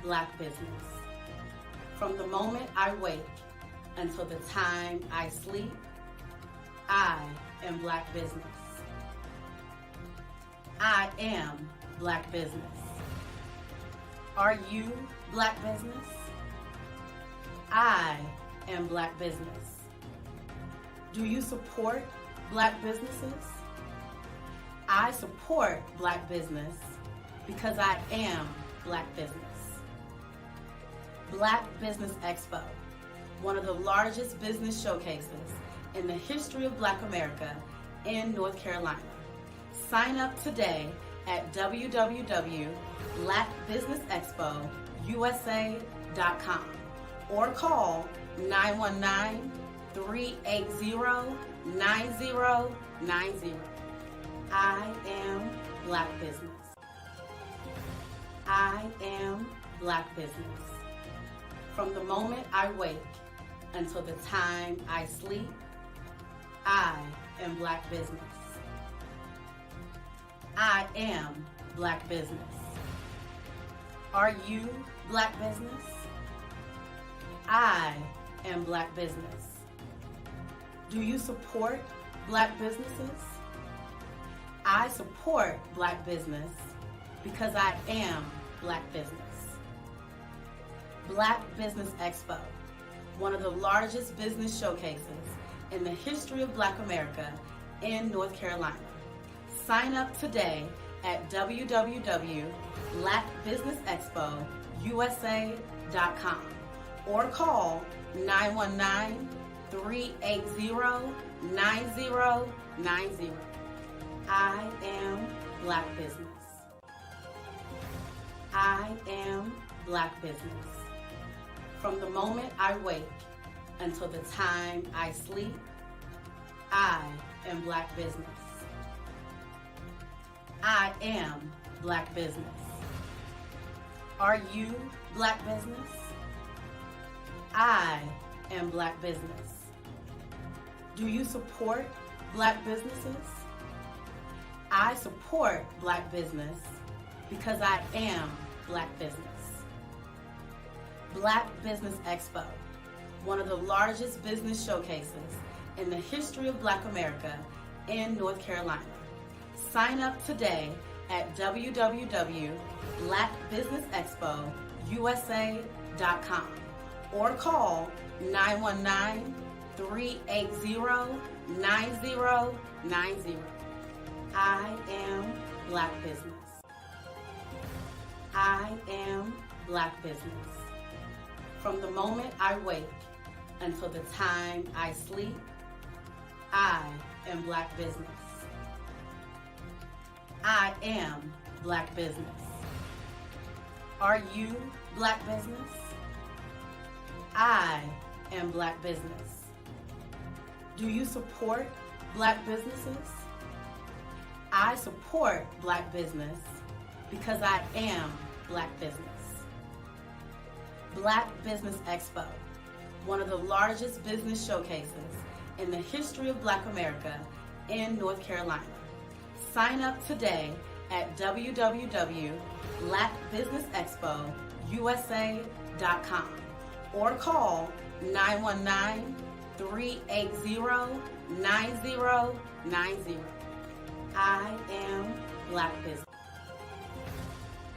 Black business. From the moment I wake until the time I sleep, I am Black business. I am Black business. Are you Black business? I am Black business. Do you support Black businesses? I support Black business because I am Black business. Black Business Expo, one of the largest business showcases in the history of Black America in North Carolina. Sign up today at www.blackbusinessexpousa.com or call 919-380-9090. I am Black business. I am Black business. From the moment I wake until the time I sleep, I am Black business. I am Black business. Are you Black business? I am Black business. Do you support Black businesses? I support Black business because I am Black business. Black Business Expo, one of the largest business showcases in the history of Black America in North Carolina. Sign up today at www.blackbusinessexpousa.com or call 919-380-9090. I am Black business. I am Black business. From the moment I wake until the time I sleep, I am Black business. I am Black business. Are you Black business? I am Black business. Do you support Black businesses? I support Black business because I am Black business. Black Business Expo, one of the largest business showcases in the history of Black America in North Carolina. Sign up today at www.blackbusinessexpousa.com or call 919-380-9090. I am Black business. I am Black business. From the moment I wake until the time I sleep, I am Black business. I am Black business. Are you Black business? I am Black business. Do you support Black businesses? I support Black business because I am Black business. Black Business Expo, one of the largest business showcases in the history of Black America in North Carolina. Sign up today at www.blackbusinessexpousa.com or call 919-380-9090. I am Black business.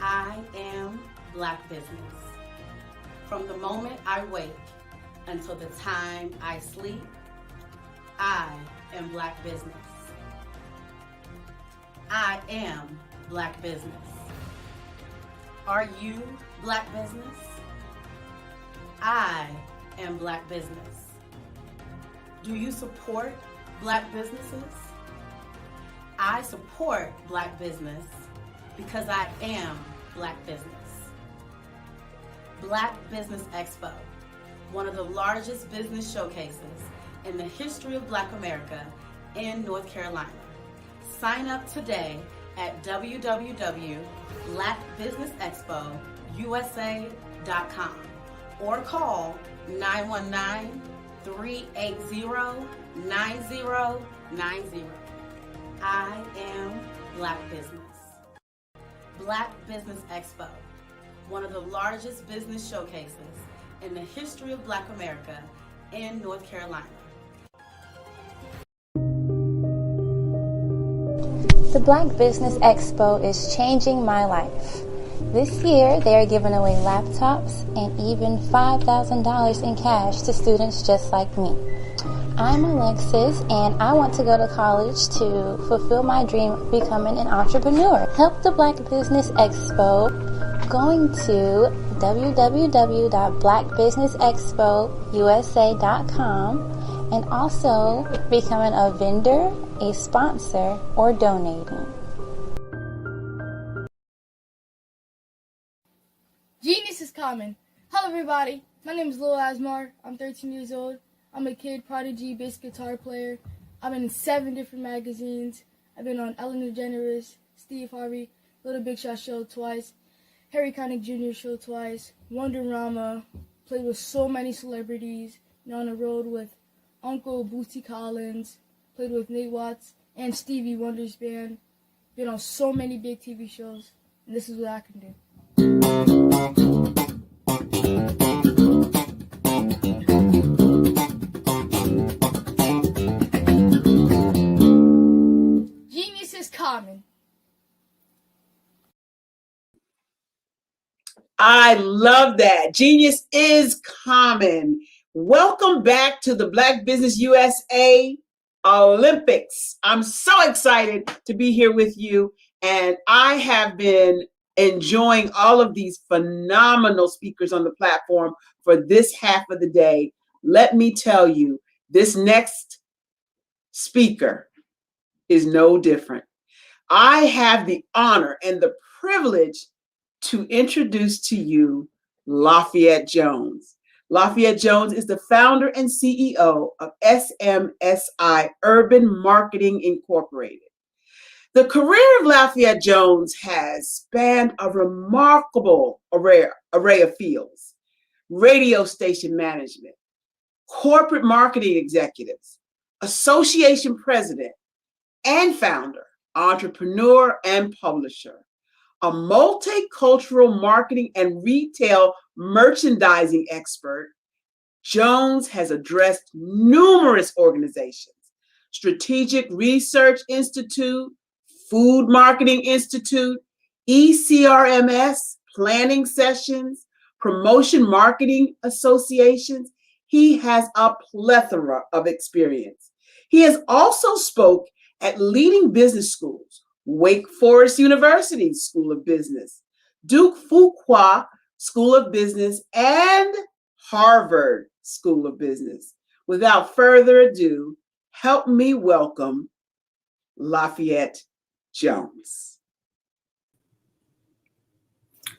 I am Black business. From the moment I wake until the time I sleep, I am Black business. I am Black business. Are you Black business? I am Black business. Do you support Black businesses? I support Black business because I am Black business. Black Business Expo, one of the largest business showcases in the history of Black America in North Carolina. Sign up today at www.blackbusinessexpousa.com or call 919-380-9090. I am Black business. Black Business Expo, one of the largest business showcases in the history of Black America in North Carolina. The Black Business Expo is changing my life. This year, they are giving away laptops and even $5,000 in cash to students just like me. I'm Alexis, and I want to go to college to fulfill my dream of becoming an entrepreneur. Help the Black Business Expo going to www.blackbusinessexpousa.com and also becoming a vendor, a sponsor, or donating. Genius is common. Hello everybody, my name is Lil Asmar. I'm 13 years old. I'm a kid prodigy bass guitar player. I've been in 7 different magazines. I've been on Ellen DeGeneres, Steve Harvey, Little Big Shot Show twice, Harry Connick Jr. Show twice, Wonderama, played with so many celebrities, been on the road with Uncle Bootsy Collins, played with Nate Watts and Stevie Wonder's band, been on so many big TV shows, and this is what I can do. Genius is common. I love that. Genius is common. Welcome back to the Black Business USA Olympics. I'm so excited to be here with you, and I have been enjoying all of these phenomenal speakers on the platform for this half of the day. Let me tell you, this next speaker is no different. I have the honor and the privilege to introduce to you Lafayette Jones. Lafayette Jones is the founder and CEO of SMSI Urban Marketing Incorporated. The career of Lafayette Jones has spanned a remarkable array of fields: radio station management, corporate marketing executives, association president and founder, entrepreneur and publisher, a multicultural marketing and retail merchandising expert. Jones has addressed numerous organizations: Strategic Research Institute, Food Marketing Institute, ECRMS, planning sessions, promotion marketing associations. He has a plethora of experience. He has also spoke at leading business schools: Wake Forest University School of Business, Duke Fuqua School of Business, and Harvard School of Business. Without further ado, help me welcome Lafayette Jones.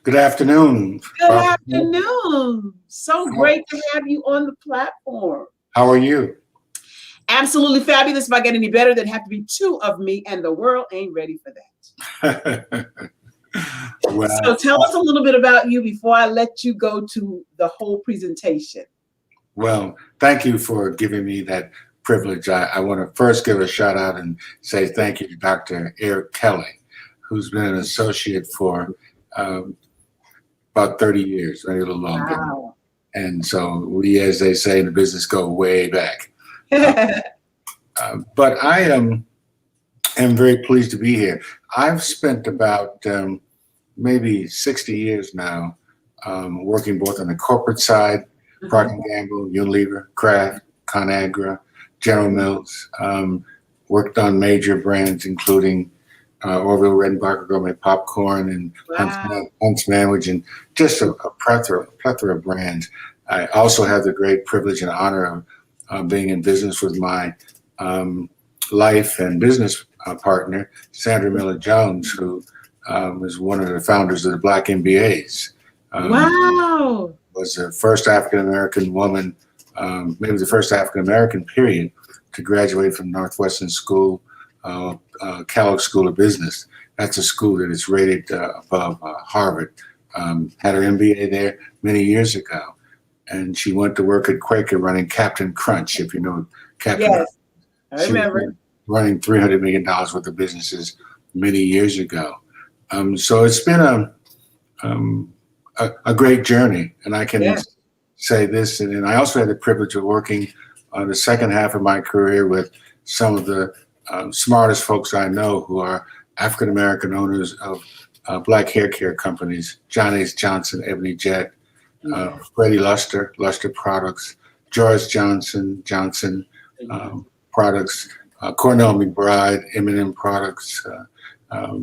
Good afternoon. Good afternoon. So great to have you on the platform. How are you? Absolutely fabulous. If I get any better, there'd have to be 2 of me, and the world ain't ready for that. Well, So tell us a little bit about you before I let you go to the whole presentation. well, thank you for giving me that privilege. I want to first give a shout out and say thank you to Dr. Eric Kelly, who's been an associate for about 30 years, maybe a little longer. Wow. And so we, as they say in the business, go way back. But I am very pleased to be here. I've spent about maybe 60 years now working both on the corporate side, Procter & Gamble, Unilever, Kraft, ConAgra, General Mills, worked on major brands including Orville Redenbacher Gourmet Popcorn and Hunt's Sandwich, and just a plethora of brands. I also have the great privilege and honor of being in business with my life and business partner, Sandra Miller Jones, who is one of the founders of the Black MBAs. Wow. Was the first African-American woman, maybe the first African-American period, to graduate from Northwestern School, Kellogg School of Business. That's a school that is rated above Harvard. Had her MBA there many years ago. And she went to work at Quaker running Captain Crunch, if you know Captain Crunch. Yes, I remember. She was running $300 million worth of businesses many years ago. So it's been a a great journey. And I can Yeah. say this, and I also had the privilege of working on the second half of my career with some of the smartest folks I know who are African American owners of black hair care companies: John H. Johnson, Ebony Jet, Freddie Luster, Luster Products, George Johnson, Johnson Products, Cornell McBride, M&M Products,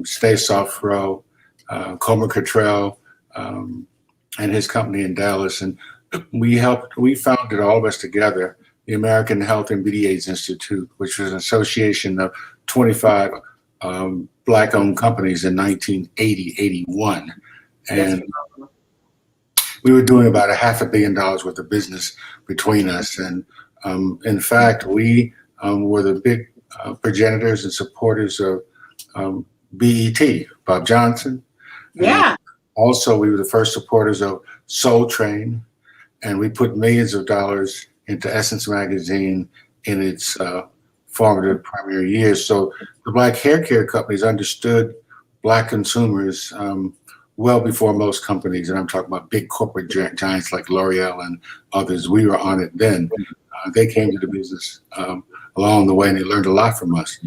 Stay Soft Row, Comer Cottrell, and his company in Dallas. And we founded, all of us together, the American Health and Beauty Aids Institute, which was an association of 25 Black-owned companies in 1980-81. And we were doing about $500 million worth of business between us. And in fact, we were the big progenitors and supporters of BET, Bob Johnson. Yeah. Also, we were the first supporters of Soul Train, and we put millions of dollars into Essence Magazine in its formative primary years. So the black hair care companies understood black consumers well before most companies, and I'm talking about big corporate giants like L'Oreal and others. We were on it then. They came to the business along the way, and they learned a lot from us.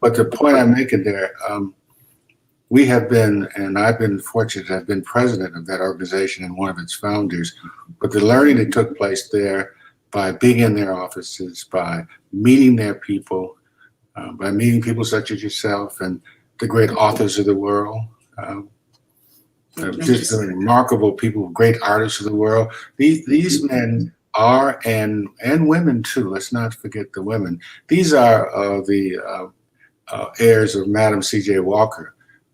But the point I'm making there, we have been, and I've been fortunate to have been president of that organization and one of its founders. But the learning that took place there by being in their offices, by meeting their people, by meeting people such as yourself and the great authors of the world, just the remarkable people, great artists of the world. These men are, and women too, let's not forget the women. These are the heirs of Madam C.J. Walker.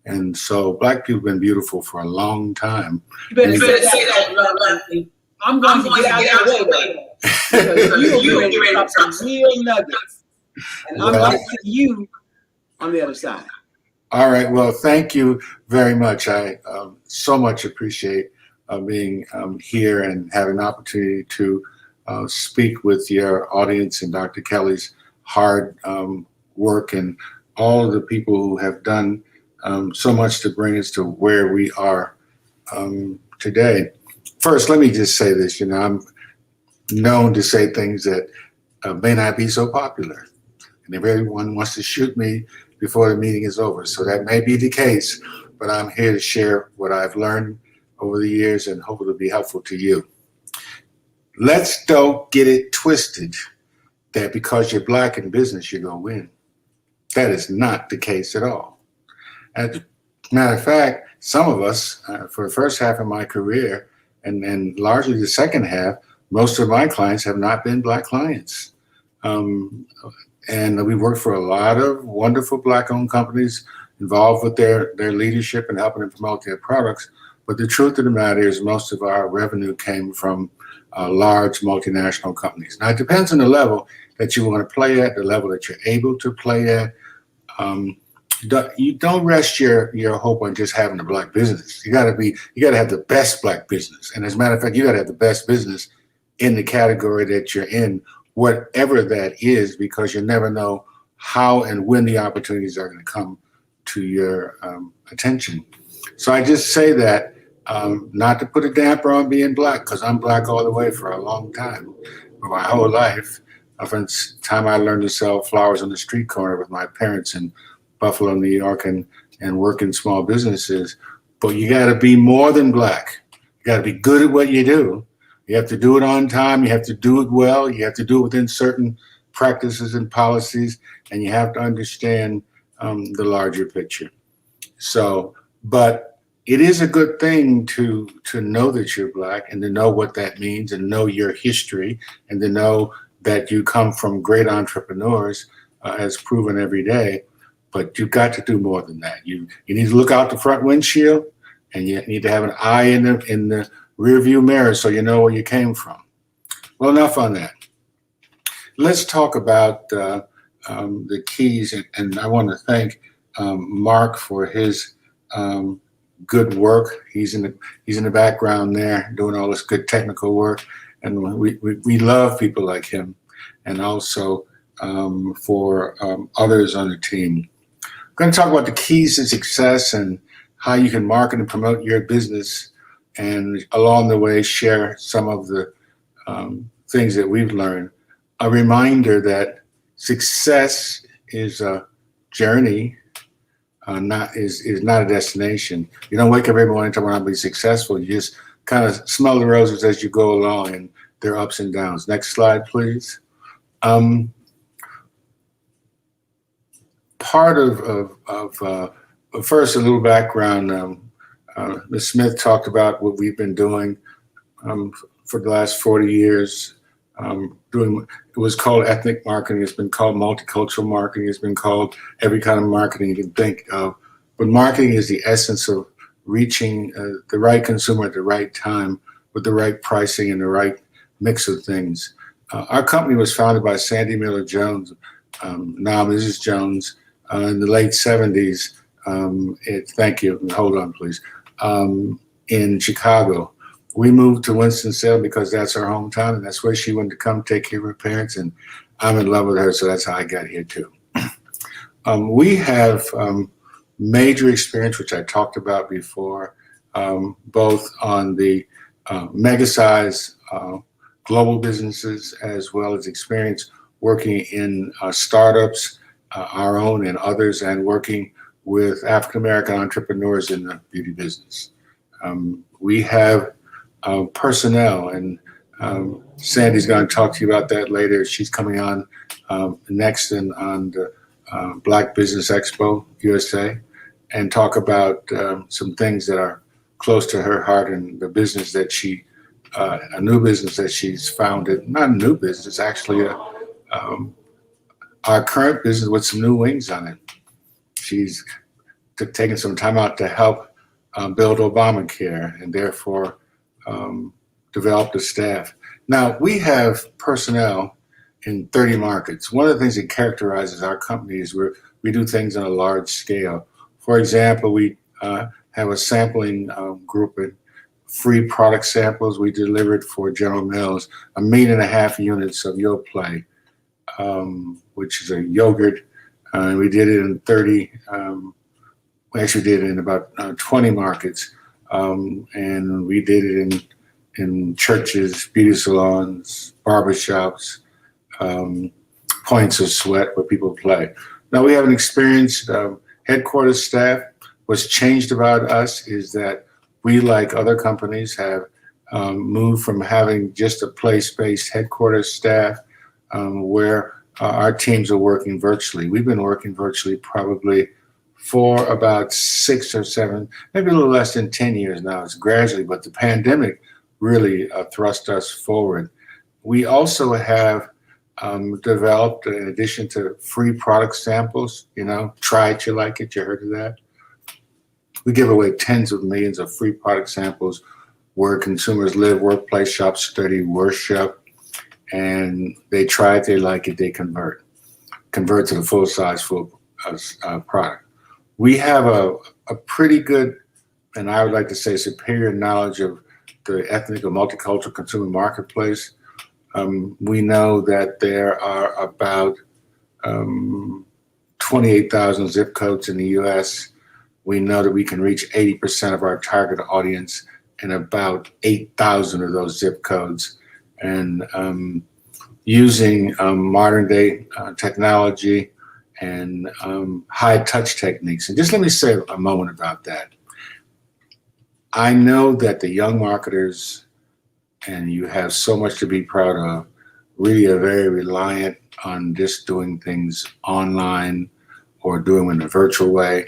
And so black people have been beautiful for a long time. You better say that. I'm going to get out of the way. Because you're ready to drop some real nuggets. And I'm going to see you on the other side. All right. Well, thank you very much. I so much appreciate being here and having an opportunity to speak with your audience and Dr. Kelly's hard work and all of the people who have done so much to bring us to where we are today. First, let me just say this. I'm known to say things that may not be so popular. And if everyone wants to shoot me before the meeting is over. So that may be the case, but I'm here to share what I've learned over the years and hope it'll be helpful to you. Let's don't get it twisted that because you're black in business, you're going to win. That is not the case at all. As a matter of fact, some of us, for the first half of my career, and largely the second half, most of my clients have not been black clients. And we work for a lot of wonderful black-owned companies involved with their leadership and helping them promote their products. But the truth of the matter is most of our revenue came from large multinational companies. Now, it depends on the level that you want to play at, the level that you're able to play at. You don't rest your hope on just having a black business. You got to have the best black business. And as a matter of fact, you got to have the best business in the category that you're in, whatever that is, because you never know how and when the opportunities are going to come to your attention. So I just say that not to put a damper on being black, because I'm black all the way for a long time, for my whole life. From the time I learned to sell flowers on the street corner with my parents in Buffalo, New York, and work in small businesses. But you got to be more than black. You got to be good at what you do. You have to do it on time. You have to do it well. You have to do it within certain practices and policies, and you have to understand the larger picture. So, but it is a good thing to know that you're black and to know what that means and know your history and to know that you come from great entrepreneurs as proven every day. But you've got to do more than that. You need to look out the front windshield, and you need to have an eye in the rear view mirror so you know where you came from. Well, enough on that. Let's talk about the keys, and I want to thank Mark for his good work. He's in the background there doing all this good technical work, and we love people like him, and also for others on the team. I'm going to talk about the keys to success and how you can market and promote your business and along the way share some of the things that we've learned. A reminder that success is a journey, not a destination. You don't wake up every morning and tell me I'm be successful. You just kind of smell the roses as you go along, and their ups and downs. Next slide, please. Part of first, a little background. Ms. Smith talked about what we've been doing for the last 40 years. It was called ethnic marketing. It's been called multicultural marketing. It's been called every kind of marketing you can think of. But marketing is the essence of reaching the right consumer at the right time with the right pricing and the right mix of things. Our company was founded by Sandy Miller Jones, now Mrs. Jones, in the late 70s. Thank you. Hold on, please. In Chicago. We moved to Winston-Salem because that's our hometown, and that's where she wanted to come take care of her parents, and I'm in love with her, so that's how I got here too. We have major experience, which I talked about before, both on the mega size global businesses as well as experience working in startups, our own and others, and working with African-American entrepreneurs in the beauty business. We have personnel, and Sandy's going to talk to you about that later. She's coming on next on the Black Business Expo USA and talk about some things that are close to her heart and the business that a new business that she's founded. Not a new business, actually our current business with some new wings on it. She's taken some time out to help build Obamacare and therefore develop the staff. Now, we have personnel in 30 markets. One of the things that characterizes our company is we do things on a large scale. For example, we have a sampling group and free product samples. We delivered for General Mills 1.5 million units of Yoplait, which is a yogurt. We did it in 30, we actually did it in about 20 markets. And we did it in churches, beauty salons, barbershops, points of sweat where people play. Now we have an experienced headquarters staff. What's changed about us is that we, like other companies, have moved from having just a place-based headquarters staff where our teams are working virtually. We've been working virtually probably for about 6 or 7, maybe a little less than 10 years now. It's gradually, but the pandemic really thrust us forward. We also have developed, in addition to free product samples, try it, you like it, you heard of that? We give away tens of millions of free product samples where consumers live, work, play, shop, study, worship, and they try it, they like it, they convert to the full product. We have a pretty good, and I would like to say superior knowledge of the ethnic or multicultural consumer marketplace. We know that there are about 28,000 zip codes in the US. We know that we can reach 80% of our target audience in about 8,000 of those zip codes. And using modern day technology and high touch techniques. And just let me say a moment about that. I know that the young marketers, and you have so much to be proud of, really are very reliant on just doing things online or doing them in a virtual way.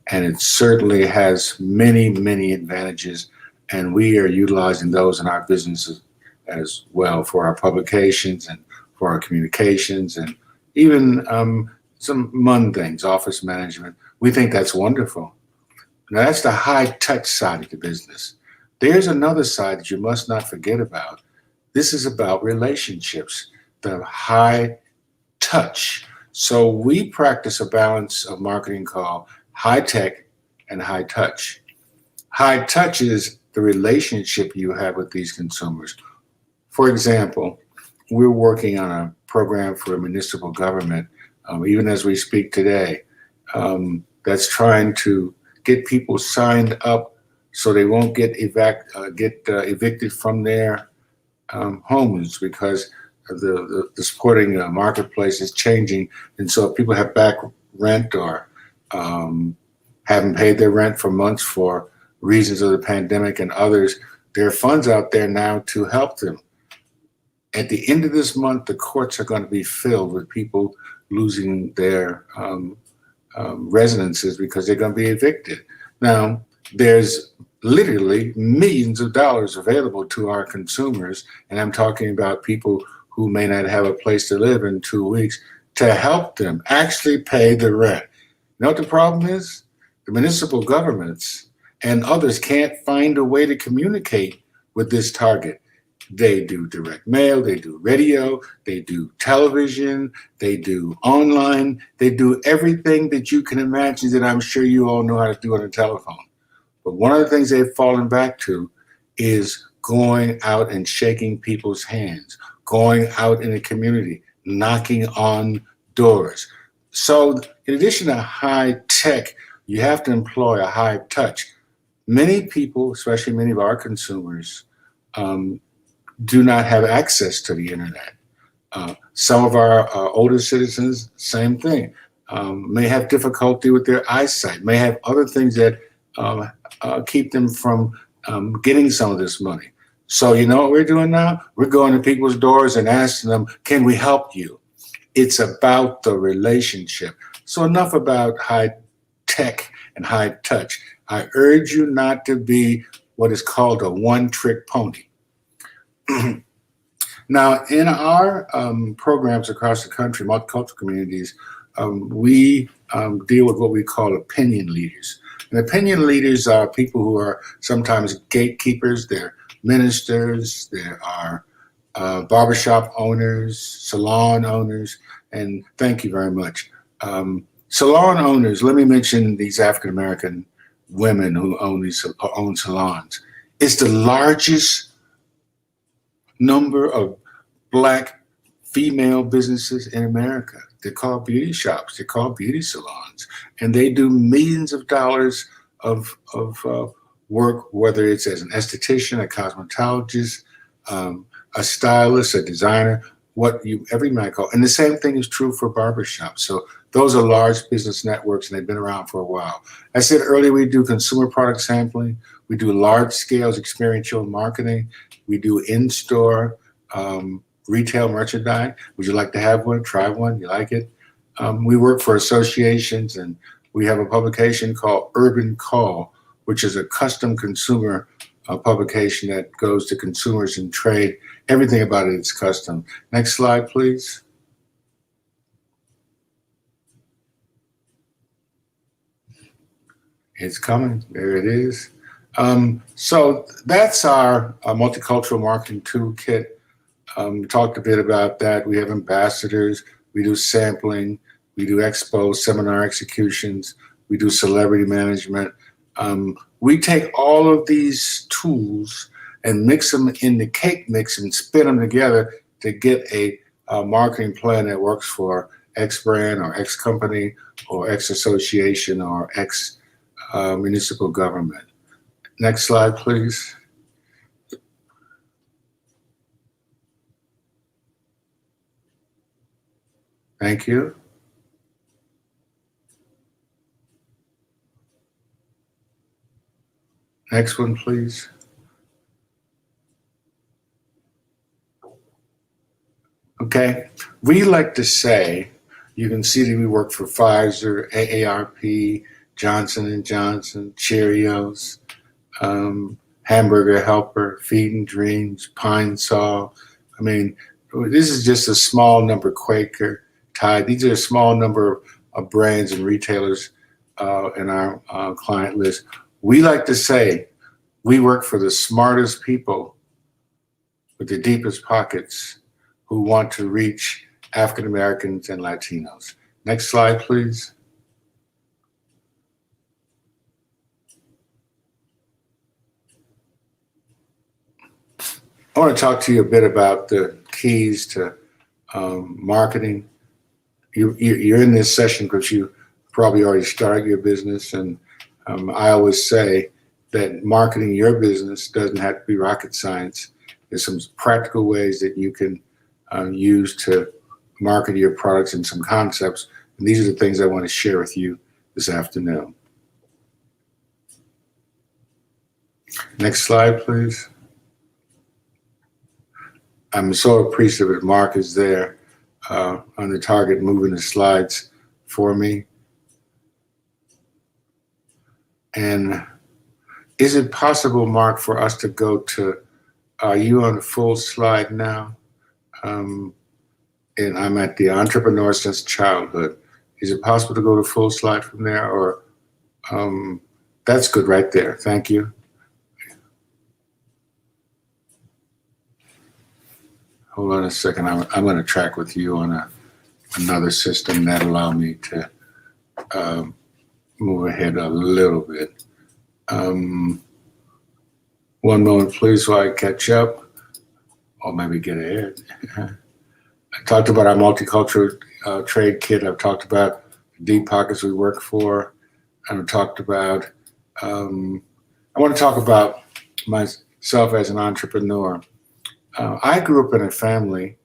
And it certainly has many, many advantages. And we are utilizing those in our businesses as well for our publications and for our communications and even some mundane things, office management. We think that's wonderful. Now that's the high touch side of the business. There's another side that you must not forget about. This is about relationships, the high touch. So we practice a balance of marketing called high tech and high touch. High touch is the relationship you have with these consumers. For example, we're working on a program for a municipal government, even as we speak today, that's trying to get people signed up so they won't get evicted from their homes, because the supporting marketplace is changing. And so if people have back rent or haven't paid their rent for months for reasons of the pandemic and others, there are funds out there now to help them. At the end of this month, the courts are going to be filled with people losing their residences because they're going to be evicted. Now, there's literally millions of dollars available to our consumers, and I'm talking about people who may not have a place to live in 2 weeks, to help them actually pay the rent. You know what the problem is? The municipal governments and others can't find a way to communicate with this target. They do direct mail, they do radio, they do television, they do online, they do everything that you can imagine that I'm sure you all know how to do on a telephone. But one of the things they've fallen back to is going out and shaking people's hands, going out in the community, knocking on doors. So in addition to high tech, you have to employ a high touch. Many people, especially many of our consumers, do not have access to the internet. Some of our older citizens, same thing, may have difficulty with their eyesight, may have other things that keep them from getting some of this money. So you know what we're doing now? We're going to people's doors and asking them, can we help you? It's about the relationship. So enough about high tech and high touch. I urge you not to be what is called a one-trick pony. Now, in our programs across the country, multicultural communities, we deal with what we call opinion leaders. And opinion leaders are people who are sometimes gatekeepers. They're ministers, there are barbershop owners, salon owners, and thank you very much. Salon owners, let me mention these African-American women who own salons. It's the largest number of Black female businesses in America. They're called beauty shops, they're called beauty salons, and they do millions of dollars of work, whether it's as an esthetician, a cosmetologist, a stylist, a designer, every man call. And the same thing is true for barbershops. So those are large business networks, and they've been around for a while. I said earlier, we do consumer product sampling. We do large scale experiential marketing. We do in-store retail merchandise. Would you like to have one? Try one. You like it? We work for associations, and we have a publication called Urban Call, which is a custom consumer publication that goes to consumers and trade. Everything about it is custom. Next slide, please. It's coming. There it is. So that's our multicultural marketing toolkit. Talked a bit about that. We have ambassadors. We do sampling. We do expos, seminar executions. We do celebrity management. We take all of these tools and mix them in the cake mix and spin them together to get a marketing plan that works for X brand or X company or X association or X municipal government. Next slide, please. Thank you. Next one, please. Okay, we like to say, you can see that we work for Pfizer, AARP, Johnson & Johnson, Cheerios, Hamburger Helper, Feed and Dreams, Pine Sol. I mean, this is just a small number, Quaker, Tide. These are a small number of brands and retailers in our client list. We like to say we work for the smartest people with the deepest pockets who want to reach African Americans and Latinos. Next slide, please. I want to talk to you a bit about the keys to marketing. You're in this session because you probably already started your business, and I always say that marketing your business doesn't have to be rocket science. There's some practical ways that you can use to market your products and some concepts. And these are the things I want to share with you this afternoon. Next slide, please. I'm so appreciative that Mark is there on the target moving the slides for me. And is it possible, Mark, for us to go to, are you on the full slide now? And I'm at the entrepreneur since childhood. Is it possible to go to full slide from there? Or that's good right there. Thank you. Hold on a second. I'm going to track with you on another system that allow me to move ahead a little bit. One moment, please, while I catch up, or maybe get ahead. I talked about our multicultural trade kit. I've talked about the deep pockets we work for. I've talked about, I want to talk about myself as an entrepreneur. I grew up in a family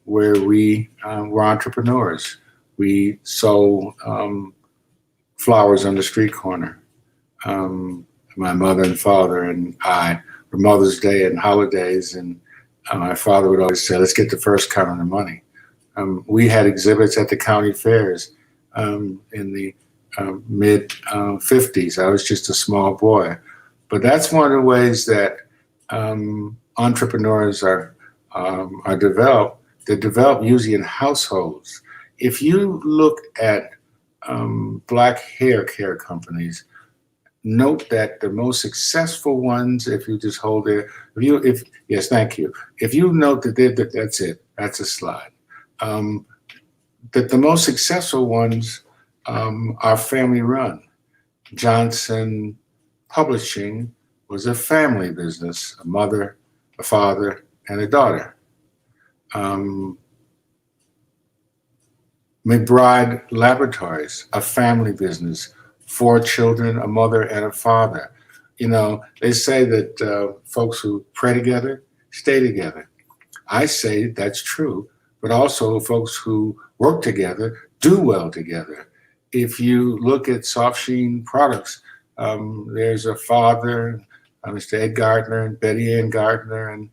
where we were entrepreneurs. We sold flowers on the street corner. My mother and father and I, for Mother's Day and holidays, and my father would always say, let's get the first cut on the money. We had exhibits at the county fairs in the mid 50s. I was just a small boy. But that's one of the ways that entrepreneurs are developed. They're developed usually in households. If you look at Black hair care companies, note that the most successful ones, if you just hold it, yes, thank you. If you note that that's it, that's a slide. That the most successful ones are family run. Johnson Publishing was a family business, a mother, a father, and a daughter. McBride Laboratories, a family business, 4 children, a mother and a father. You know, they say that folks who pray together stay together. I say that's true, but also folks who work together do well together. If you look at Soft Sheen Products, there's a father, Mr. Ed Gardner and Betty Ann Gardner, and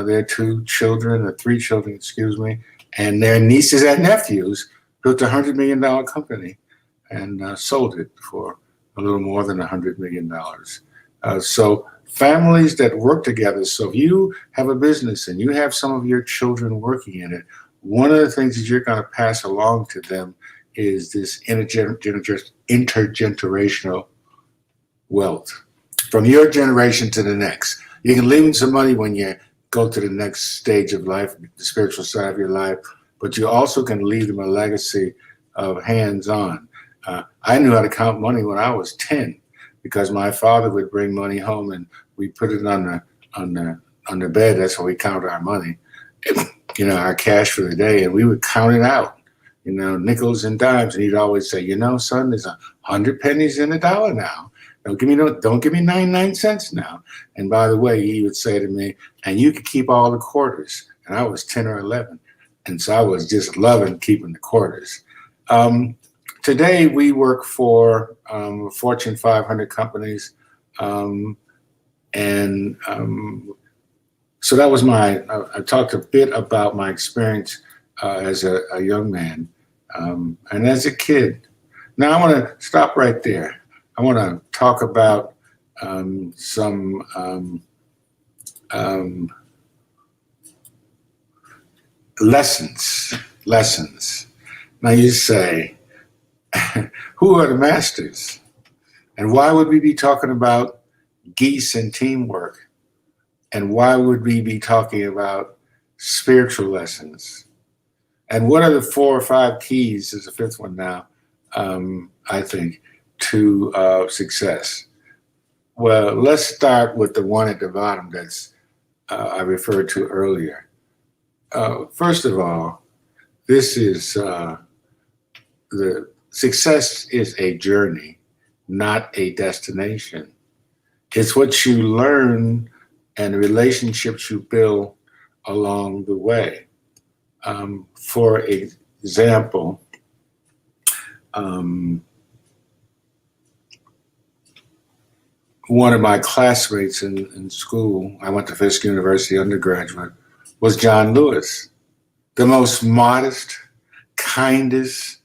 their 2 children, or 3 children, excuse me, and their nieces and nephews built a $100 million company and sold it for a little more than $100 million. So families that work together. So if you have a business and you have some of your children working in it, one of the things that you're going to pass along to them is this intergenerational wealth from your generation to the next. You can leave them some money when you go to the next stage of life, the spiritual side of your life, but you also can leave them a legacy of hands-on. I knew how to count money when I was 10 because my father would bring money home and we put it on the bed. That's how we count our money, you know, our cash for the day, and we would count it out, you know, nickels and dimes. And he'd always say, you know, son, there's 100 pennies in a dollar now. Don't give me 99 cents now. And by the way, he would say to me, and you could keep all the quarters. And I was 10 or 11. And so I was just loving keeping the quarters. Today we work for Fortune 500 companies. So that was I talked a bit about my experience as a young man and as a kid. Now I want to stop right there. I want to talk about some lessons. Now you say, who are the masters? And why would we be talking about geese and teamwork? And why would we be talking about spiritual lessons? And what are the 4 or 5 keys, there's a 5th one now, I think, to success? Well, let's start with the one at the bottom that's I referred to earlier. First of all, this is the success is a journey, not a destination. It's what you learn and the relationships you build along the way. For example, one of my classmates in school, I went to Fisk University undergraduate, was John Lewis, the most modest, kindest.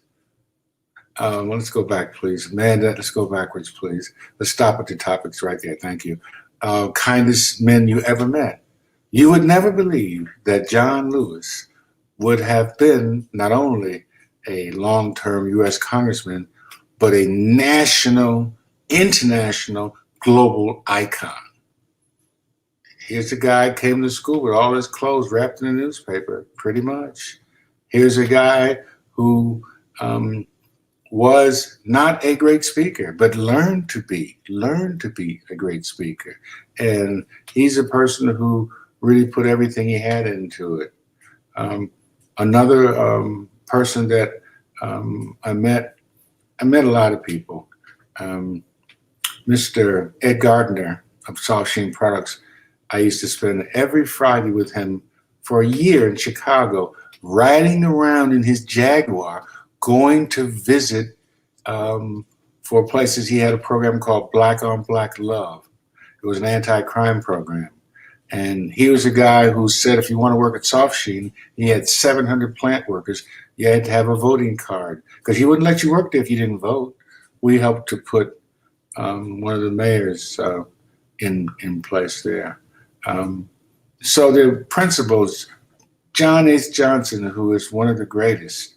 Let's go back, please. Amanda, let's go backwards, please. Let's stop at the topics right there. Thank you. Kindest men you ever met. You would never believe that John Lewis would have been not only a long-term U.S. congressman, but a national, international, global icon. Here's a guy came to school with all his clothes wrapped in a newspaper, pretty much. Here's a guy who was not a great speaker, but learned to be a great speaker. And he's a person who really put everything he had into it. Another person that I met a lot of people. Mr. Ed Gardner of Soft Sheen Products, I used to spend every Friday with him for a year in Chicago, riding around in his Jaguar, going to visit for places. He had a program called Black on Black Love. It was an anti-crime program. And he was a guy who said if you want to work at Soft Sheen, he had 700 plant workers. You had to have a voting card because he wouldn't let you work there if you didn't vote. We helped to put one of the mayors in place there. So the principals, John H. Johnson, who is one of the greatest,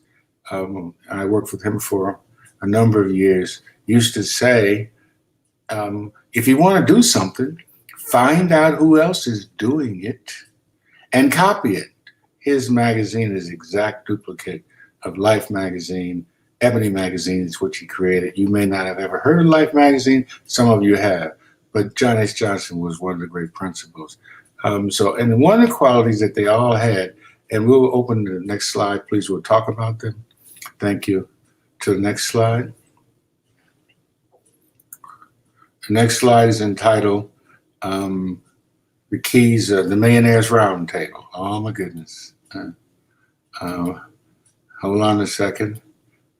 I worked with him for a number of years, used to say, if you want to do something, find out who else is doing it and copy it. His magazine is exact duplicate of Life magazine. Ebony magazine is what he created. You may not have ever heard of Life magazine. Some of you have, but John H. Johnson was one of the great principals. And one of the qualities that they all had, and we'll open the next slide, please. We'll talk about them. Thank you. To the next slide. The next slide is entitled The Keys of the Millionaires Roundtable. Oh my goodness. Hold on a second.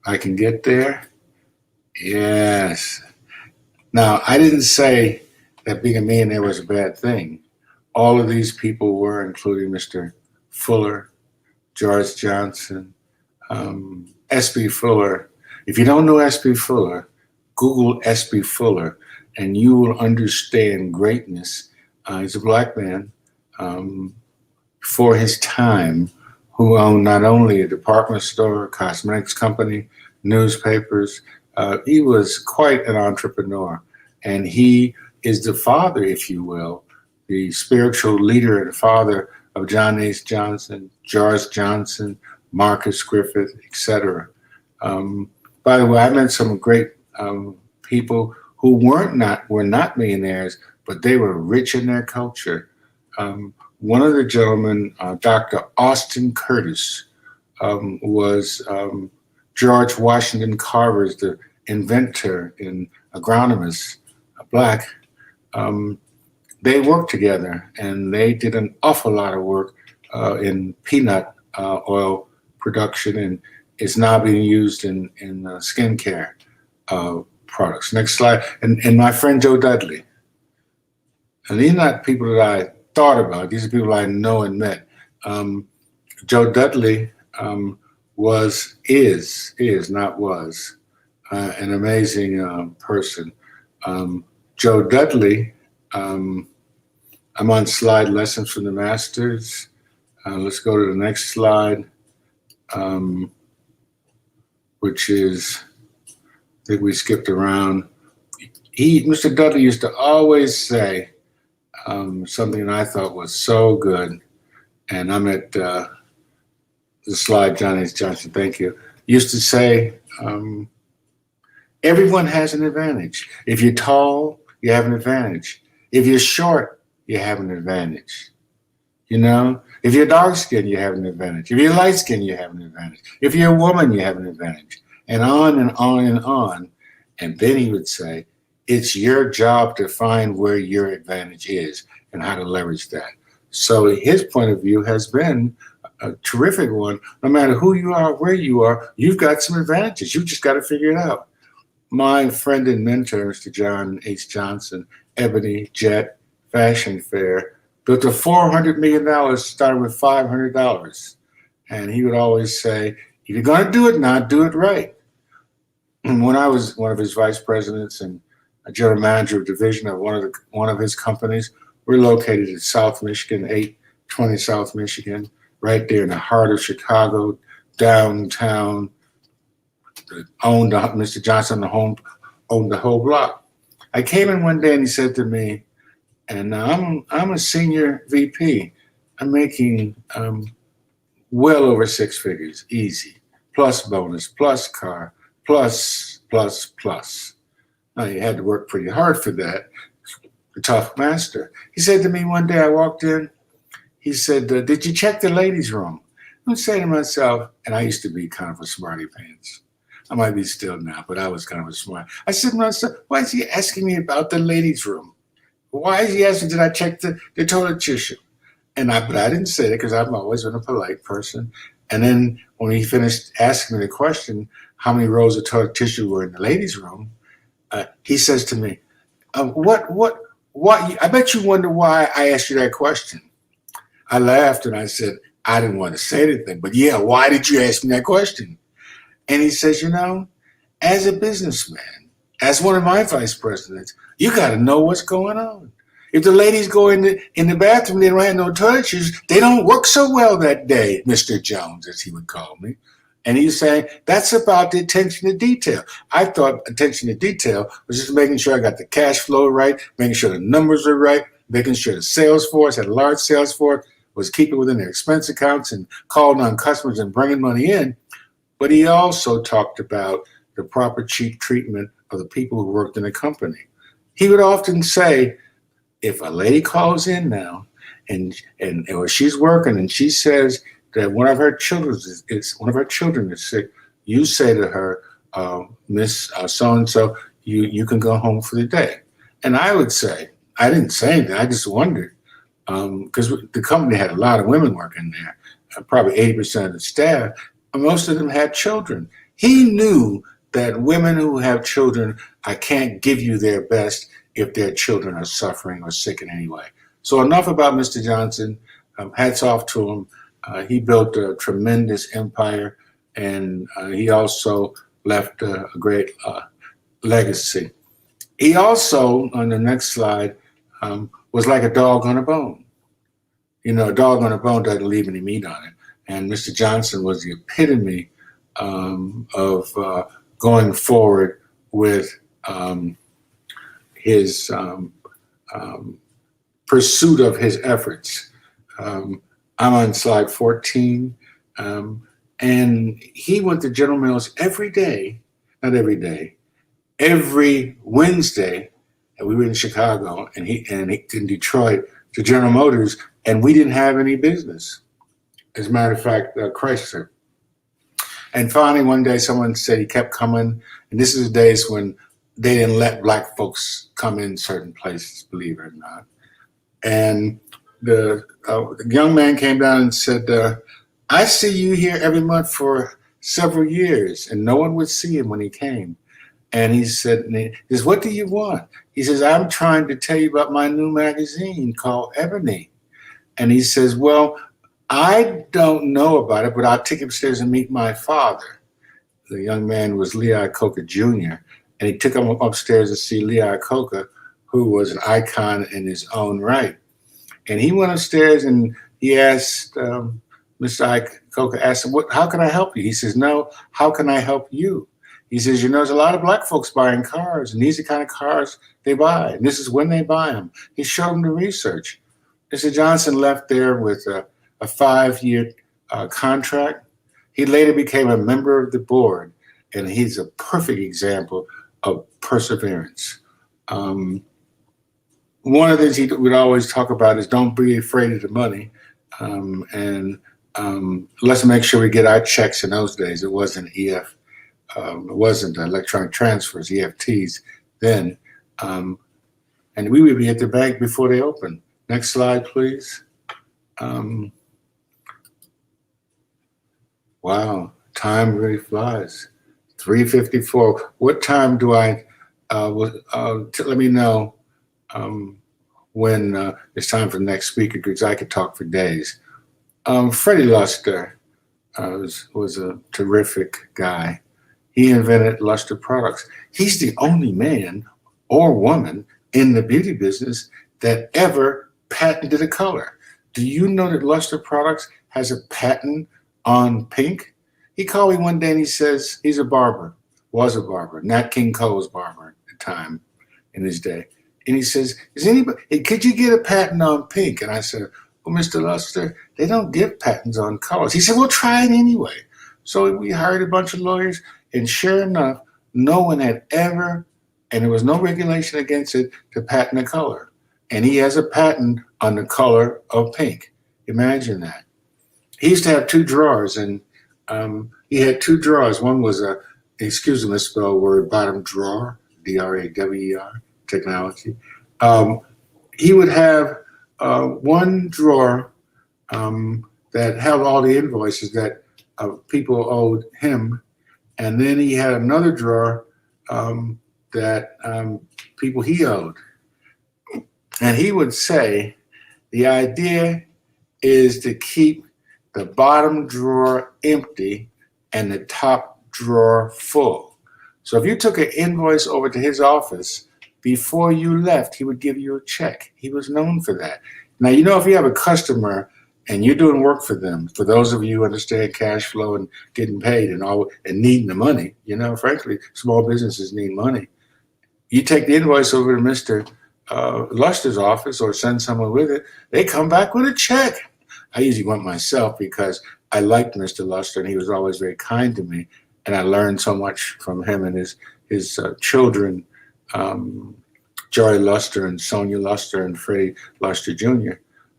I can get there. Yes. Now, I didn't say that being a millionaire was a bad thing. All of these people were, including Mr. Fuller, George Johnson, S.B. Fuller. If you don't know S.B. Fuller, Google S.B. Fuller, and you will understand greatness. He's a black man for his time who owned not only a department store, cosmetics company, newspapers. He was quite an entrepreneur. And he is the father, if you will, the spiritual leader and father of John H. Johnson, George Johnson, Marcus Griffith, etc. By the way, I met some great people who were not millionaires, but they were rich in their culture. One of the gentlemen, Dr. Austin Curtis, was George Washington Carver's the inventor and agronomist, black. They worked together and they did an awful lot of work in peanut oil production, and it's now being used in skincare products. Next slide. And my friend Joe Dudley. And these are not people that I thought about. These are people I know and met. Joe Dudley is not was, an amazing person. Joe Dudley, I'm on slide Lessons from the Masters. Let's go to the next slide, which is, I think we skipped around. Mr. Dudley used to always say something that I thought was so good, and I'm at the slide, John H. Johnson, thank you. Used to say, everyone has an advantage. If you're tall, you have an advantage. If you're short, you have an advantage. You know, if you're dark skinned, you have an advantage. If you're light skinned, you have an advantage. If you're a woman, you have an advantage. And on and on and on. And then he would say, It's your job to find where your advantage is and how to leverage that. So his point of view has been a terrific one. No matter who you are, where you are, you've got some advantages. You just got to figure it out. My friend and mentor, Mr. John H. Johnson, Ebony Jet Fashion Fair, built a $400 million, started with $500. And he would always say, if you're going to do it now, do it right. And when I was one of his vice presidents and a general manager of division of one of his companies, we're located in South Michigan, 820 South Michigan, right there in the heart of Chicago, downtown. Mr. Johnson owned the whole block. I came in one day and he said to me, and I'm a senior VP. I'm making well over six figures, easy, plus bonus, plus car, plus. Now, you had to work pretty hard for that. A tough master. He said to me one day, I walked in, he said, did you check the ladies' room? I'm saying to myself, and I used to be kind of a smarty pants. I might be still now, but I was kind of a smart. I said to myself, why is he asking me about the ladies' room? Why is he asking, did I check the toilet tissue? But I didn't say it because I've always been a polite person. And then when he finished asking me the question, how many rolls of toilet tissue were in the ladies' room, he says to me, what, I bet you wonder why I asked you that question. I laughed and I said, I didn't want to say anything, but yeah, why did you ask me that question? And he says, as a businessman, as one of my vice presidents, you got to know what's going on. If the ladies go in the bathroom, they don't have no toilet shoes, they don't work so well that day, Mr. Jones, as he would call me. And he's saying, that's about the attention to detail. I thought attention to detail was just making sure I got the cash flow right, making sure the numbers are right, making sure the sales force, had a large sales force, was keeping within their expense accounts and calling on customers and bringing money in. But he also talked about the proper cheap treatment of the people who worked in the company. He would often say, if a lady calls in now or she's working and she says that one of her children is sick, you say to her, Miss so-and-so, you can go home for the day. And I would say, I didn't say anything, I just wondered, because the company had a lot of women working there, probably 80% of the staff, and most of them had children. He knew that women who have children, I can't give you their best if their children are suffering or sick in any way. So enough about Mr. Johnson. Hats off to him. He built a tremendous empire, and he also left a great legacy. He also, on the next slide, was like a dog on a bone. A dog on a bone doesn't leave any meat on it. And Mr. Johnson was the epitome of going forward with his pursuit of his efforts. I'm on slide 14. And he went to General Mills every day, not every day, every Wednesday. And we were in Chicago and he in Detroit to General Motors, and we didn't have any business. As a matter of fact, Chrysler. And finally, one day, someone said he kept coming. And this is the days when they didn't let Black folks come in certain places, believe it or not. And the young man came down and said, I see you here every month for several years. And no one would see him when he came. And he said, what do you want? He says, I'm trying to tell you about my new magazine called Ebony. And he says, well, I don't know about it, but I'll take him upstairs and meet my father. The young man was Lee Iacocca Jr., and he took him upstairs to see Lee Iacocca, who was an icon in his own right. And he went upstairs and he asked, Mr. Iacocca asked him, how can I help you? He says, no, how can I help you? He says, there's a lot of Black folks buying cars, and these are the kind of cars they buy, and this is when they buy them. He showed them the research. Mr. Johnson left there with a 5-year contract. He later became a member of the board, and he's a perfect example of perseverance. One of the things he would always talk about is don't be afraid of the money, and let's make sure we get our checks. In those days, it wasn't electronic transfers, EFTs then. And we would be at the bank before they open. Next slide, please. Wow, time really flies. 3:54. What time do I, let me know when it's time for the next speaker, because I could talk for days. Freddie Luster was a terrific guy. He invented Luster products. He's the only man or woman in the beauty business that ever patented a color. Do you know that Luster Products has a patent on pink? He called me one day and he says, he's a barber, was a barber, Nat King Cole's barber at the time in his day. And he says, could you get a patent on pink? And I said, well, Mr. Luster, they don't give patents on colors. He said, well, try it anyway. So we hired a bunch of lawyers, and sure enough, no one had ever, and there was no regulation against it, to patent a color. And he has a patent on the color of pink. Imagine that. He used to have two drawers, and he had two drawers. One was excuse me, let's spell the word, bottom drawer, D-R-A-W-E-R, technology. He would have one drawer that held all the invoices that people owed him, and then he had another drawer that people he owed. And he would say, the idea is to keep the bottom drawer empty and the top drawer full. So if you took an invoice over to his office, before you left, he would give you a check. He was known for that. Now, you know, if you have a customer and you're doing work for them, for those of you who understand cash flow and getting paid and needing the money, you know, frankly, small businesses need money. You take the invoice over to Mr. Luster's office or send someone with it, they come back with a check. I usually went myself because I liked Mr. Luster and he was always very kind to me. And I learned so much from him and his children, Joy Luster and Sonia Luster and Freddie Luster Jr.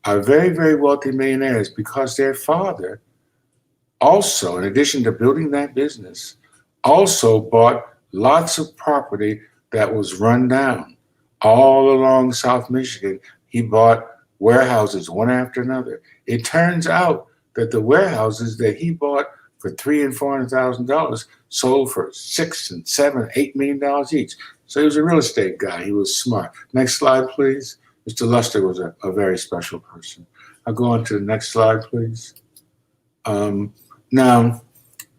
are very, very wealthy millionaires because their father also, in addition to building that business, also bought lots of property that was run down all along South Michigan. He bought warehouses one after another. It turns out that the warehouses that he bought for $300,000 and $400,000 sold for $6 and $7, $8 million each. So he was a real estate guy. He was smart. Next slide, please. Mr. Luster was a very special person. I'll go on to the next slide, please. Now,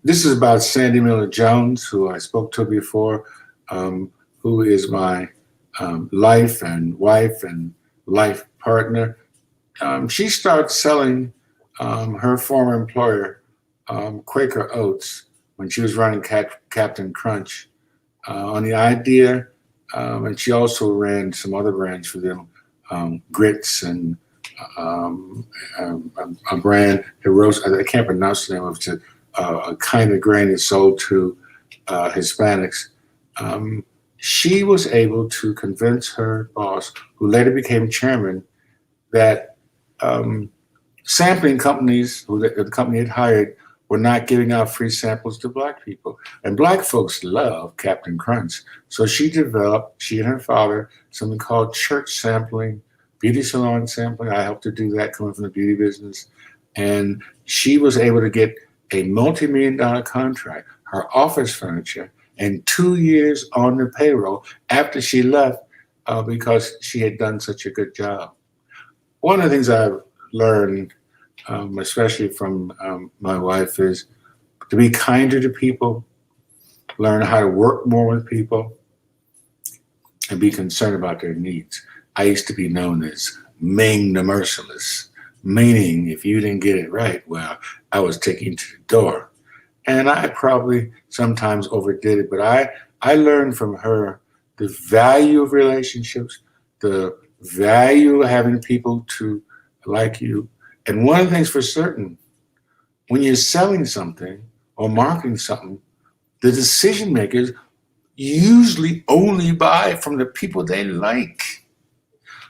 this is about Sandy Miller Jones, who I spoke to before, who is my life and wife and life partner. She started selling her former employer, Quaker Oats, when she was running Captain Crunch, on the idea, and she also ran some other brands for them, Grits and a brand, I can't pronounce the name of it, a kind of grain that's sold to Hispanics. She was able to convince her boss, who later became chairman, that sampling companies who the company had hired were not giving out free samples to Black people. And Black folks love Captain Crunch. So she developed, she and her father, something called church sampling, beauty salon sampling. I helped her do that coming from the beauty business. And she was able to get a multi-million-dollar contract, her office furniture, and 2 years on the payroll after she left because she had done such a good job. One of the things I've learned, especially from my wife, is to be kinder to people, learn how to work more with people, and be concerned about their needs. I used to be known as Ming the Merciless, meaning if you didn't get it right, well, I was taking you to the door. And I probably sometimes overdid it, but I learned from her the value of relationships, the value of having people to like you. And one of the things for certain, when you're selling something or marketing something, the decision makers usually only buy from the people they like.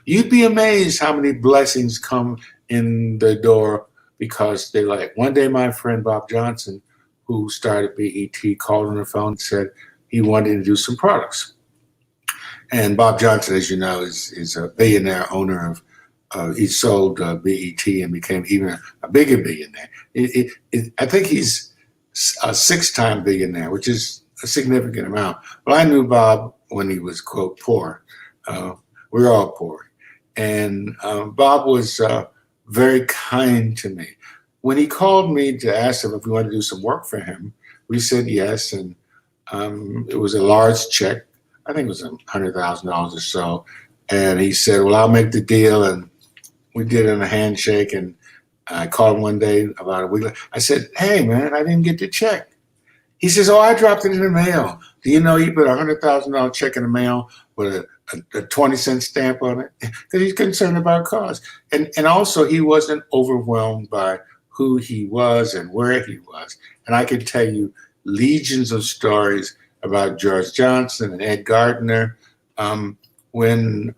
You'd be amazed how many blessings come in the door because they like. One day my friend Bob Johnson, who started BET, called on the phone and said he wanted to do some products. And Bob Johnson, as you know, is a billionaire owner of. He sold BET and became even a bigger billionaire. I think he's a 6-time billionaire, which is a significant amount. Well, I knew Bob when he was, quote, poor. We're all poor. And Bob was very kind to me. When he called me to ask him if we wanted to do some work for him, we said yes. And it was a large check. I think it was $100,000 or so. And he said, well, I'll make the deal. And we did it in a handshake. And I called him one day about a week later. I said, hey, man, I didn't get the check. He says, oh, I dropped it in the mail. Do you know you put a $100,000 check in the mail with a 20-cent stamp on it? Because he's concerned about cost. And also, he wasn't overwhelmed by who he was and where he was. And I can tell you legions of stories about George Johnson and Ed Gardner when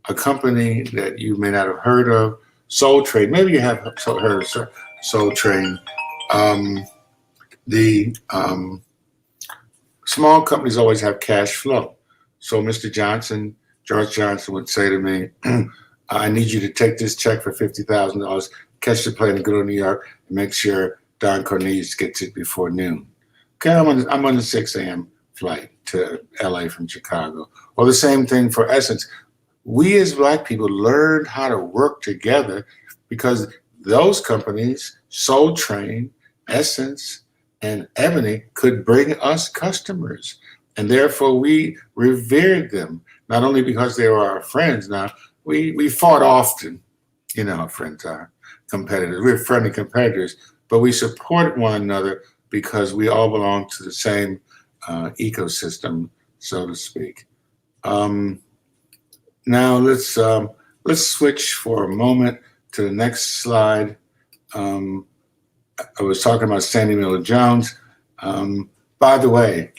a company that you may not have heard of, Soul Train, maybe you have heard of Soul Train. The small companies always have cash flow. So Mr. Johnson, George Johnson would say to me, I need you to take this check for $50,000, catch the plane and go to New York and make sure Don Cornelius gets it before noon. Okay, I'm on the 6 a.m. flight to LA from Chicago. Or the same thing for Essence. We as Black people learned how to work together because those companies, Soul Train, Essence, and Ebony, could bring us customers. And therefore we revered them, not only because they were our friends. Now, we fought often, you know, our friends are competitors. We're friendly competitors, but we supported one another because we all belong to the same ecosystem, so to speak. Now let's switch for a moment to the next slide. I was talking about Sandy Miller Jones. By the way,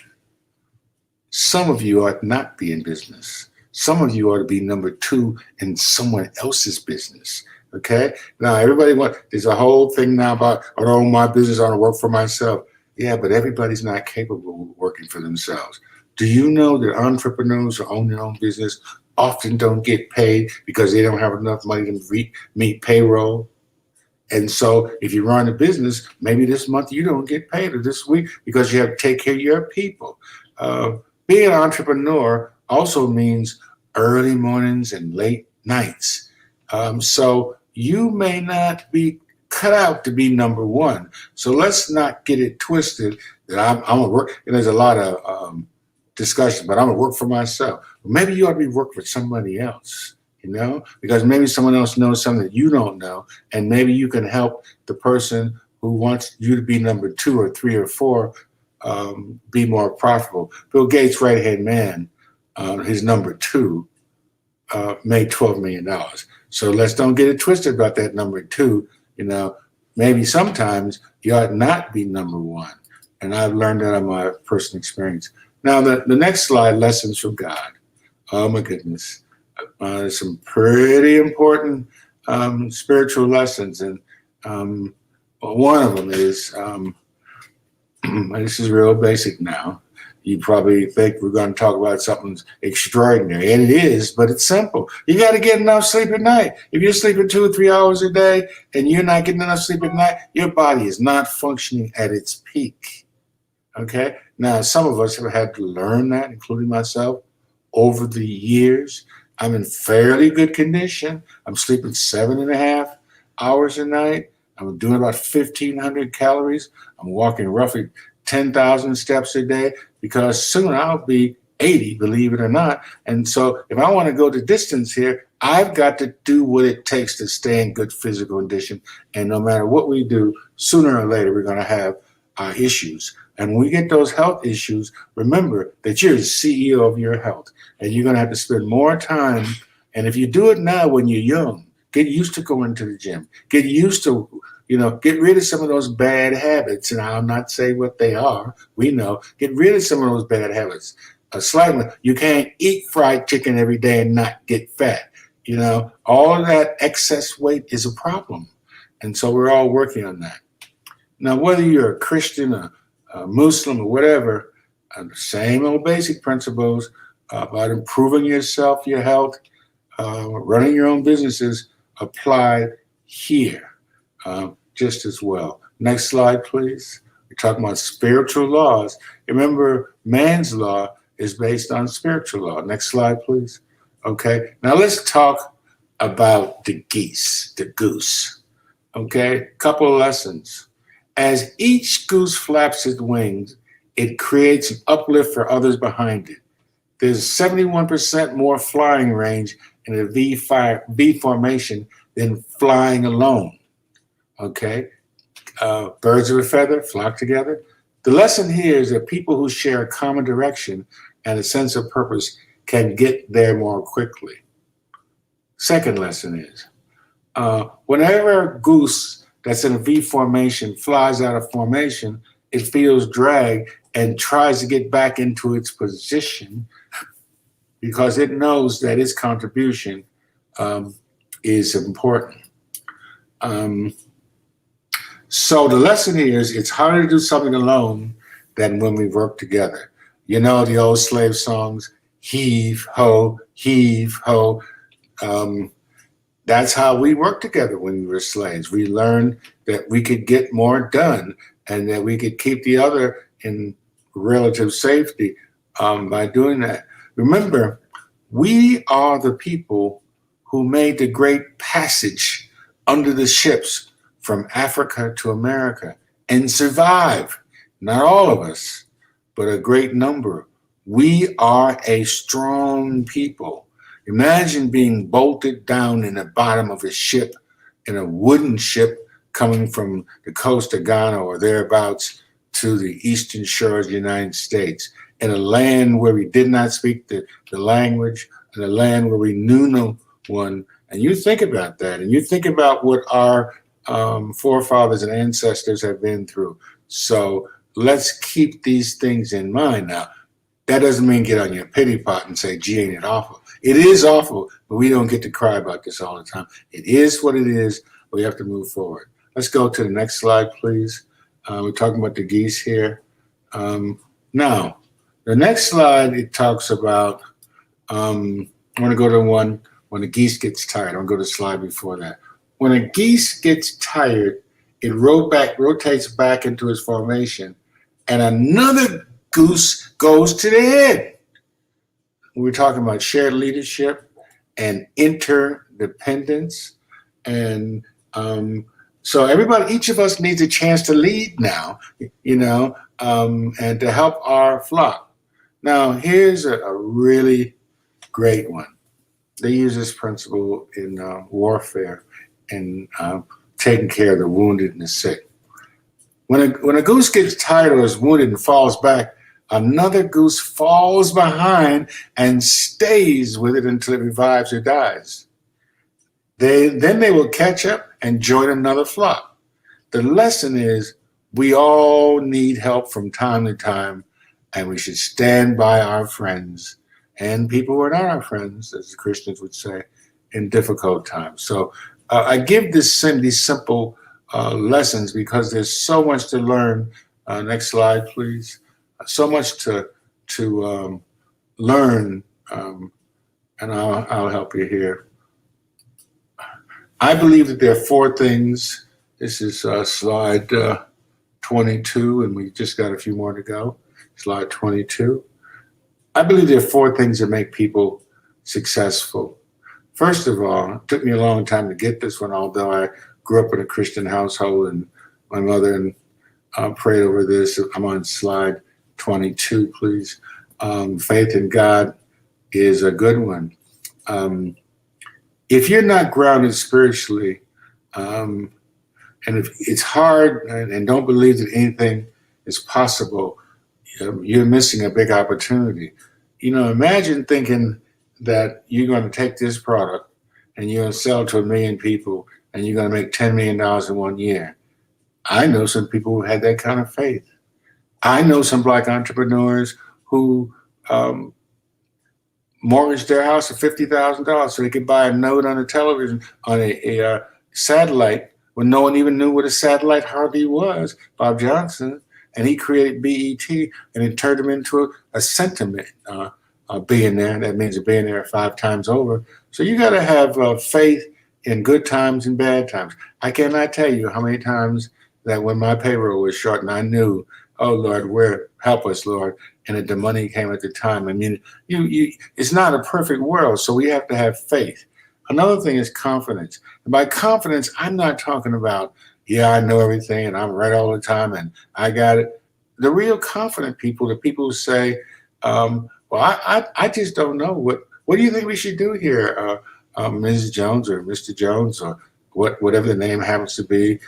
some of you ought not be in business. Some of you ought to be number 2 in someone else's business. Okay? Now there's a whole thing now about, oh, my business, I want to work for myself. Yeah, but everybody's not capable of working for themselves. Do you know that entrepreneurs who own their own business often don't get paid because they don't have enough money to meet payroll? And so if you run a business, maybe this month you don't get paid, or this week, because you have to take care of your people. Being an entrepreneur also means early mornings and late nights. So you may not be cut out to be number 1. So let's not get it twisted that I'm gonna work. And there's a lot of discussion, but I'm gonna work for myself. Maybe you ought to be working for somebody else, you know, because maybe someone else knows something that you don't know, and maybe you can help the person who wants you to be number 2 or 3 or 4 be more profitable. Bill Gates' right-hand man, his number 2, made $12 million. So let's don't get it twisted about that number 2. You know, maybe sometimes you ought not be number 1. And I've learned that on my personal experience. Now, the next slide, lessons from God. Oh, my goodness. There's some pretty important spiritual lessons. And one of them is, this is real basic now. You probably think we're going to talk about something extraordinary, and it is, but it's simple. You got to get enough sleep at night. If you're sleeping 2 or 3 hours a day and you're not getting enough sleep at night, your body is not functioning at its peak. Okay? Now, some of us have had to learn that, including myself, over the years. I'm in fairly good condition. I'm sleeping 7.5 hours a night. I'm doing about 1,500 calories. I'm walking roughly 10,000 steps a day, because soon I'll be 80, believe it or not. And so if I want to go the distance here, I've got to do what it takes to stay in good physical condition. And no matter what we do, sooner or later, we're going to have issues. And when we get those health issues, remember that you're the CEO of your health, and you're going to have to spend more time. And if you do it now when you're young, get used to going to the gym, get used to, get rid of some of those bad habits. And I'll not say what they are. We know. Get rid of some of those bad habits. Slightly, you can't eat fried chicken every day and not get fat. All of that excess weight is a problem. And so we're all working on that. Now, whether you're a Christian, a Muslim, or whatever, the same old basic principles. about improving yourself, your health, running your own businesses apply here just as well. Next slide, please. We're talking about spiritual laws. Remember, man's law is based on spiritual law. Next slide, please. Okay, now let's talk about the goose. Okay, couple of lessons. As each goose flaps its wings, it creates an uplift for others behind it. There's 71% more flying range in a V formation than flying alone. Okay, birds of a feather flock together. The lesson here is that people who share a common direction and a sense of purpose can get there more quickly. Second lesson is, whenever a goose that's in a V formation flies out of formation, it feels drag and tries to get back into its position because it knows that its contribution is important. So the lesson here is it's harder to do something alone than when we work together. You know the old slave songs, heave, ho, heave, ho. That's how we worked together when we were slaves. We learned that we could get more done and that we could keep the other in relative safety by doing that. Remember, we are the people who made the great passage under the ships from Africa to America and survived. Not all of us, but a great number. We are a strong people. Imagine being bolted down in the bottom of a ship, in a wooden ship coming from the coast of Ghana or thereabouts to the eastern shore of the United States, in a land where we did not speak the language, in a land where we knew no one. And you think about that, and you think about what our forefathers and ancestors have been through. So let's keep these things in mind. Now, that doesn't mean get on your pity pot and say, gee, ain't it awful? It is awful, but we don't get to cry about this all the time. It is what it is. We have to move forward. Let's go to the next slide, please. We're talking about the geese here. Now, the next slide, it talks about, I want to go to one when the geese gets tired. I'll go to the slide before that. When a geese gets tired, it rotates back into its formation, and another goose goes to the head. We're talking about shared leadership and interdependence. And so everybody, each of us needs a chance to lead now, and to help our flock. Now, here's a really great one. They use this principle in warfare and taking care of the wounded and the sick. When a goose gets tired or is wounded and falls back, another goose falls behind and stays with it until it revives or dies. Then they will catch up and join another flock. The lesson is we all need help from time to time, and we should stand by our friends and people who are not our friends, as the Christians would say, in difficult times. So I give these simple lessons because there's so much to learn. Next slide, please. So much to learn, and I'll help you here. I believe that there are four things. This is slide 22, and we just got a few more to go. Slide 22. I believe there are four things that make people successful. First of all, it took me a long time to get this one, although I grew up in a Christian household and my mother prayed over this. I'm on slide 22, please. Faith in God is a good one. If you're not grounded spiritually, and if it's hard and don't believe that anything is possible, you're missing a big opportunity. Imagine thinking that you're going to take this product and you're going to sell to 1 million people and you're going to make $10 million in 1 year. I know some people who had that kind of faith. I know some Black entrepreneurs who mortgaged their house for $50,000 so they could buy a note on a television, on a satellite, when no one even knew what a satellite hardly was, Bob Johnson. And he created BET, and it turned him into a sentiment a billionaire. That means a billionaire 5 times over. So you got to have faith in good times and bad times. I cannot tell you how many times that when my payroll was short and I knew, oh Lord, help us, Lord, and that the money came at the time. I mean, it's not a perfect world, so we have to have faith. Another thing is confidence. And by confidence, I'm not talking about, yeah, I know everything and I'm right all the time and I got it. The real confident people, the people who say, well, I just don't know. What do you think we should do here, Mrs. Jones or Mr. Jones or whatever the name happens to be?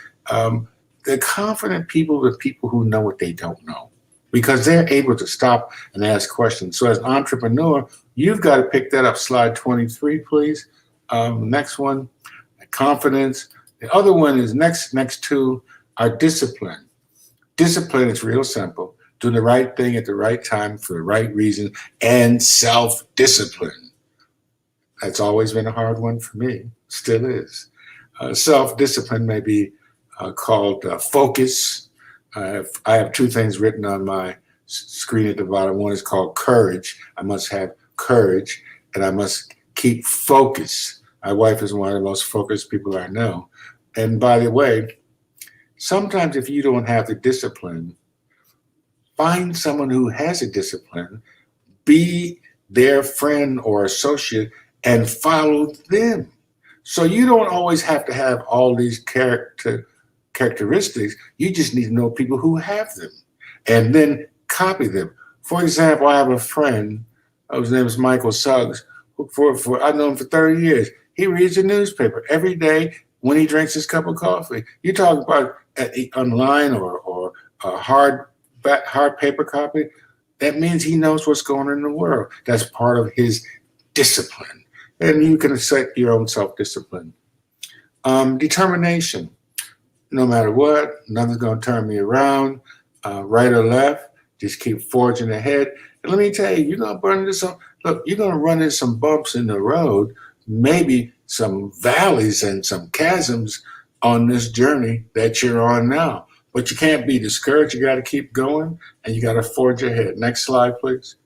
The confident people are the people who know what they don't know because they're able to stop and ask questions. So as an entrepreneur, you've got to pick that up. Slide 23, please. Next one, confidence. The other one is next to our discipline. Discipline is real simple. Do the right thing at the right time for the right reason and self-discipline. That's always been a hard one for me, still is. Self-discipline may be called focus. I have 2 things written on my screen at the bottom. One is called courage. I must have courage and I must keep focus. My wife is one of the most focused people I know. And by the way, sometimes if you don't have the discipline, find someone who has a discipline, be their friend or associate and follow them. So you don't always have to have all these characteristics. You just need to know people who have them and then copy them. For example, I have a friend whose name is Michael Suggs. I've known him for 30 years. He reads the newspaper every day when he drinks his cup of coffee. You talk about online or a hard paper copy. That means he knows what's going on in the world. That's part of his discipline. And you can set your own self-discipline. Determination. No matter what, nothing's going to turn me around, right or left. Just keep forging ahead. And let me tell you, you're going to run into some bumps in the road, maybe some valleys and some chasms on this journey that you're on now. But you can't be discouraged. You got to keep going and you got to forge ahead. Next slide, please.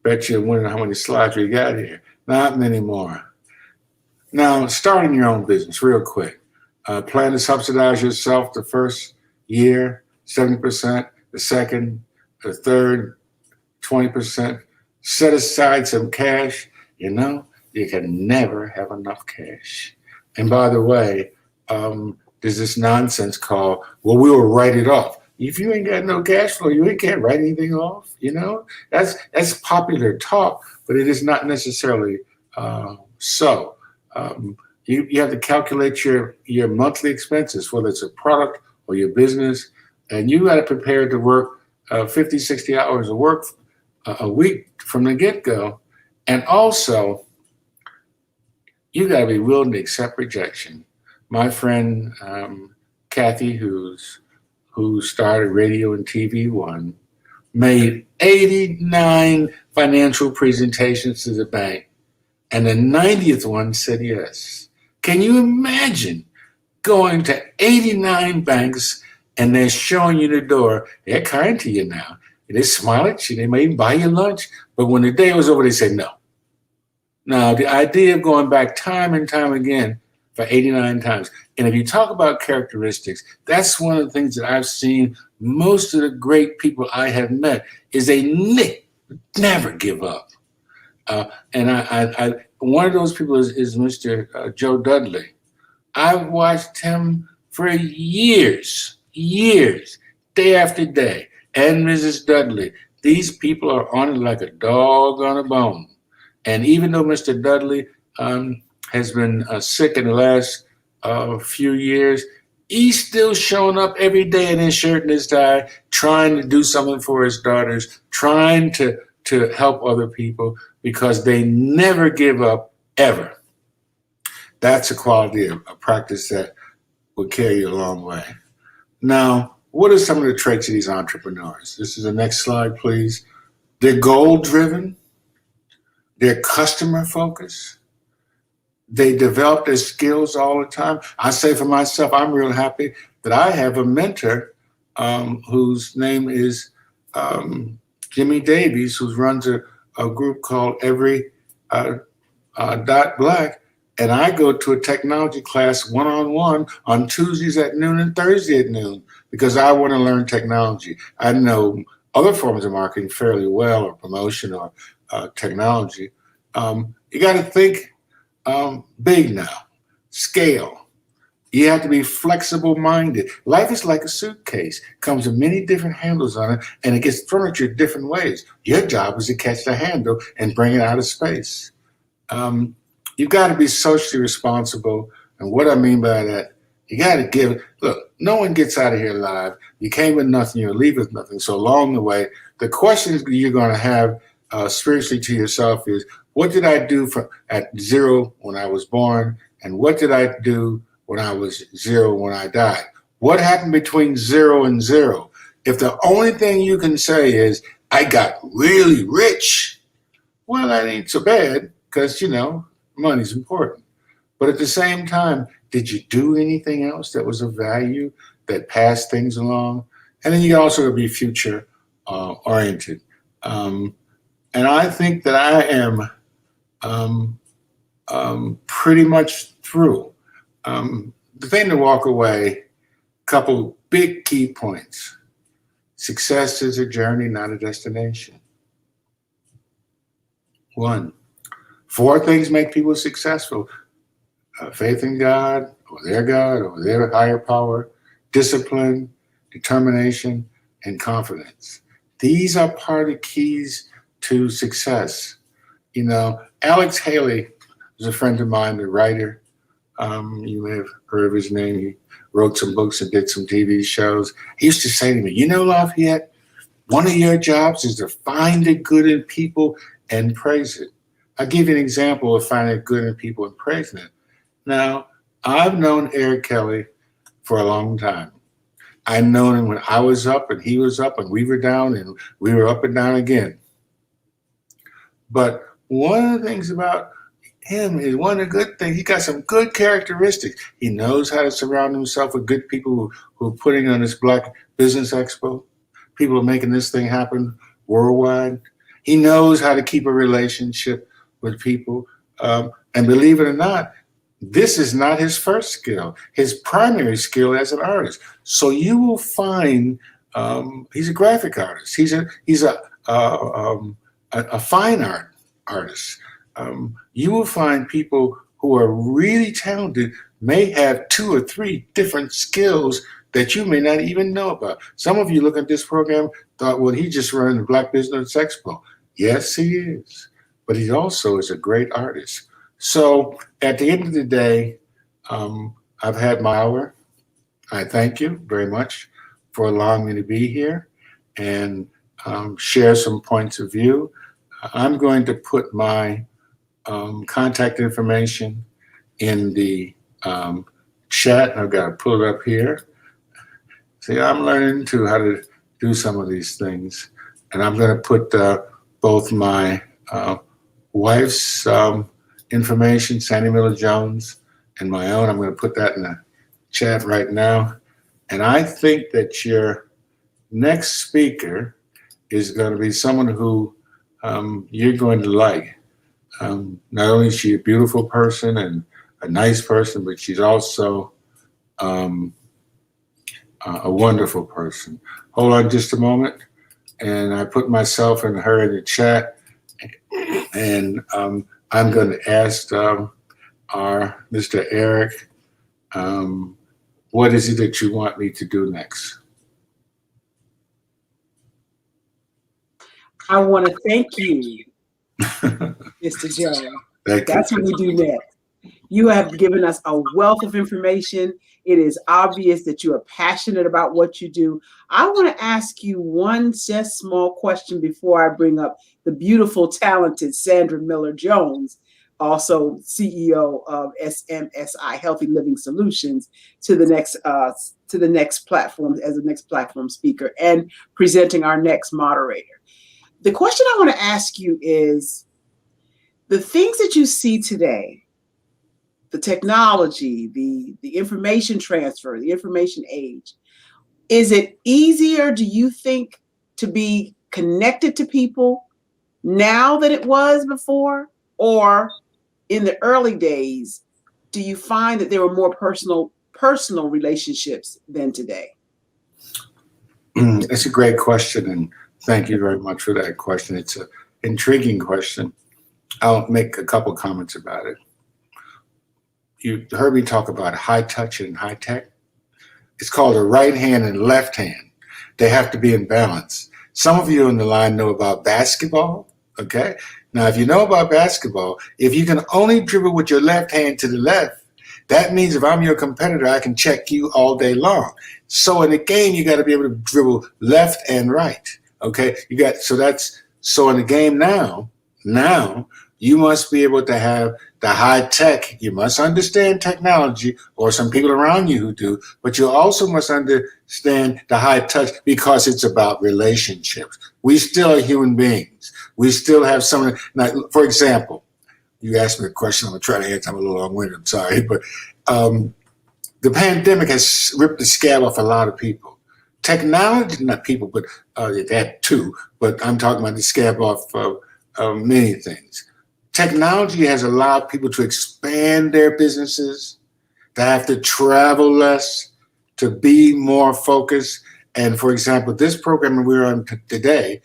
Bet you're wondering how many slides we got here. Not many more. Now, starting your own business real quick. Plan to subsidize yourself the first year, 70%, the second, the third, 20%. Set aside some cash. You know, you can never have enough cash. And by the way, there's this nonsense called, well, we'll write it off. If you ain't got no cash flow, you can't write anything off. You know, that's popular talk, but it is not necessarily so. You have to calculate your monthly expenses, whether it's a product or your business, and you got to prepare to work 50, 60 hours of work a week from the get-go. And also, you got to be willing to accept rejection. My friend, Kathy, who started Radio and TV One, made 89 financial presentations to the bank, and the 90th one said yes. Can you imagine going to 89 banks and they're showing you the door? They're kind to you now. They smile at you. They may even buy you lunch. But when the day was over, they say no. Now, the idea of going back time and time again for 89 times. And if you talk about characteristics, that's one of the things that I've seen most of the great people I have met is they never give up. And I one of those people is Mr. Joe Dudley. I've watched him for years, day after day. And Mrs. Dudley, these people are on it like a dog on a bone. And even though Mr. Dudley has been sick in the last few years, he's still showing up every day in his shirt and his tie, trying to do something for his daughters, trying to help other people because they never give up, ever. That's a quality of a practice that will carry you a long way. Now, what are some of the traits of these entrepreneurs? This is the next slide, please. They're goal-driven. They're customer-focused. They develop their skills all the time. I say for myself, I'm real happy that I have a mentor whose name is Jimmy Davies, who runs a group called Every Dot Black, and I go to a technology class one-on-one on Tuesdays at noon and Thursday at noon because I want to learn technology. I know other forms of marketing fairly well, or promotion, or technology. You got to think big now, scale. You have to be flexible-minded. Life is like a suitcase. Comes with many different handles on it, and it gets furniture different ways. Your job is to catch the handle and bring it out of space. You've got to be socially responsible. And what I mean by that, you got to give. Look, no one gets out of here alive. You came with nothing, you'll leave with nothing. So along the way, the questions you're going to have spiritually to yourself is, what did I do at 0 when I was born? And what did I do when I was 0 when I died? What happened between 0 and 0? If the only thing you can say is, I got really rich, well, that ain't so bad, because, money's important. But at the same time, did you do anything else that was of value, that passed things along? And then you also be future oriented. And I think that I am pretty much through. The thing to walk away, couple big key points. Success is a journey, not a destination. 1, 4 things make people successful. Faith in God, or their higher power, discipline, determination, and confidence. These are part of keys to success. Alex Haley is a friend of mine, the writer. You may have heard of his name. He wrote some books and did some TV shows. He used to say to me, Lafayette, one of your jobs is to find the good in people and praise it. I'll give you an example of finding good in people and praising it. Now, I've known Eric Kelly for a long time. I've known him when I was up and he was up and we were down and we were up and down again. But one of the things about him is, one of the good things, he got some good characteristics. He knows how to surround himself with good people who are putting on this Black Business Expo. People are making this thing happen worldwide. He knows how to keep a relationship with people. And believe it or not, this is not his first skill. His primary skill as an artist. So you will find he's a graphic artist. He's a fine art artist. You will find people who are really talented may have 2 or 3 different skills that you may not even know about. Some of you look at this program, thought, well, he just ran the Black Business Expo. Yes, he is. But he also is a great artist. So at the end of the day, I've had my hour. I thank you very much for allowing me to be here and share some points of view. I'm going to put my contact information in the chat. I've got to pull it up here. See, I'm learning too how to do some of these things. And I'm going to put both my wife's information, Sandy Miller Jones, and my own. I'm going to put that in the chat right now. And I think that your next speaker is going to be someone who you're going to like. Not only is she a beautiful person and a nice person, but she's also a wonderful person. Hold on just a moment. And I put myself and her in the chat. And I'm going to ask our Mr. Eric, what is it that you want me to do next? I want to thank you, Mr. Joe. That's what we do next. You have given us a wealth of information. It is obvious that you are passionate about what you do. I want to ask you one just small question before I bring up the beautiful, talented Sandra Miller Jones, also CEO of SMSI Healthy Living Solutions, to the next platform as the next platform speaker and presenting our next moderator. The question I want to ask you is, the things that you see today, the technology, the information transfer, the information age, is it easier, do you think, to be connected to people now than it was before? Or in the early days, do you find that there were more personal relationships than today? It's a great question, and thank you very much for that question. It's an intriguing question. I'll make a couple comments about it. You heard me talk about high touch and high tech. It's called a right hand and left hand. They have to be in balance. Some of you on the line know about basketball, okay? Now, if you know about basketball, if you can only dribble with your left hand to the left, that means if I'm your competitor, I can check you all day long. So in the game, you got to be able to dribble left and right. Okay, so in the game now you must be able to have the high tech. You must understand technology, or some people around you who do, but you also must understand the high touch, because it's about relationships. We still are human beings. We still have some. Now, for example, you asked me a question. I'm going to try to answer. I'm a little long-winded. I'm sorry. But the pandemic has ripped the scab off a lot of people. Technology, not people, but that too. But I'm talking about the scab off many things. Technology has allowed people to expand their businesses, to have to travel less, to be more focused. And for example, this program we're on today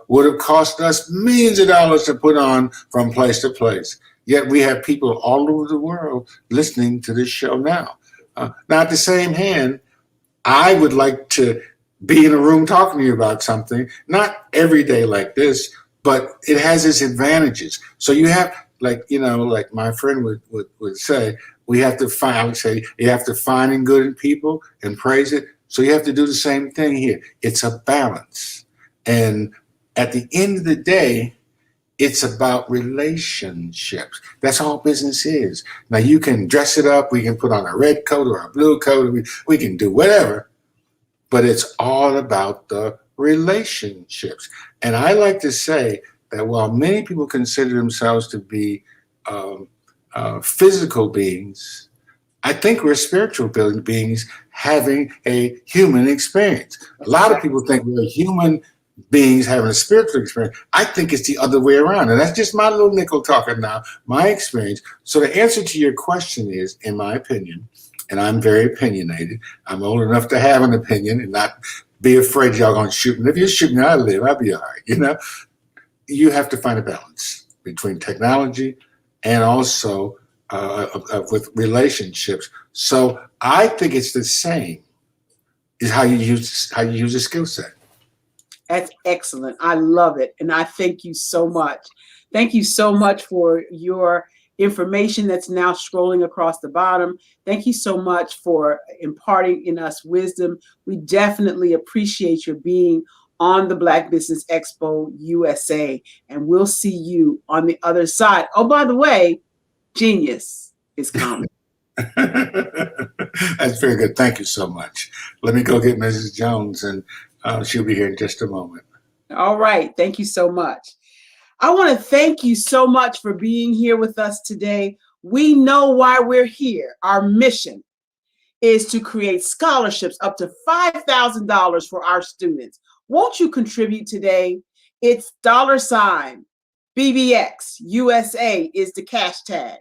would have cost us millions of dollars to put on from place to place. Yet we have people all over the world listening to this show now. Now, at the same hand, I would like to be in a room talking to you about something, not every day like this, but it has its advantages. So you have, like my friend would say, you have to find good in people and praise it. So you have to do the same thing here. It's a balance. And at the end of the day, it's about relationships. That's all business is. Now, you can dress it up. We can put on a red coat or a blue coat. We can do whatever, but it's all about the relationships. And I like to say that while many people consider themselves to be physical beings, I think we're spiritual beings having a human experience. A lot of people think we're human beings having a spiritual experience. I think it's the other way around. And that's just my little nickel talking now, my experience. So the answer to your question is, in my opinion, and I'm very opinionated, I'm old enough to have an opinion and not be afraid y'all gonna shoot me. If you shoot me, I'll live, I'll be all right, You have to find a balance between technology and also with relationships. So I think it's the same is how you use a skill set. That's excellent. I love it. And I thank you so much. Thank you so much for your information that's now scrolling across the bottom. Thank you so much for imparting in us wisdom. We definitely appreciate your being on the Black Business Expo USA, and we'll see you on the other side. Oh, by the way, Genius is coming. That's very good. Thank you so much. Let me go get Mrs. Jones, and she'll be here in just a moment. All right. Thank you so much. I want to thank you so much for being here with us today. We know why we're here. Our mission is to create scholarships up to $5,000 for our students. Won't you contribute today? It's $BBX USA is the cash tag.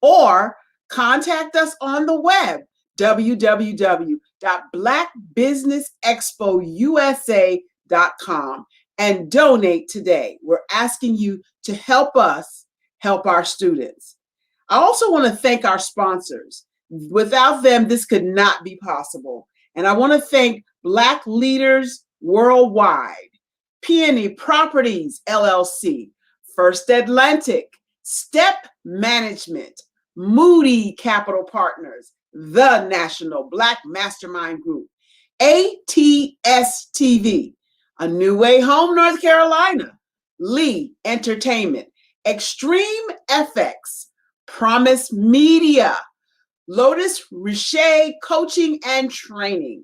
Or contact us on the web, www.blackbusinessexpousa.com, and donate today. We're asking you to help us help our students. I also want to thank our sponsors. Without them, this could not be possible. And I want to thank Black Leaders Worldwide, Peony Properties, LLC, First Atlantic, Step Management, Moody Capital Partners, the National Black Mastermind Group, ATS TV, A New Way Home, North Carolina, Lee Entertainment, Extreme FX, Promise Media, Lotus Riche Coaching and Training,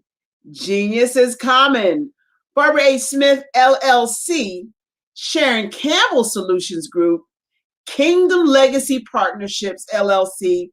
Genius is Common, Barbara A. Smith, LLC, Sharon Campbell Solutions Group, Kingdom Legacy Partnerships, LLC,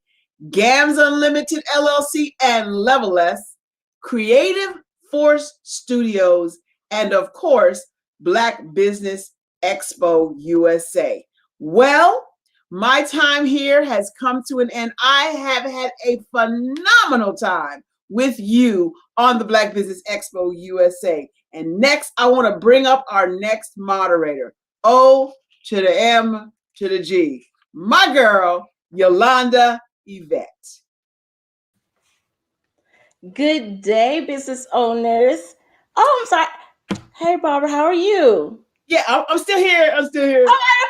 GAMS Unlimited, LLC, and Level S, Creative Force Studios, and of course, Black Business Expo USA. Well, my time here has come to an end. I have had a phenomenal time with you on the Black Business Expo USA. And next, I want to bring up our next moderator, O to the M to the G, my girl, Yolanda Yvette. Good day, business owners. Oh, I'm sorry. Hey, Barbara, how are you? Yeah, I'm still here. I'm still here. Oh, I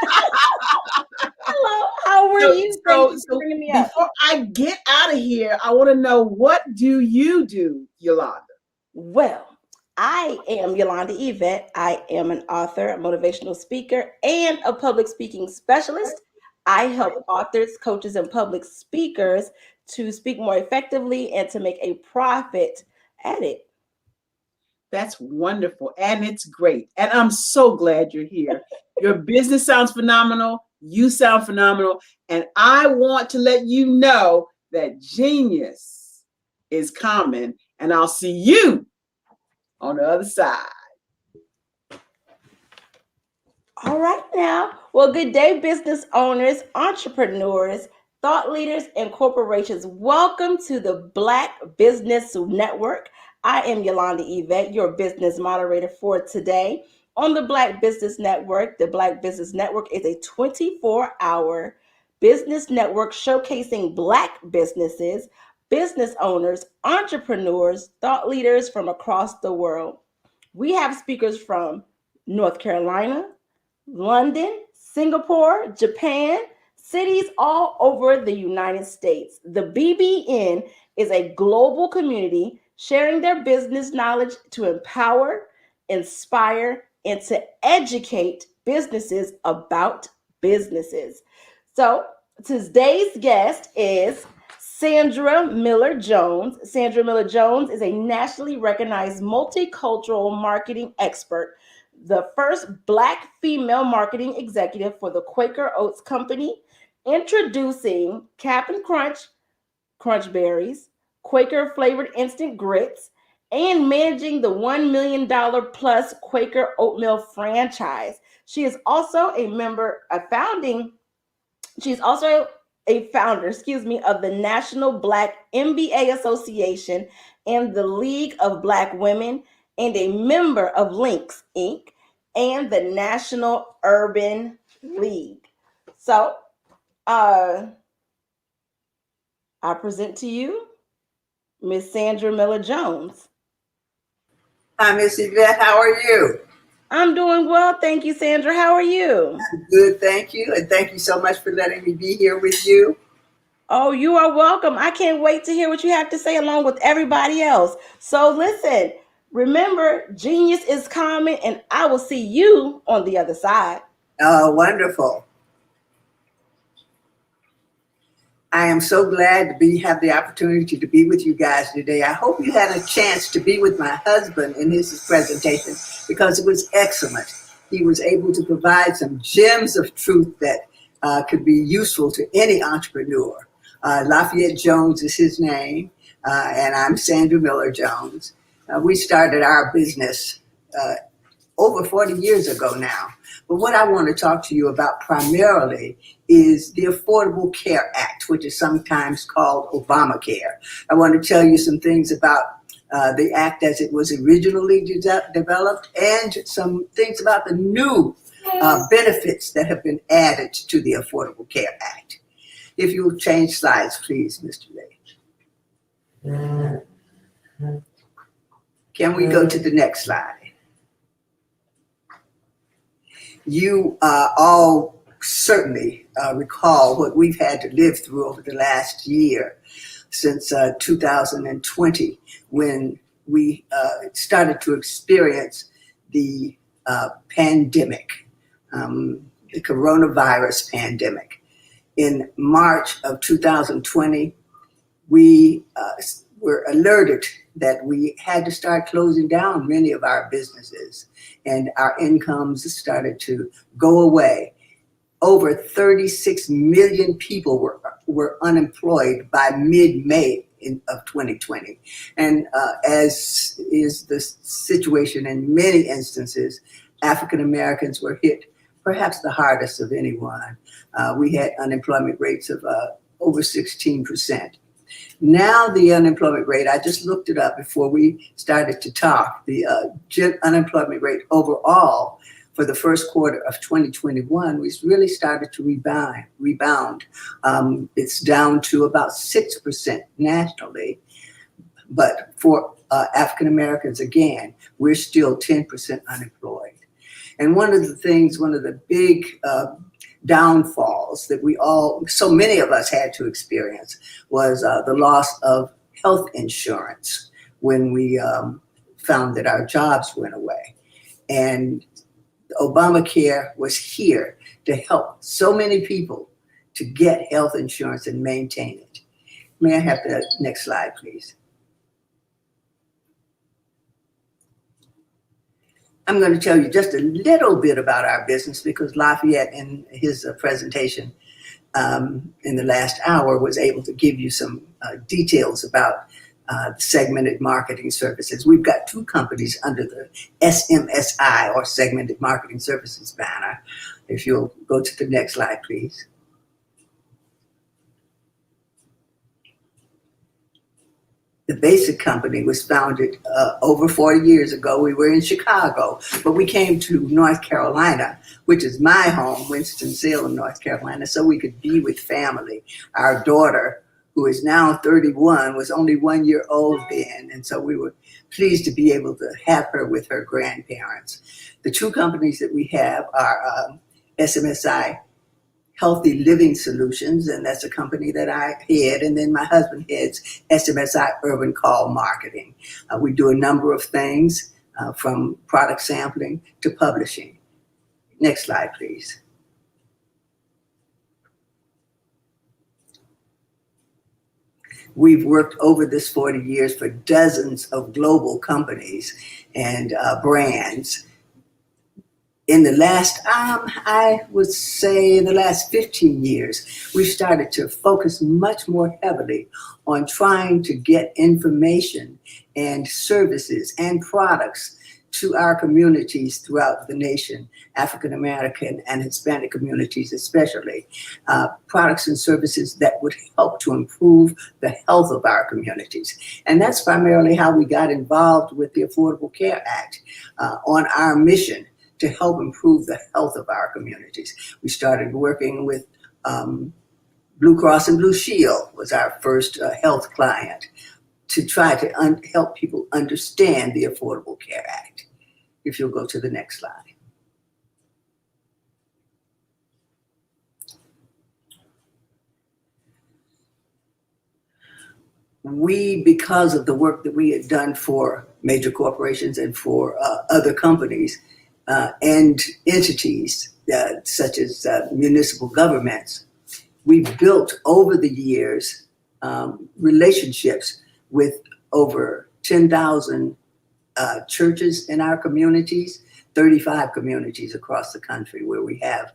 forgot. Hello, how were you? Thank you for bringing me up. Before I get out of here, I want to know, what do you do, Yolanda? Well, I am Yolanda Yvette. I am an author, a motivational speaker, and a public speaking specialist. I help authors, coaches, and public speakers to speak more effectively and to make a profit at it. That's wonderful. And it's great. And I'm so glad you're here. Your business sounds phenomenal. You sound phenomenal. And I want to let you know that genius is coming. And I'll see you on the other side. All right now. Well, good day, business owners, entrepreneurs, thought leaders, and corporations. Welcome to the Black Business Network. I am Yolanda Yvette, your business moderator for today. On the Black Business Network, the Black Business Network is a 24-hour business network showcasing Black businesses, business owners, entrepreneurs, thought leaders from across the world. We have speakers from North Carolina, London, Singapore, Japan, cities all over the United States. The BBN is a global community sharing their business knowledge to empower, inspire, and to educate businesses about businesses. So today's guest is Sandra Miller Jones. Sandra Miller Jones is a nationally recognized multicultural marketing expert, the first Black female marketing executive for the Quaker Oats Company, introducing Cap'n Crunch, Crunch Berries, Quaker flavored instant grits, and managing the $1 million plus Quaker oatmeal franchise. She is also a founder, of the National Black MBA Association and the League of Black Women, and a member of Links, Inc., and the National Urban League. So, I present to you Miss Sandra Miller Jones. Hi, Miss Yvette. How are you? I'm doing well. Thank you, Sandra. How are you? I'm good. Thank you. And thank you so much for letting me be here with you. Oh, you are welcome. I can't wait to hear what you have to say along with everybody else. So listen, remember, genius is common, and I will see you on the other side. Oh, wonderful. I am so glad to have the opportunity to be with you guys today. I hope you had a chance to be with my husband in his presentation, because it was excellent. He was able to provide some gems of truth that could be useful to any entrepreneur. Lafayette Jones is his name, and I'm Sandra Miller Jones. We started our business over 40 years ago now. But what I want to talk to you about primarily is the Affordable Care Act, which is sometimes called Obamacare. I want to tell you some things about the act as it was originally developed, and some things about the new benefits that have been added to the Affordable Care Act. If you'll change slides, please, Mr. Ray. Can we go to the next slide? You all certainly recall what we've had to live through over the last year, since 2020, when we started to experience the pandemic, the coronavirus pandemic. In March of 2020, we were alerted that we had to start closing down many of our businesses, and our incomes started to go away. Over 36 million people were unemployed by mid-May of 2020. And as is the situation in many instances, African Americans were hit perhaps the hardest of anyone. We had unemployment rates of over 16%. Now the unemployment rate, I just looked it up before we started to talk, the unemployment rate overall for the first quarter of 2021, we really started to rebound. It's down to about 6% nationally, but for African Americans, again, we're still 10% unemployed. And one of the big downfalls that so many of us had to experience was the loss of health insurance when we found that our jobs went away. And Obamacare was here to help so many people to get health insurance and maintain it. May I have the next slide, please? I'm going to tell you just a little bit about our business because Lafayette, in his presentation in the last hour, was able to give you some details about segmented marketing services. We've got two companies under the SMSI, or Segmented Marketing Services banner. If you'll go to the next slide, please. The Basic Company was founded over 40 years ago. We were in Chicago, but we came to North Carolina, which is my home, Winston-Salem, North Carolina, so we could be with family. Our daughter, who is now 31, was only 1 year old then, and so we were pleased to be able to have her with her grandparents. The two companies that we have are SMSI Healthy Living Solutions, and that's a company that I head, and then my husband heads SMSI Urban Call Marketing. We do a number of things from product sampling to publishing. Next slide, please. We've worked over this 40 years for dozens of global companies and brands. In the last, I would say the last 15 years, we've started to focus much more heavily on trying to get information and services and products to our communities throughout the nation, African American and Hispanic communities especially, products and services that would help to improve the health of our communities. And that's primarily how we got involved with the Affordable Care Act on our mission to help improve the health of our communities. We started working with Blue Cross and Blue Shield was our first health client to try to help people understand the Affordable Care Act. If you'll go to the next slide. We, because of the work that we had done for major corporations and for other companies and entities such as municipal governments, we've built over the years relationships with over 10,000 churches in our communities, 35 communities across the country where we have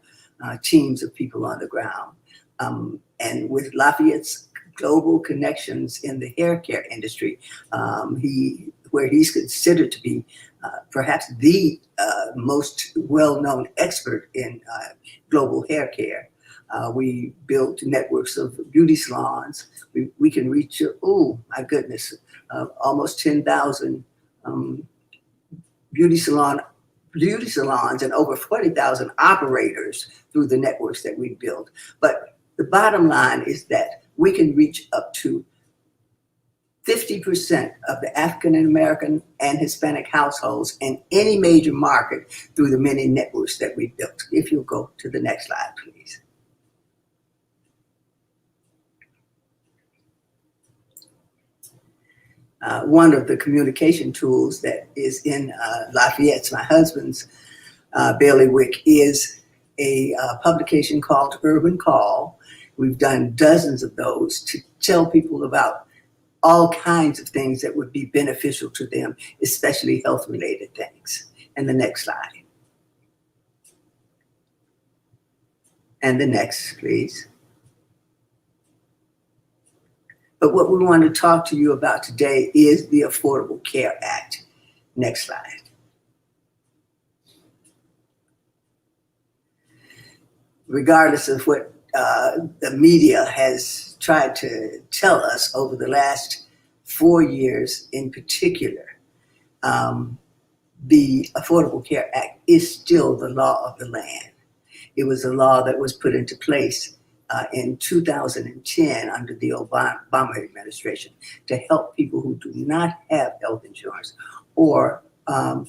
teams of people on the ground. And with Lafayette's global connections in the hair care industry, where he's considered to be perhaps the most well-known expert in global hair care. We built networks of beauty salons. We can reach, oh my goodness, almost 10,000 beauty salons and over 40,000 operators through the networks that we build. But the bottom line is that we can reach up to 50% of the African American and Hispanic households in any major market through the many networks that we built. If you'll go to the next slide, please. One of the communication tools that is in Lafayette's, my husband's bailiwick, is a publication called Urban Call. We've done dozens of those to tell people about all kinds of things that would be beneficial to them, especially health-related things. And the next slide. And the next, please. But what we want to talk to you about today is the Affordable Care Act. Next slide. Regardless of what the media has tried to tell us over the last 4 years in particular, the Affordable Care Act is still the law of the land. It was a law that was put into place in 2010 under the Obama administration to help people who do not have health insurance or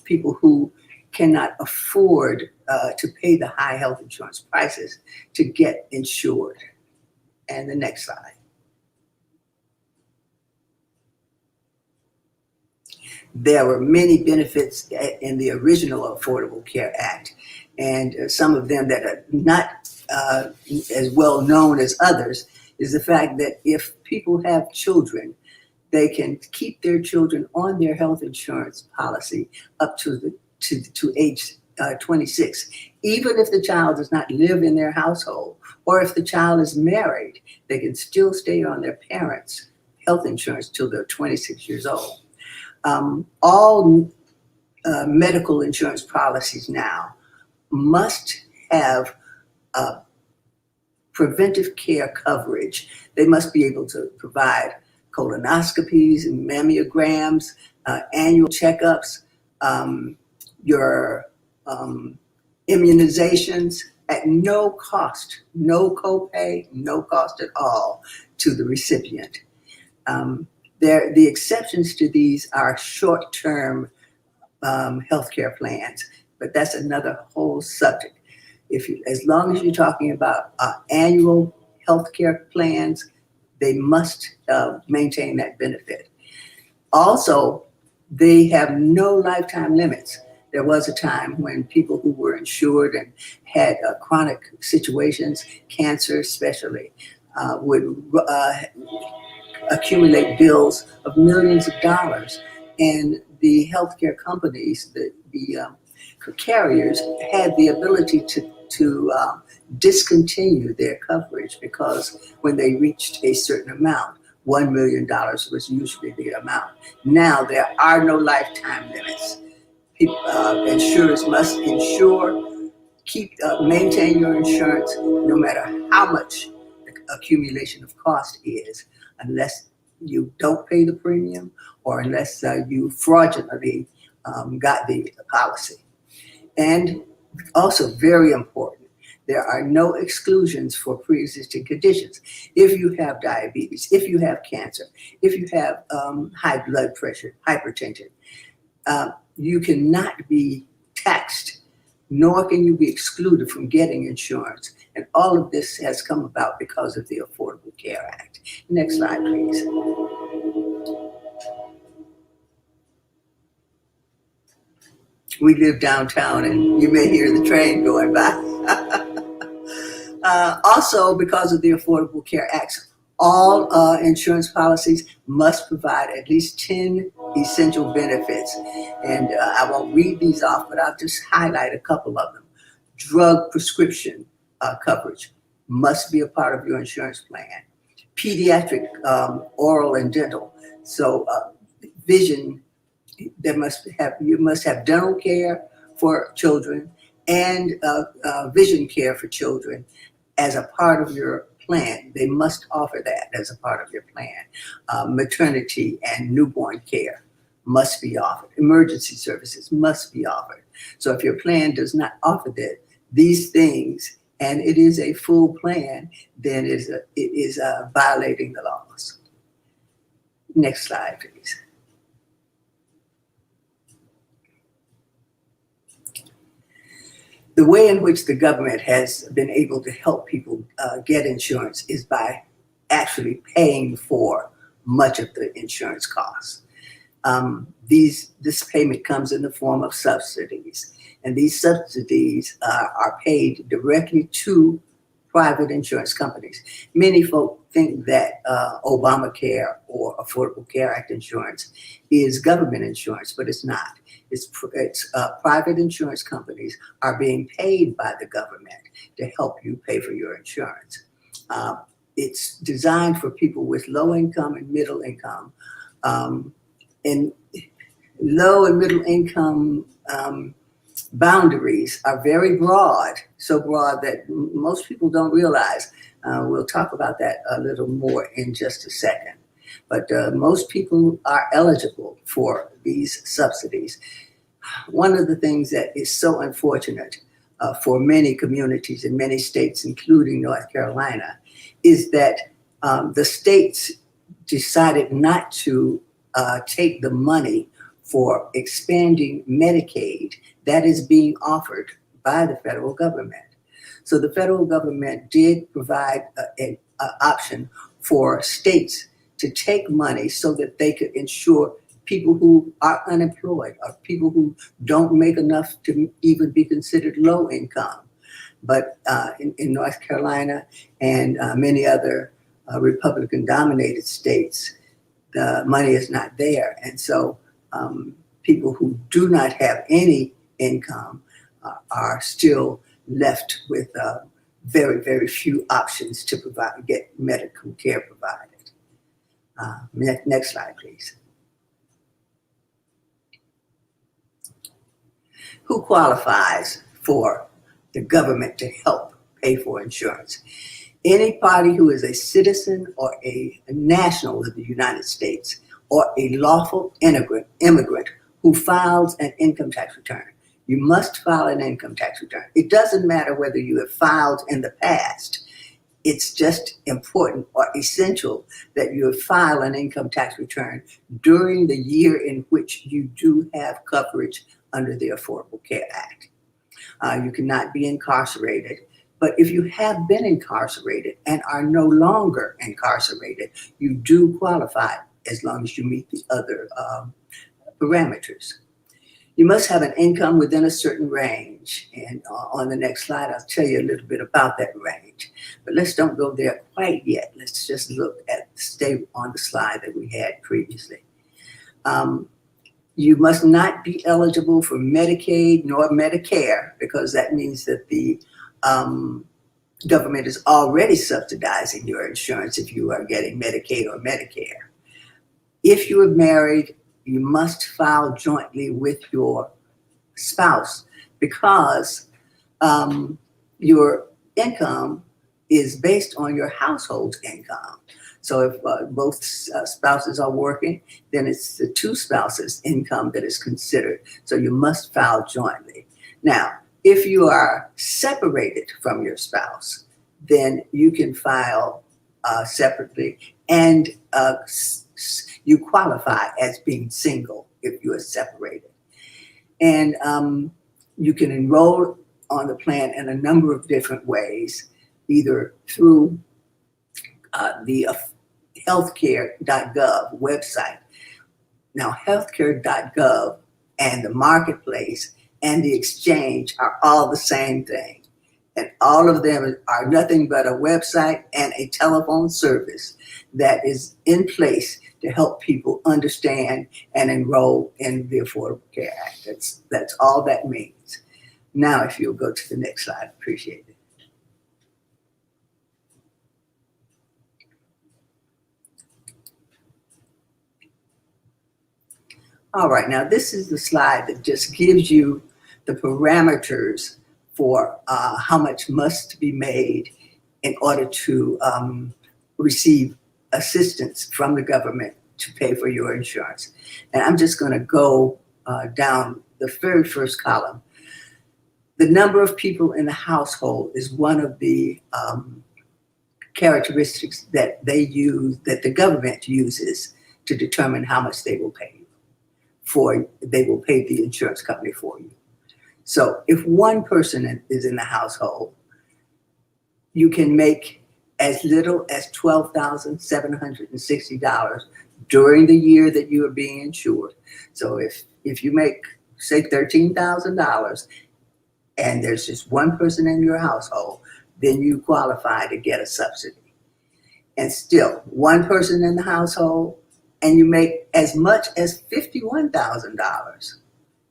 people who cannot afford to pay the high health insurance prices to get insured. And the next slide. There were many benefits in the original Affordable Care Act, and some of them that are not as well known as others is the fact that if people have children, they can keep their children on their health insurance policy up to age 26, even if the child does not live in their household, or if the child is married, they can still stay on their parents' health insurance till they're 26 years old. All medical insurance policies now must have preventive care coverage. They must be able to provide colonoscopies and mammograms, annual checkups, your immunizations at no cost, no copay, no cost at all to the recipient. The exceptions to these are short-term healthcare plans, but that's another whole subject. As long as you're talking about annual healthcare plans, they must maintain that benefit. Also, they have no lifetime limits. There was a time when people who were insured and had chronic situations, cancer especially, would accumulate bills of millions of dollars. And the healthcare companies, the carriers, had the ability to discontinue their coverage because when they reached a certain amount, $1 million was usually the amount. Now there are no lifetime limits. Insurers must insure, maintain your insurance no matter how much the accumulation of cost is, unless you don't pay the premium or unless you fraudulently got the policy. And also very important, there are no exclusions for pre-existing conditions. If you have diabetes, if you have cancer, if you have high blood pressure, hypertension, you cannot be taxed, nor can you be excluded from getting insurance. And all of this has come about because of the Affordable Care Act. Next slide, please. We live downtown and you may hear the train going by. Also, because of the Affordable Care Act, all insurance policies must provide at least 10 essential benefits. And I won't read these off, but I'll just highlight a couple of them. Drug prescription coverage must be a part of your insurance plan. Pediatric, oral and dental. So vision, you must have dental care for children and vision care for children as a part of your plan. They must offer that as a part of your plan. Maternity and newborn care must be offered. Emergency services must be offered. So if your plan does not offer these things, and it is a full plan, then it is violating the laws. Next slide, please. The way in which the government has been able to help people get insurance is by actually paying for much of the insurance costs. This payment comes in the form of subsidies, and these subsidies are paid directly to private insurance companies. Many folk think that Obamacare or Affordable Care Act insurance is government insurance, but it's not. It's private insurance companies are being paid by the government to help you pay for your insurance. it's designed for people with low income and middle income. And low and middle income boundaries are very broad, so broad that most people don't realize. We'll talk about that a little more in just a second. But most people are eligible for these subsidies. One of the things that is so unfortunate for many communities in many states, including North Carolina, is that the states decided not to take the money for expanding Medicaid that is being offered by the federal government. So the federal government did provide an option for states to take money so that they could ensure people who are unemployed or people who don't make enough to even be considered low income. But in North Carolina and many other Republican-dominated states, the money is not there. And so people who do not have any income are still left with very, very few options to get medical care provided. Next slide, please. Who qualifies for the government to help pay for insurance? Any party who is a citizen or a national of the United States or a lawful immigrant who files an income tax return. You must file an income tax return. It doesn't matter whether you have filed in the past. It's just important or essential that you file an income tax return during the year in which you do have coverage under the Affordable Care Act. You cannot be incarcerated, but if you have been incarcerated and are no longer incarcerated, you do qualify as long as you meet the other parameters. You must have an income within a certain range. And on the next slide, I'll tell you a little bit about that range. But don't go there quite yet. Let's just stay on the slide that we had previously. You must not be eligible for Medicaid nor Medicare, because that means that the government is already subsidizing your insurance if you are getting Medicaid or Medicare. If you are married, you must file jointly with your spouse, because your income is based on your household's income. So if both spouses are working, then it's the two spouses' income that is considered. So you must file jointly. Now, if you are separated from your spouse, then you can file separately, and you qualify as being single if you are separated. And you can enroll on the plan in a number of different ways, either through the healthcare.gov website. Now, healthcare.gov and the marketplace and the exchange are all the same thing. And all of them are nothing but a website and a telephone service that is in place to help people understand and enroll in the Affordable Care Act. That's all that means. Now, if you'll go to the next slide, appreciate it. All right, now this is the slide that just gives you the parameters for how much must be made in order to receive assistance from the government to pay for your insurance. And I'm just going to go down the very first column. The number of people in the household is one of the characteristics that that the government uses to determine how much they will pay you they will pay the insurance company for you. So if one person is in the household, you can make as little as $12,760 during the year that you are being insured. So if you make, say, $13,000 and there's just one person in your household, then you qualify to get a subsidy. And still, one person in the household, and you make as much as $51,000,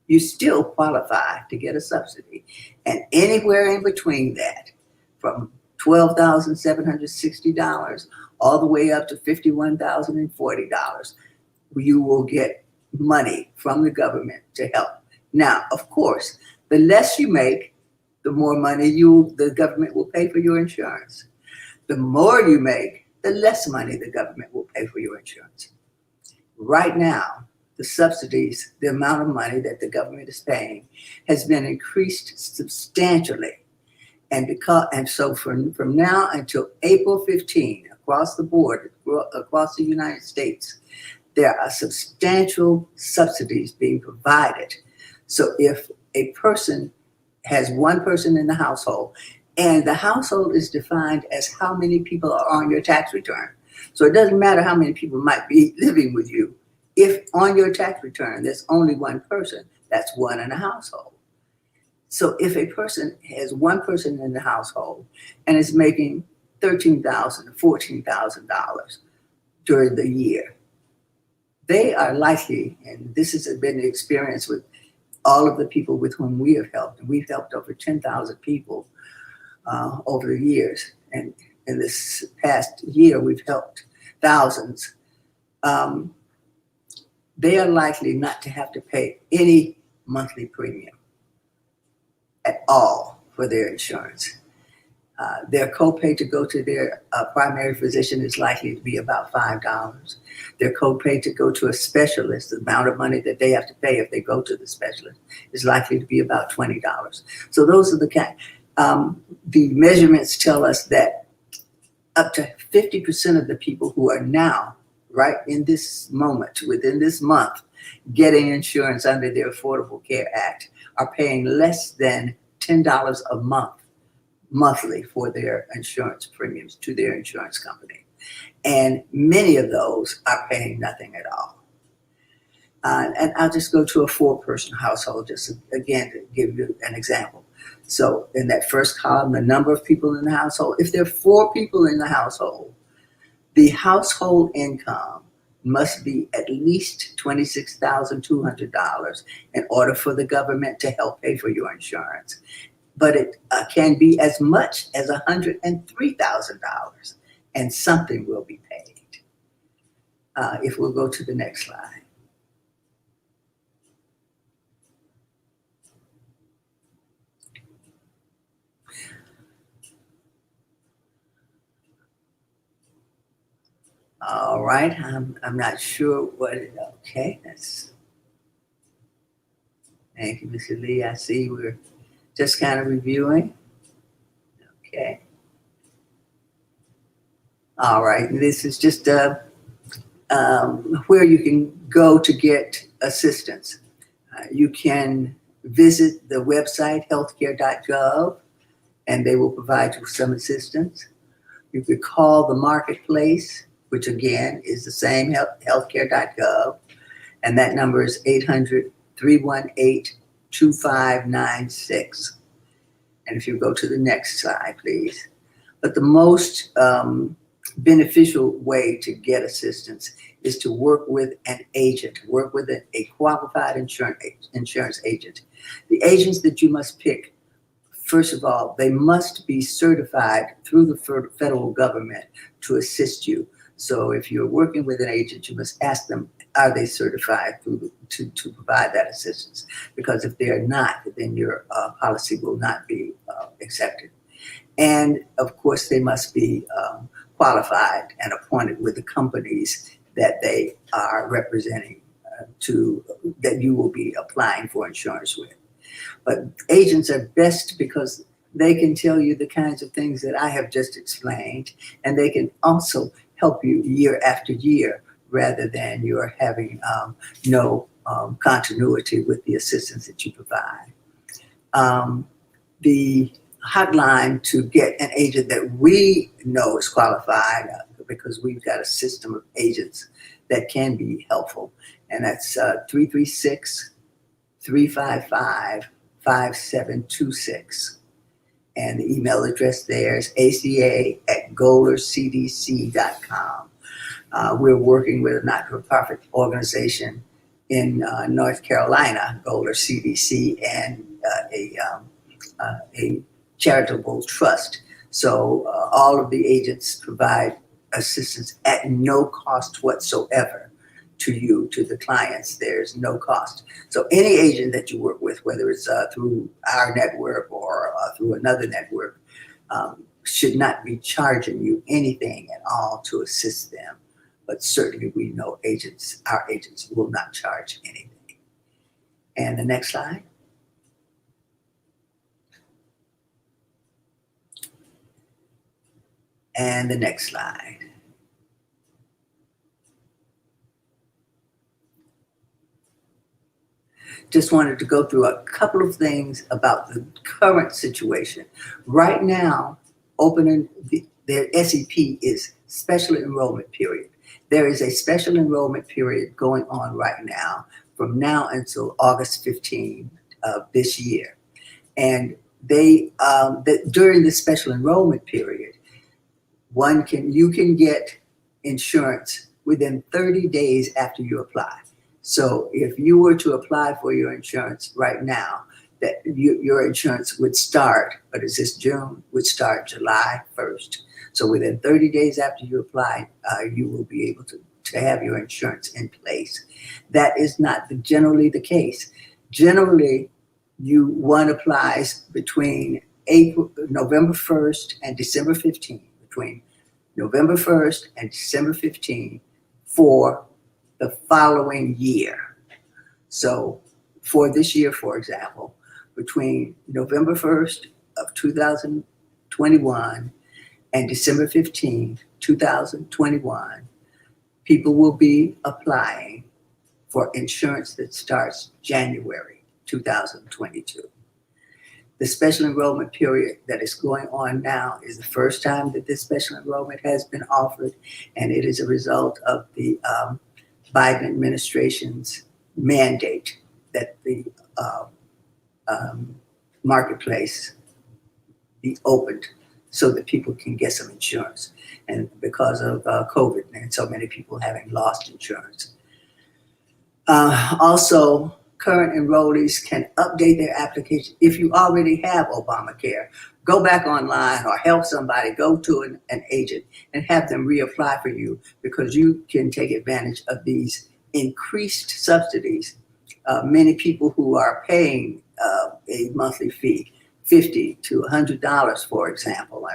you still qualify to get a subsidy. And anywhere in between that, from $12,760, all the way up to $51,040. You will get money from the government to help. Now, of course, the less you make, the more money the government will pay for your insurance. The more you make, the less money the government will pay for your insurance. Right now, the subsidies, the amount of money that the government is paying, has been increased substantially. And so from now until April 15, across the board, across the United States, there are substantial subsidies being provided. So if a person has one person in the household, and the household is defined as how many people are on your tax return. So it doesn't matter how many people might be living with you. If on your tax return there's only one person, that's one in a household. So if a person has one person in the household and is making $13,000 to $14,000 during the year, they are likely, and this has been the experience with all of the people with whom we have helped, and we've helped over 10,000 people over the years. And in this past year, we've helped thousands. They are likely not to have to pay any monthly premium at all for their insurance. Their copay to go to their primary physician is likely to be about $5. Their copay to go to a specialist, the amount of money that they have to pay if they go to the specialist, is likely to be about $20. So those are the the measurements tell us that up to 50% of the people who are now, right in this moment, within this month, getting insurance under the Affordable Care Act are paying less than $10 a month monthly for their insurance premiums to their insurance company. And many of those are paying nothing at all. And I'll just go to a 4-person household, just again to give you an example. So in that first column, the number of people in the household, if there are 4 people in the household, the household income must be at least $26,200 in order for the government to help pay for your insurance. But it can be as much as $103,000, and something will be paid. If we'll go to the next slide. All right, I'm not sure okay, thank you, Mr. Lee. I see we're just kind of reviewing. Okay. All right, this is just where you can go to get assistance. You can visit the website healthcare.gov and they will provide you some assistance. You could call the marketplace, which again is the same, healthcare.gov, and that number is 800-318-2596. And if you go to the next slide, please. But the most beneficial way to get assistance is to work with an agent, work with a qualified insurance agent. The agents that you must pick, first of all, they must be certified through the federal government to assist you. So if you're working with an agent, you must ask them, are they certified to provide that assistance? Because if they're not, then your policy will not be accepted. And of course, they must be qualified and appointed with the companies that they are representing that you will be applying for insurance with. But agents are best because they can tell you the kinds of things that I have just explained, and they can also help you year after year rather than you're having no continuity with the assistance that you provide. The hotline to get an agent that we know is qualified, because we've got a system of agents that can be helpful, and that's 336-355-5726. And the email address there is aca@golercdc.com. We're working with a not-for-profit organization in North Carolina, Goler CDC, and a charitable trust So all of the agents provide assistance at no cost whatsoever to you, to the clients. There's no cost. So any agent that you work with, whether it's through our network or through another network, should not be charging you anything at all to assist them. But certainly we know our agents will not charge anything. And the next slide. And the next slide. Just wanted to go through a couple of things about the current situation. Right now, their SEP is special enrollment period. There is a special enrollment period going on right now from now until August 15 of this year. And during the special enrollment period, you can get insurance within 30 days after you apply. So if you were to apply for your insurance right now, your insurance would start, but it's this June, would start July 1st. So within 30 days after you apply, you will be able to have your insurance in place. That is not generally the case. Generally, one applies between November 1st and December 15th, between November 1st and December 15th for the following year. So for this year, for example, between November 1st of 2021 and December 15th, 2021, people will be applying for insurance that starts January 2022. The special enrollment period that is going on now is the first time that this special enrollment has been offered, and it is a result of the Biden administration's mandate that the marketplace be opened so that people can get some insurance. And because of COVID and so many people having lost insurance. Also, current enrollees can update their application. If you already have Obamacare, go back online or help somebody, go to an agent and have them reapply for you, because you can take advantage of these increased subsidies. Many people who are paying a monthly fee, $50 to $100, for example.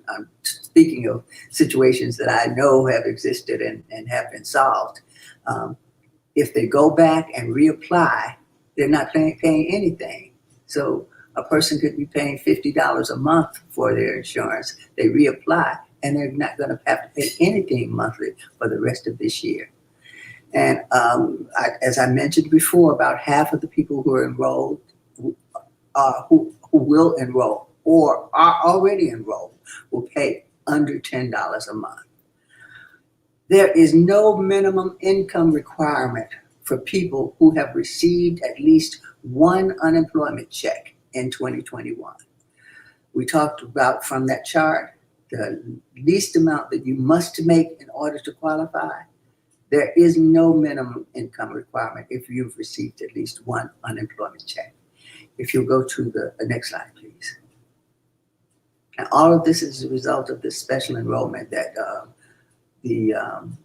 I'm speaking of situations that I know have existed and have been solved. If they go back and reapply, they're not paying anything. So a person could be paying $50 a month for their insurance. They reapply, and they're not going to have to pay anything monthly for the rest of this year. And as I mentioned before, about half of the people who are enrolled, who will enroll or are already enrolled, will pay under $10 a month. There is no minimum income requirement for people who have received at least one unemployment check in 2021. We talked about from that chart, the least amount that you must make in order to qualify. There is no minimum income requirement if you've received at least one unemployment check. If you'll go to the next slide, please. And all of this is a result of this special enrollment that the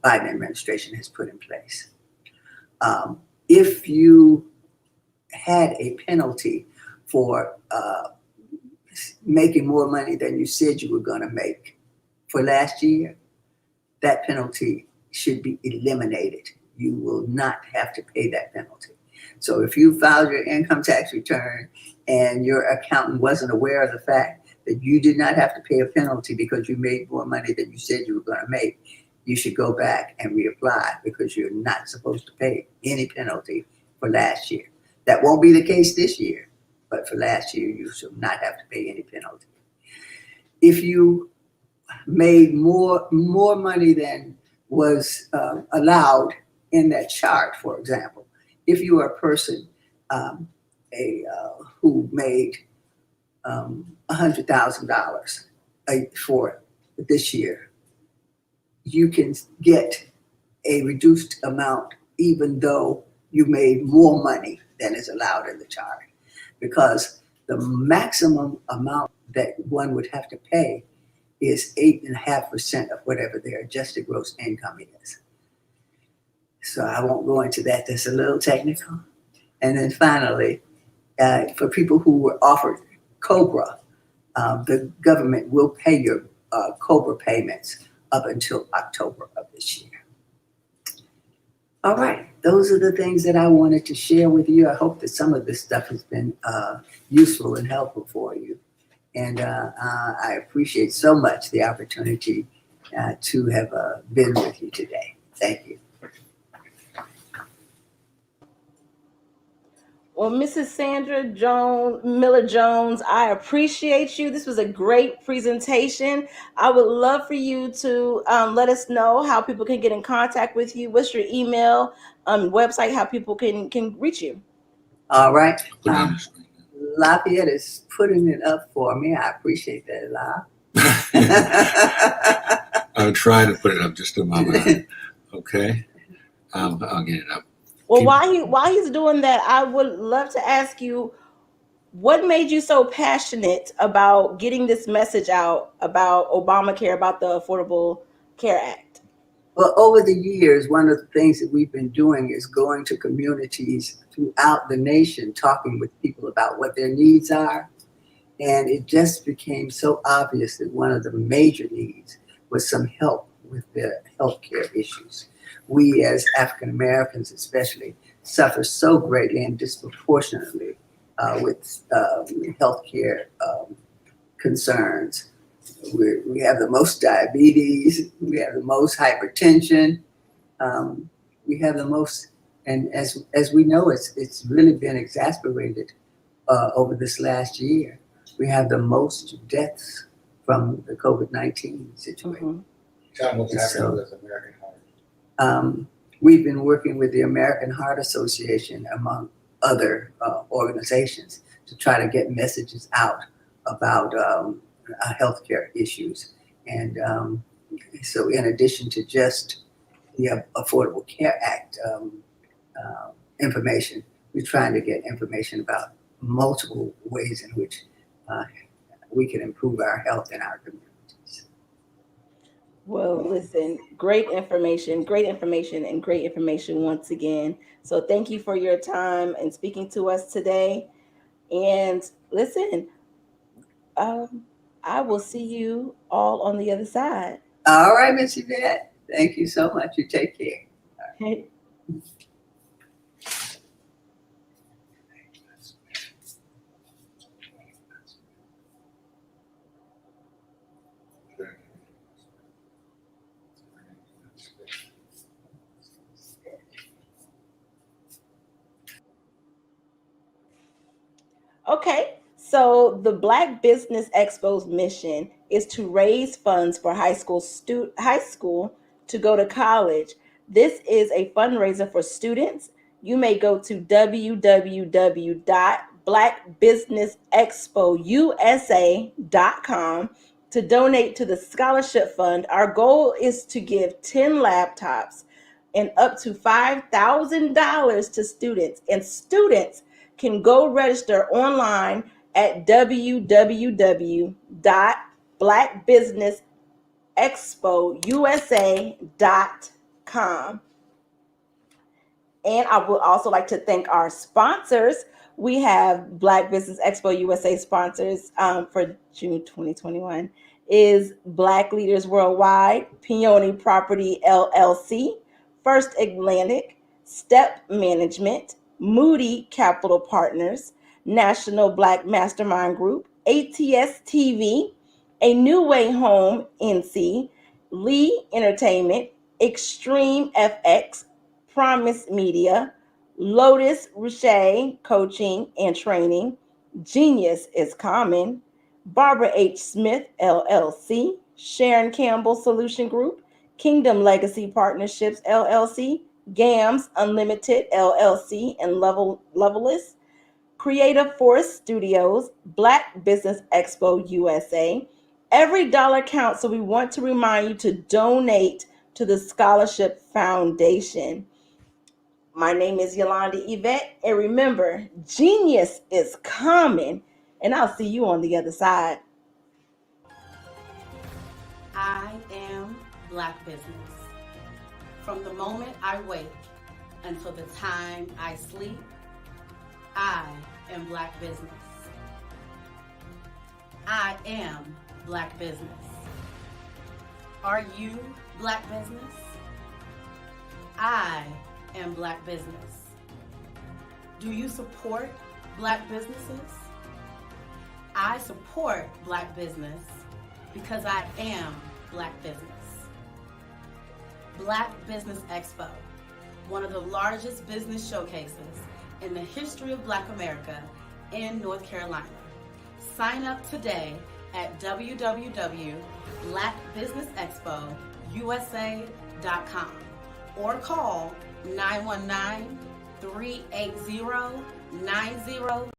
Biden administration has put in place. If you had a penalty for making more money than you said you were going to make for last year, that penalty should be eliminated. You will not have to pay that penalty. So if you filed your income tax return and your accountant wasn't aware of the fact that you did not have to pay a penalty because you made more money than you said you were going to make, you should go back and reapply, because you're not supposed to pay any penalty for last year. That won't be the case this year, but for last year, you should not have to pay any penalty. If you made more money than was allowed in that chart, for example, if you are a person who made $100,000 for this year, you can get a reduced amount even though you made more money than is allowed in the chart, because the maximum amount that one would have to pay is 8.5% of whatever their adjusted gross income is. So I won't go into that. That's a little technical. And then finally, for people who were offered COBRA, the government will pay your COBRA payments up until October of this year. All right, those are the things that I wanted to share with you. I hope that some of this stuff has been useful and helpful for you. And I appreciate so much the opportunity to have been with you today. Thank you. Well, Mrs. Sandra Miller-Jones, I appreciate you. This was a great presentation. I would love for you to let us know how people can get in contact with you. What's your email, website, how people can reach you? All right. Lafayette is putting it up for me. I appreciate that, La. I'll try to put it up just a moment. Okay. I'll get it up. Well, while he's doing that, I would love to ask you, what made you so passionate about getting this message out about Obamacare, about the Affordable Care Act? Well, over the years, one of the things that we've been doing is going to communities throughout the nation, talking with people about what their needs are. And it just became so obvious that one of the major needs was some help with their healthcare issues. We as African Americans especially suffer so greatly and disproportionately with healthcare concerns. We have the most diabetes, we have the most hypertension, we have the most, and as we know, it's really been exacerbated over this last year. We have the most deaths from the COVID-19 situation. John, what's happening with American Heart? We've been working with the American Heart Association, among other organizations, to try to get messages out about healthcare issues. And so in addition to just the Affordable Care Act information, we're trying to get information about multiple ways in which we can improve our health in our communities. Well, listen, great information once again. So thank you for your time and speaking to us today. And listen, I will see you all on the other side. All right, Miss Yvette. Thank you so much. You take care. Right. Okay, so the Black Business Expo's mission is to raise funds for high school to go to college. This is a fundraiser for students. You may go to www.blackbusinessexpousa.com to donate to the scholarship fund. Our goal is to give 10 laptops and up to $5,000 to students, and students can go register online at www.blackbusinessexpousa.com. And I would also like to thank our sponsors. We have Black Business Expo USA sponsors for June 2021 is Black Leaders Worldwide, Peony Property LLC, First Atlantic, Step Management, Moody Capital Partners, National Black Mastermind Group, ATS TV, A New Way Home NC, Lee Entertainment, Extreme FX, Promise Media, Lotus Richey Coaching and Training, Genius is Common, Barbara H. Smith LLC, Sharon Campbell Solution Group, Kingdom Legacy Partnerships LLC, GAMS Unlimited LLC, and Levelist, Creative Force Studios, Black Business Expo USA. Every dollar counts, so we want to remind you to donate to the Scholarship Foundation. My name is Yolanda Yvette, and remember, genius is common, and I'll see you on the other side. Black business. From the moment I wake until the time I sleep, I am Black business. I am Black business. Are you Black business? I am Black business. Do you support Black businesses? I support Black business because I am Black business. Black Business Expo, one of the largest business showcases in the history of Black America in North Carolina. Sign up today at www.blackbusinessexpousa.com or call 919-380-90.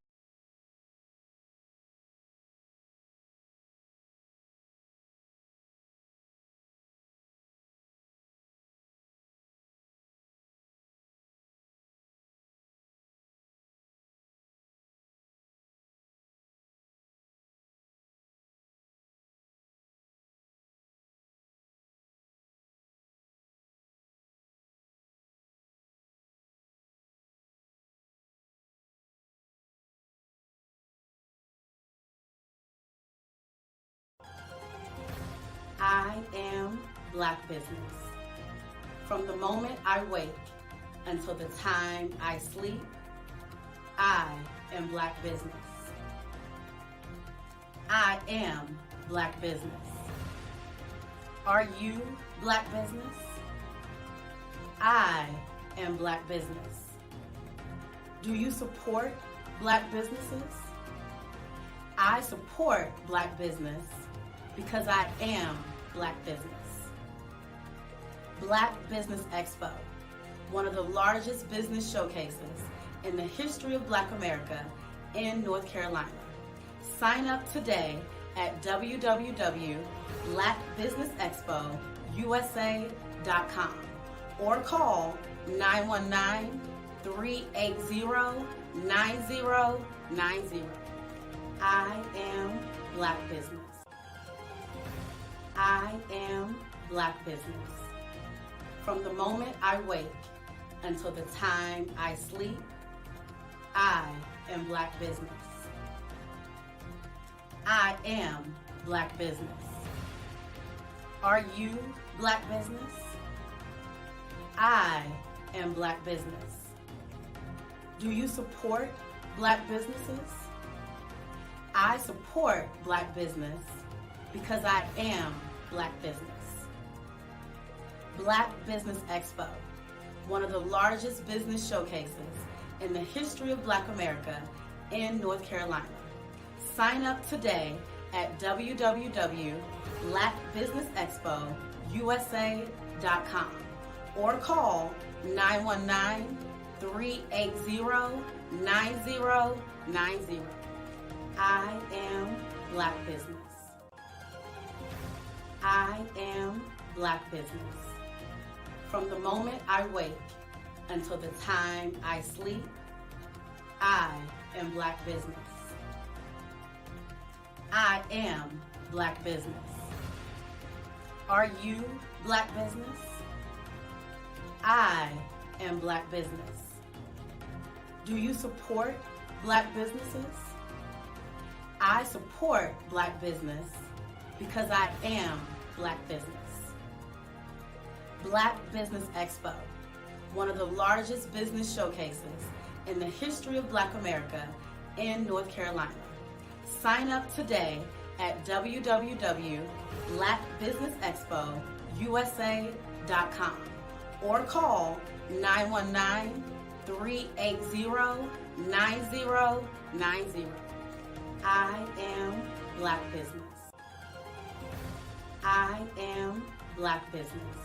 I am Black business. From the moment I wake until the time I sleep, I am Black business. I am Black business. Are you Black business? I am Black business. Do you support Black businesses? I support Black business because I am Black business. Black Business Expo, one of the largest business showcases in the history of Black America in North Carolina. Sign up today at www.blackbusinessexpousa.com or call 919-380-9090. I am Black business. I am Black business. From the moment I wake until the time I sleep, I am Black business. I am Black business. Are you Black business? I am Black business. Do you support Black businesses? I support Black business because I am Black business. Black Business Expo, one of the largest business showcases in the history of Black America in North Carolina. Sign up today at www.blackbusinessexpousa.com or call 919-380-9090. I am Black business. I am Black business. From the moment I wake until the time I sleep, I am Black business. I am Black business. Are you Black business? I am Black business. Do you support Black businesses? I support Black business because I am Black business. Black Business Expo, one of the largest business showcases in the history of Black America in North Carolina. Sign up today at www.blackbusinessexpousa.com or call 919-380-9090. I am Black business. I am Black business.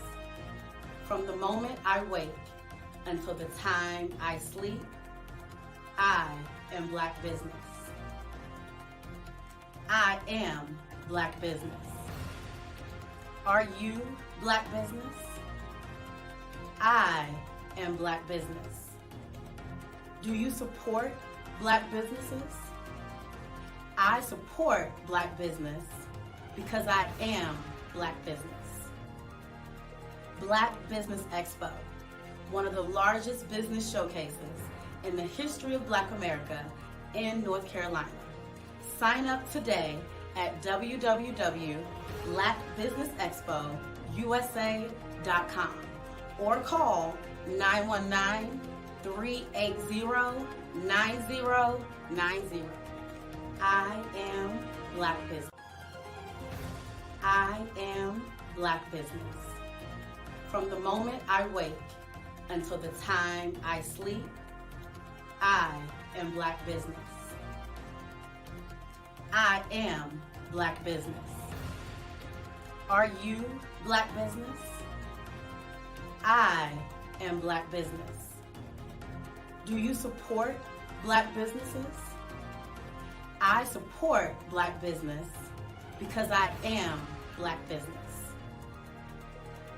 From the moment I wake until the time I sleep, I am Black business. I am Black business. Are you Black business? I am Black business. Do you support Black businesses? I support Black business because I am Black business. Black Business Expo, one of the largest business showcases in the history of Black America in North Carolina. Sign up today at www.blackbusinessexpousa.com or call 919-380-9090. I am Black Business. I am Black Business. From the moment I wake until the time I sleep, I am Black Business. I am Black Business. Are you Black Business? I am Black Business. Do you support Black businesses? I support Black business because I am Black business.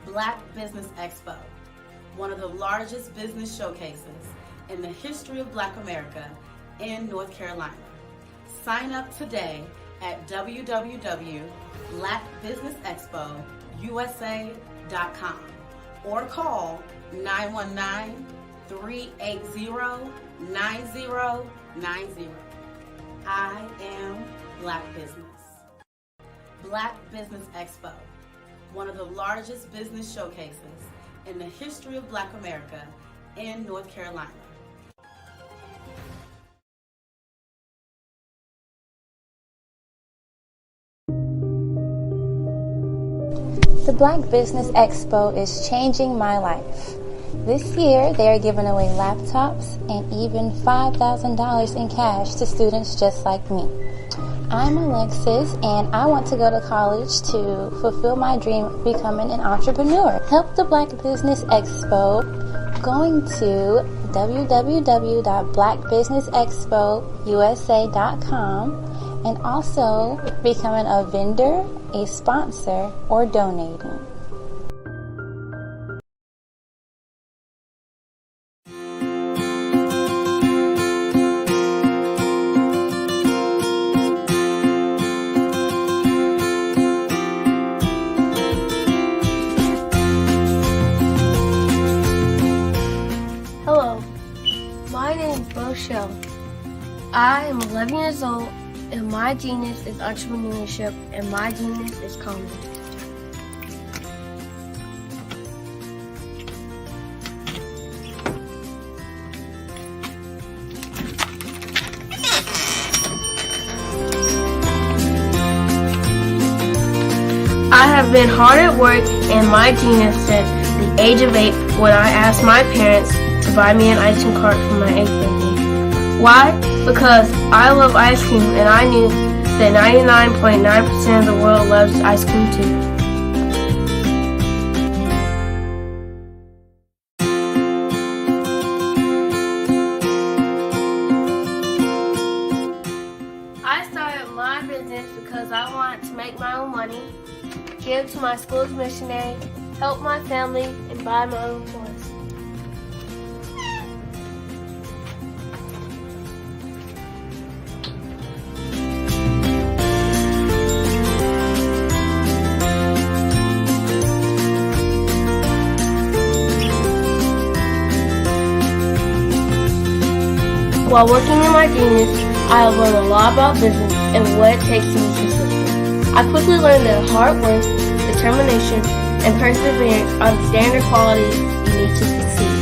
Black Business Expo, one of the largest business showcases in the history of Black America in North Carolina. Sign up today at www.blackbusinessexpousa.com or call 919-380-9090. I am Black Business. Black Business Expo, one of the largest business showcases in the history of Black America in North Carolina. The Black Business Expo is changing my life. This year, they are giving away laptops and even $5,000 in cash to students just like me. I'm Alexis, and I want to go to college to fulfill my dream of becoming an entrepreneur. Help the Black Business Expo going to www.blackbusinessexpousa.com and also becoming a vendor, a sponsor, or donating. Hello, my name is Rochelle. I am 11 years old, and my genius is entrepreneurship, and my genius is comedy. I have been hard at work, and my genius since the age of 8 when I asked my parents to buy me an ice cream cart for my 8th birthday. Why? Because I love ice cream, and I knew that 99.9% of the world loves ice cream too. I started my business because I wanted to make my own money, give to my school's missionary, help my family, and buy my own toys. While working in my genius, I have learned a lot about business and what it takes to be successful. I quickly learned that hard work, determination, and perseverance are the standard qualities you need to succeed.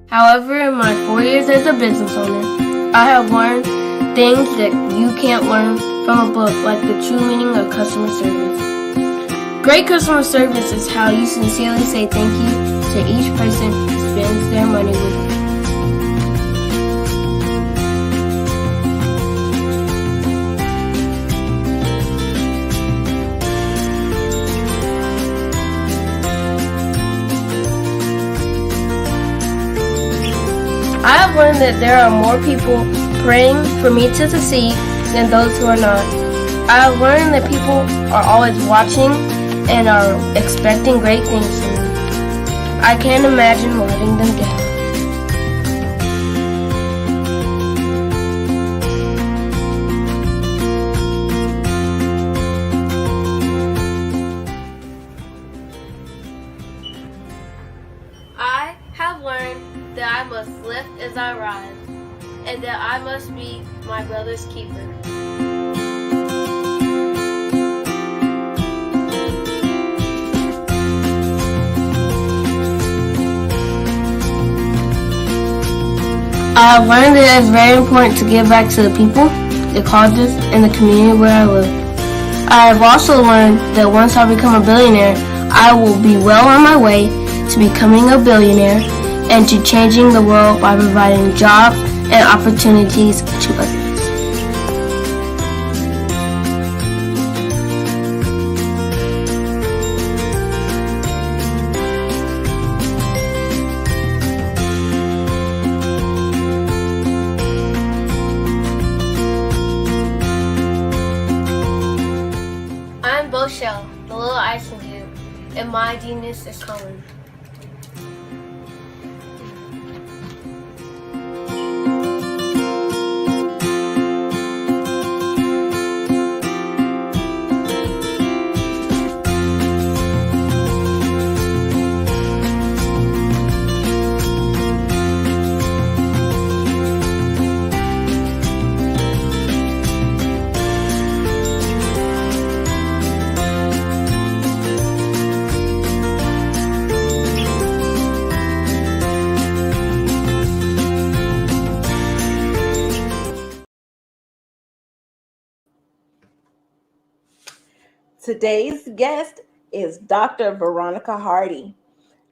However, in my 4 years as a business owner, I have learned things that you can't learn from a book, like the true meaning of customer service. Great customer service is how you sincerely say thank you to each person who spends their money with you. I have learned that there are more people praying for me to succeed than those who are not. I have learned that people are always watching and are expecting great things from me. I can't imagine letting them down. as I rise, and that I must be my brother's keeper. I have learned that it is very important to give back to the people, the causes, and the community where I live. I have also learned that once I become a billionaire, I will be well on my way to becoming a billionaire and to changing the world by providing jobs and opportunities to others. I'm Boshell, the little icing cube, and my genius is coming. Today's guest is Dr. Veronica Hardy.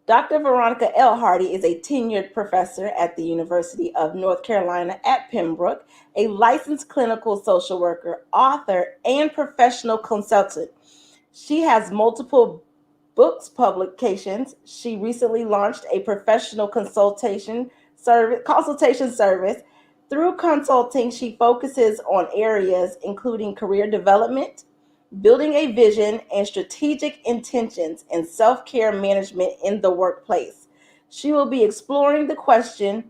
Dr. Veronica L. Hardy is a tenured professor at the University of North Carolina at Pembroke, a licensed clinical social worker, author, and professional consultant. She has multiple books publications. She recently launched a professional consultation service. Through consulting, she focuses on areas including career development, building a vision, and strategic intentions and self-care management in the workplace. She will be exploring the question,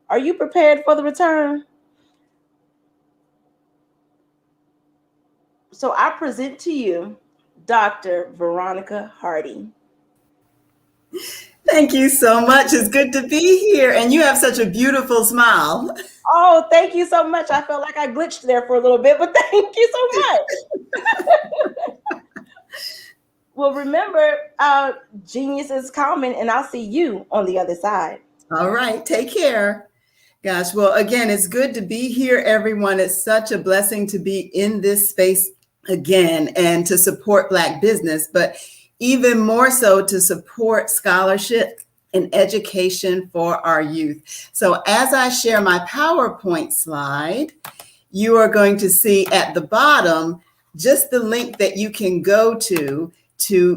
are you prepared for the return? So I present to you Dr. Veronica Hardy. Thank you so much. It's good to be here. And you have such a beautiful smile. Oh, thank you so much. I felt like I glitched there for a little bit, but thank you so much. Well, remember, genius is common, and I'll see you on the other side. All right. Take care. Gosh, well, again, it's good to be here, everyone. It's such a blessing to be in this space again and to support Black business, but even more so to support scholarship and education for our youth. So as I share my PowerPoint slide, you are going to see at the bottom just the link that you can go to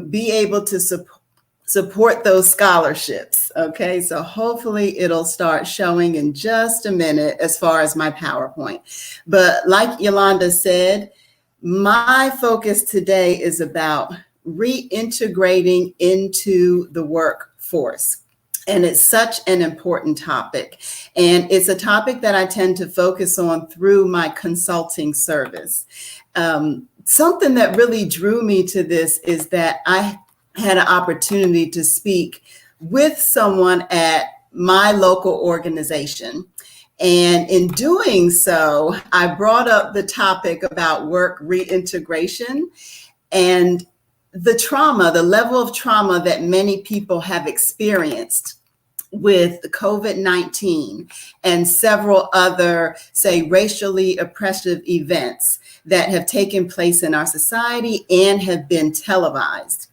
be able to support those scholarships. Okay, so hopefully it'll start showing in just a minute as far as my PowerPoint. But like Yolanda said, my focus today is about reintegrating into the workforce. And it's such an important topic. And it's a topic that I tend to focus on through my consulting service. Something that really drew me to this is that I had an opportunity to speak with someone at my local organization. And in doing so, I brought up the topic about work reintegration and the trauma, the level of trauma that many people have experienced with COVID-19 and several other, say, racially oppressive events that have taken place in our society and have been televised.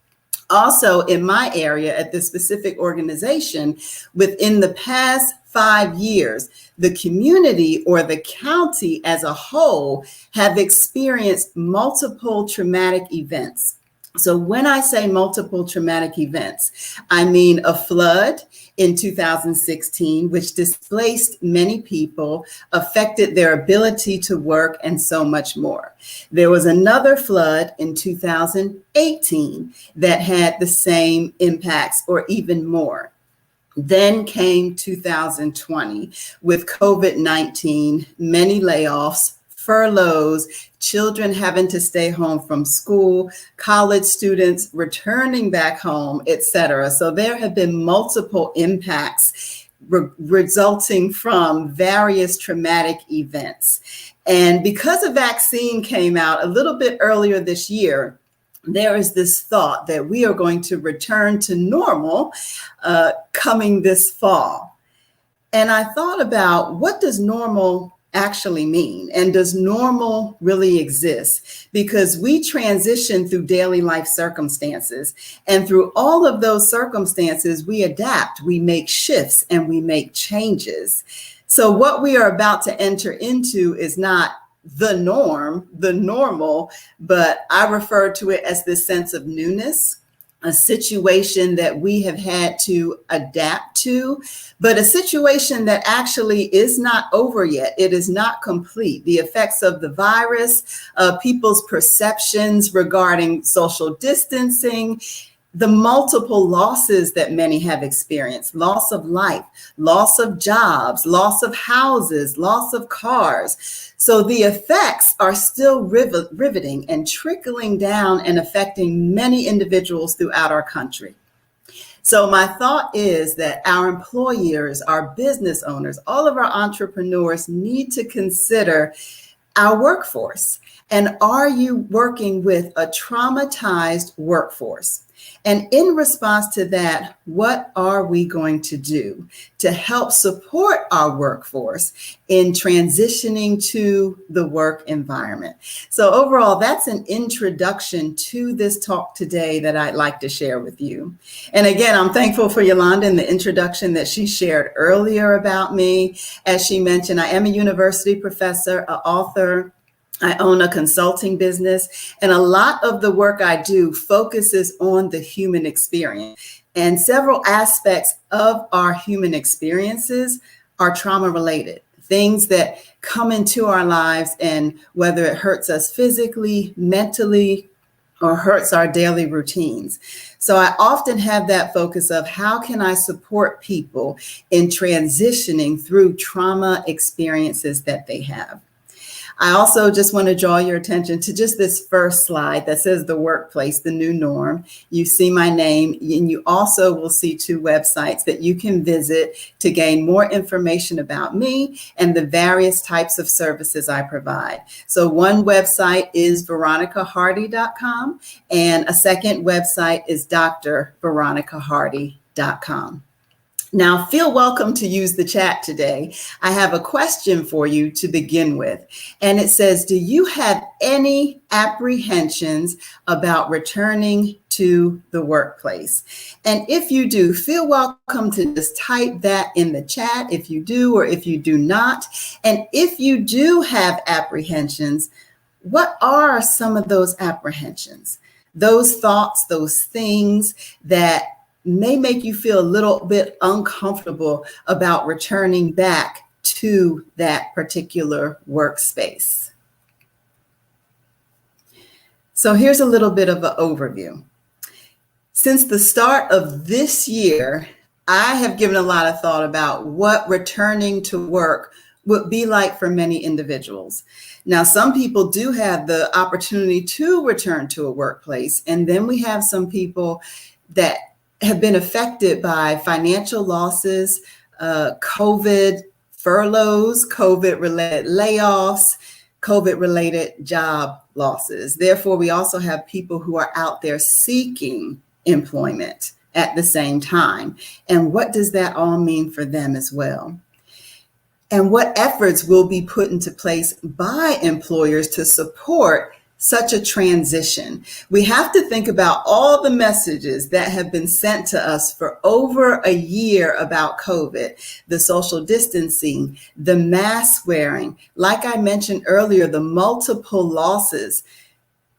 Also, in my area at this specific organization, within the past 5 years, the community or the county as a whole have experienced multiple traumatic events. So when I say multiple traumatic events, I mean a flood in 2016, which displaced many people, affected their ability to work, and so much more. There was another flood in 2018 that had the same impacts or even more. Then came 2020 with COVID-19, many layoffs, furloughs, children having to stay home from school, college students returning back home, etc. So there have been multiple impacts resulting from various traumatic events. And because a vaccine came out a little bit earlier this year, there is this thought that we are going to return to normal coming this fall. And I thought about, what does normal actually mean? And does normal really exist? Because we transition through daily life circumstances, and through all of those circumstances, we adapt, we make shifts, and we make changes. So what we are about to enter into is not the norm, the normal, but I refer to it as this sense of newness, a situation that we have had to adapt to, but a situation that actually is not over yet. It is not complete. The effects of the virus, people's perceptions regarding social distancing, the multiple losses that many have experienced, loss of life, loss of jobs, loss of houses, loss of cars. So the effects are still riveting and trickling down and affecting many individuals throughout our country. So my thought is that our employers, our business owners, all of our entrepreneurs need to consider our workforce. And are you working with a traumatized workforce? And in response to that, what are we going to do to help support our workforce in transitioning to the work environment? So overall, that's an introduction to this talk today that I'd like to share with you. And again, I'm thankful for Yolanda and the introduction that she shared earlier about me. As she mentioned, I am a university professor, an author. I own a consulting business, and a lot of the work I do focuses on the human experience. And several aspects of our human experiences are trauma related, things that come into our lives, and whether it hurts us physically, mentally, or hurts our daily routines. So I often have that focus of, how can I support people in transitioning through trauma experiences that they have? I also just want to draw your attention to just this first slide that says the workplace, the new norm. You see my name, and you also will see 2 websites that you can visit to gain more information about me and the various types of services I provide. So one website is veronicahardy.com, and a second website is drveronicahardy.com. Now, feel welcome to use the chat today. I have a question for you to begin with, and it says, do you have any apprehensions about returning to the workplace? And if you do, feel welcome to just type that in the chat if you do or if you do not. And if you do have apprehensions, what are some of those apprehensions? Those thoughts, those things that may make you feel a little bit uncomfortable about returning back to that particular workspace. So here's a little bit of an overview. Since the start of this year, I have given a lot of thought about what returning to work would be like for many individuals. Now, some people do have the opportunity to return to a workplace, and then we have some people that have been affected by financial losses, COVID furloughs, COVID-related layoffs, COVID-related job losses. Therefore, we also have people who are out there seeking employment at the same time. And what does that all mean for them as well? And what efforts will be put into place by employers to support such a transition? We have to think about all the messages that have been sent to us for over a year about COVID, the social distancing, the mask wearing, like I mentioned earlier, the multiple losses.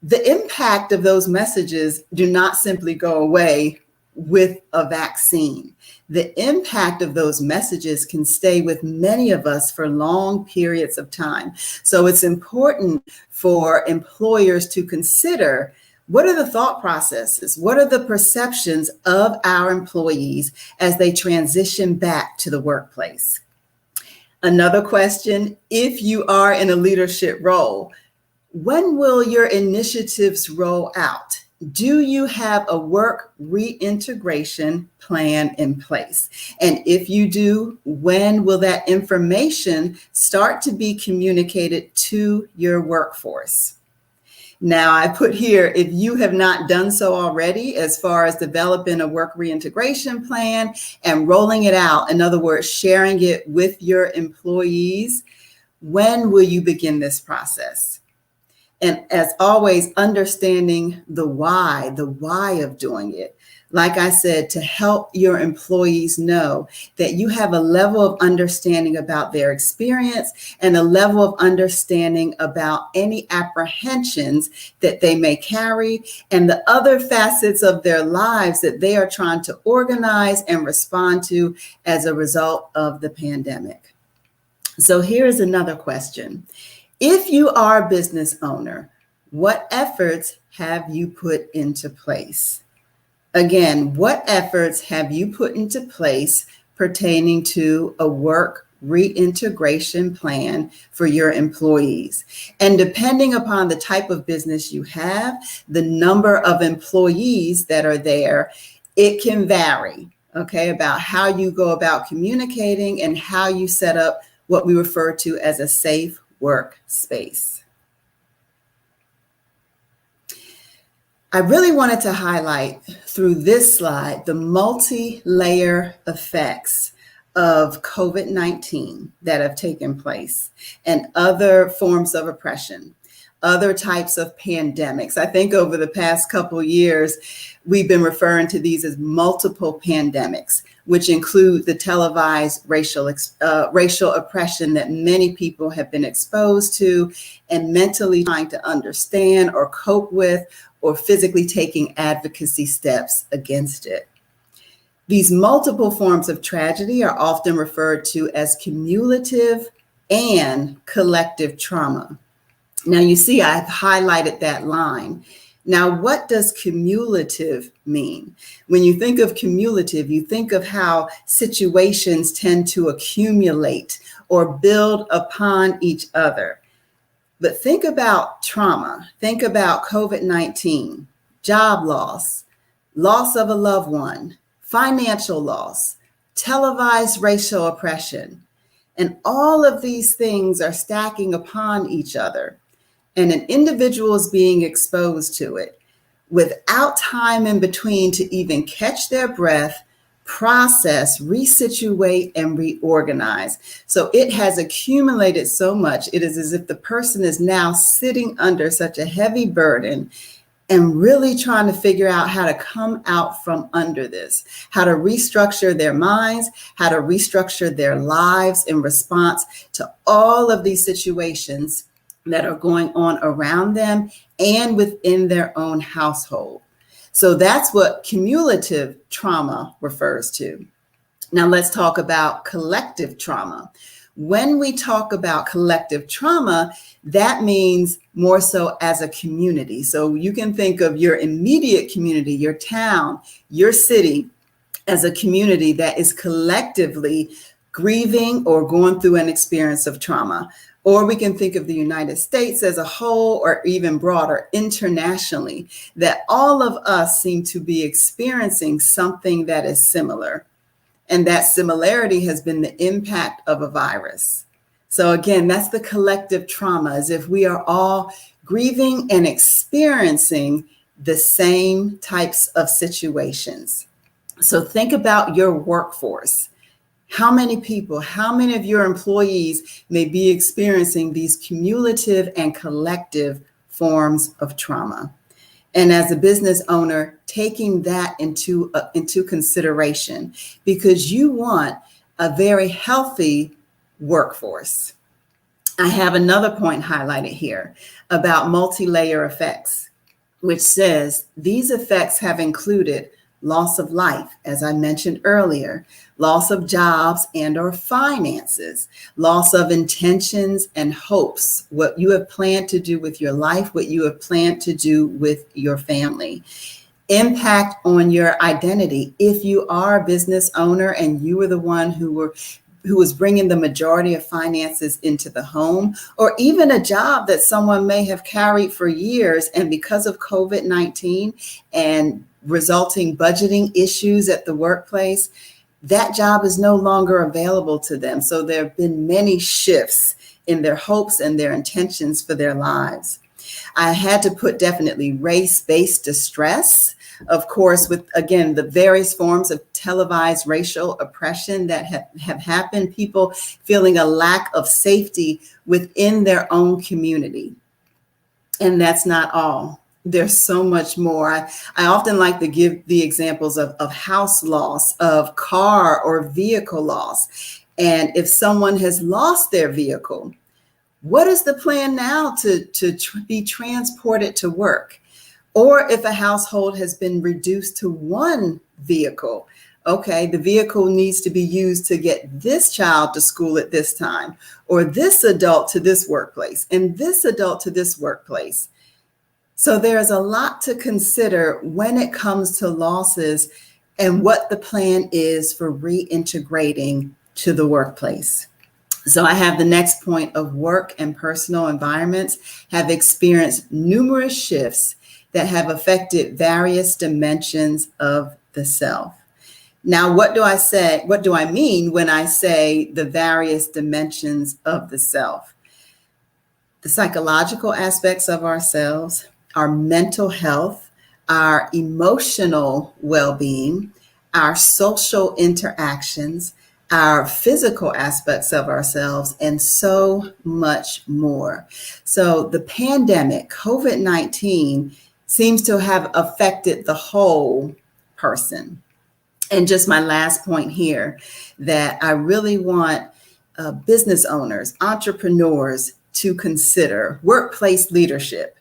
The impact of those messages do not simply go away with a vaccine. The impact of those messages can stay with many of us for long periods of time. So it's important for employers to consider, what are the thought processes? What are the perceptions of our employees as they transition back to the workplace? Another question, if you are in a leadership role, when will your initiatives roll out? Do you have a work reintegration plan in place? And if you do, when will that information start to be communicated to your workforce? Now, I put here, if you have not done so already, as far as developing a work reintegration plan and rolling it out, in other words, sharing it with your employees, when will you begin this process? And as always, understanding the why of doing it. Like I said, to help your employees know that you have a level of understanding about their experience and a level of understanding about any apprehensions that they may carry and the other facets of their lives that they are trying to organize and respond to as a result of the pandemic. So here's another question. If you are a business owner, what efforts have you put into place? Again, what efforts have you put into place pertaining to a work reintegration plan for your employees? And depending upon the type of business you have, the number of employees that are there, it can vary, okay, about how you go about communicating and how you set up what we refer to as a safe workspace. I really wanted to highlight through this slide the multi-layer effects of COVID-19 that have taken place and other forms of oppression, other types of pandemics. I think over the past couple of years, we've been referring to these as multiple pandemics, which include the televised racial oppression that many people have been exposed to and mentally trying to understand or cope with, or physically taking advocacy steps against it. These multiple forms of tragedy are often referred to as cumulative and collective trauma. Now you see, I've highlighted that line. Now, what does cumulative mean? When you think of cumulative, you think of how situations tend to accumulate or build upon each other. But think about trauma. Think about COVID-19, job loss, loss of a loved one, financial loss, televised racial oppression. And all of these things are stacking upon each other. And an individual is being exposed to it without time in between to even catch their breath, process, resituate, and reorganize. So it has accumulated so much. It is as if the person is now sitting under such a heavy burden and really trying to figure out how to come out from under this, how to restructure their minds, how to restructure their lives in response to all of these situations that are going on around them and within their own household. So that's what cumulative trauma refers to. Now let's talk about collective trauma. When we talk about collective trauma, that means more so as a community. So you can think of your immediate community, your town, your city, as a community that is collectively grieving or going through an experience of trauma. Or we can think of the United States as a whole, or even broader, internationally, that all of us seem to be experiencing something that is similar. And that similarity has been the impact of a virus. So again, that's the collective trauma, as if we are all grieving and experiencing the same types of situations. So think about your workforce. How many people, how many of your employees may be experiencing these cumulative and collective forms of trauma? And as a business owner, taking that into consideration, because you want a very healthy workforce. I have another point highlighted here about multi-layer effects, which says these effects have included loss of life, as I mentioned earlier, loss of jobs and or finances, loss of intentions and hopes, what you have planned to do with your life, what you have planned to do with your family, impact on your identity. If you are a business owner and you were the one who were who is bringing the majority of finances into the home, or even a job that someone may have carried for years, and because of COVID-19 and resulting budgeting issues at the workplace, that job is no longer available to them. So there have been many shifts in their hopes and their intentions for their lives. I had to put definitely race-based distress, of course, with, again, the various forms of televised racial oppression that have happened, people feeling a lack of safety within their own community. And that's not all. There's so much more. I often like to give the examples of house loss, of car or vehicle loss. And if someone has lost their vehicle, what is the plan now to be transported to work? Or if a household has been reduced to one vehicle, okay, the vehicle needs to be used to get this child to school at this time, or this adult to this workplace, and this adult to this workplace. So there's a lot to consider when it comes to losses and what the plan is for reintegrating to the workplace. So I have the next point of work and personal environments have experienced numerous shifts that have affected various dimensions of the self. Now, what do I say? What do I mean when I say the various dimensions of the self? The psychological aspects of ourselves, our mental health, our emotional well-being, our social interactions, our physical aspects of ourselves, and so much more. So the pandemic, COVID-19, seems to have affected the whole person. And just my last point here, that I really want business owners, entrepreneurs to consider workplace leadership.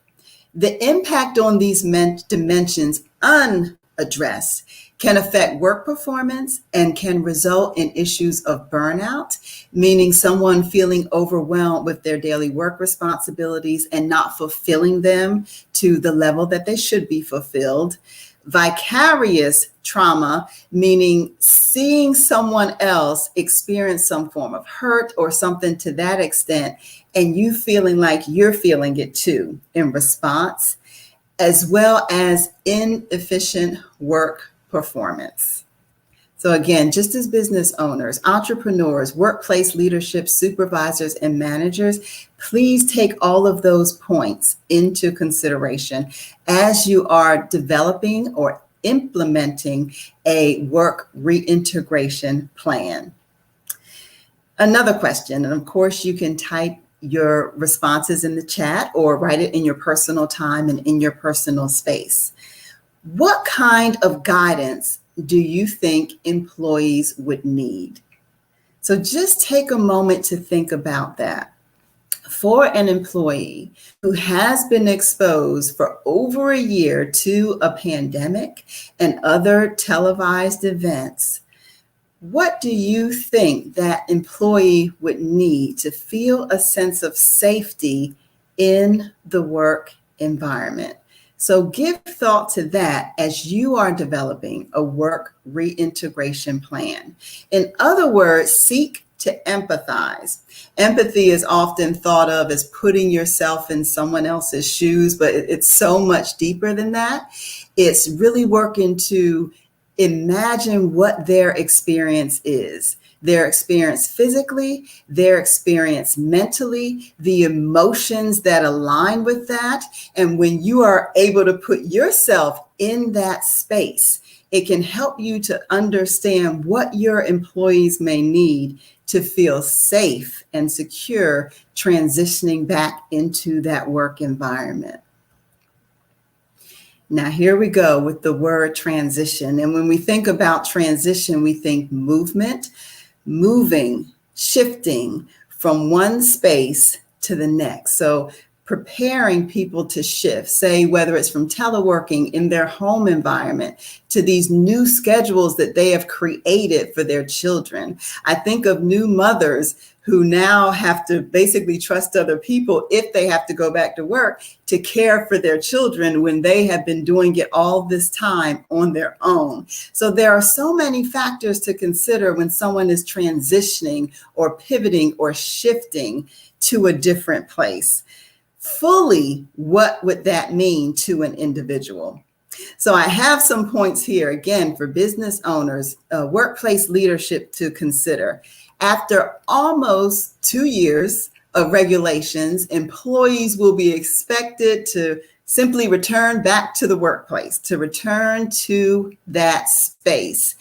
The impact on these dimensions unaddressed can affect work performance and can result in issues of burnout, meaning someone feeling overwhelmed with their daily work responsibilities and not fulfilling them to the level that they should be fulfilled. Vicarious trauma, meaning seeing someone else experience some form of hurt or something to that extent, and you feeling like you're feeling it too in response, as well as inefficient work performance. So again, just as business owners, entrepreneurs, workplace leadership, supervisors, and managers, please take all of those points into consideration as you are developing or implementing a work reintegration plan. Another question, and of course you can type your responses in the chat or write it in your personal time and in your personal space. What kind of guidance do you think employees would need? So just take a moment to think about that. For an employee who has been exposed for over a year to a pandemic and other televised events, what do you think that employee would need to feel a sense of safety in the work environment? So give thought to that as you are developing a work reintegration plan. In other words, seek to empathize. Empathy is often thought of as putting yourself in someone else's shoes, but it's so much deeper than that. It's really working to imagine what their experience is. Their experience physically, their experience mentally, the emotions that align with that. And when you are able to put yourself in that space, it can help you to understand what your employees may need to feel safe and secure transitioning back into that work environment. Now, here we go with the word transition. And when we think about transition, we think movement, moving, shifting from one space to the next. So preparing people to shift, say, whether it's from teleworking in their home environment to these new schedules that they have created for their children. I think of new mothers who now have to basically trust other people if they have to go back to work to care for their children when they have been doing it all this time on their own. So there are so many factors to consider when someone is transitioning or pivoting or shifting to a different place. Fully, what would that mean to an individual? So I have some points here, again, for business owners, workplace leadership to consider. After almost 2 years of regulations, employees will be expected to simply return back to the workplace, to return to that space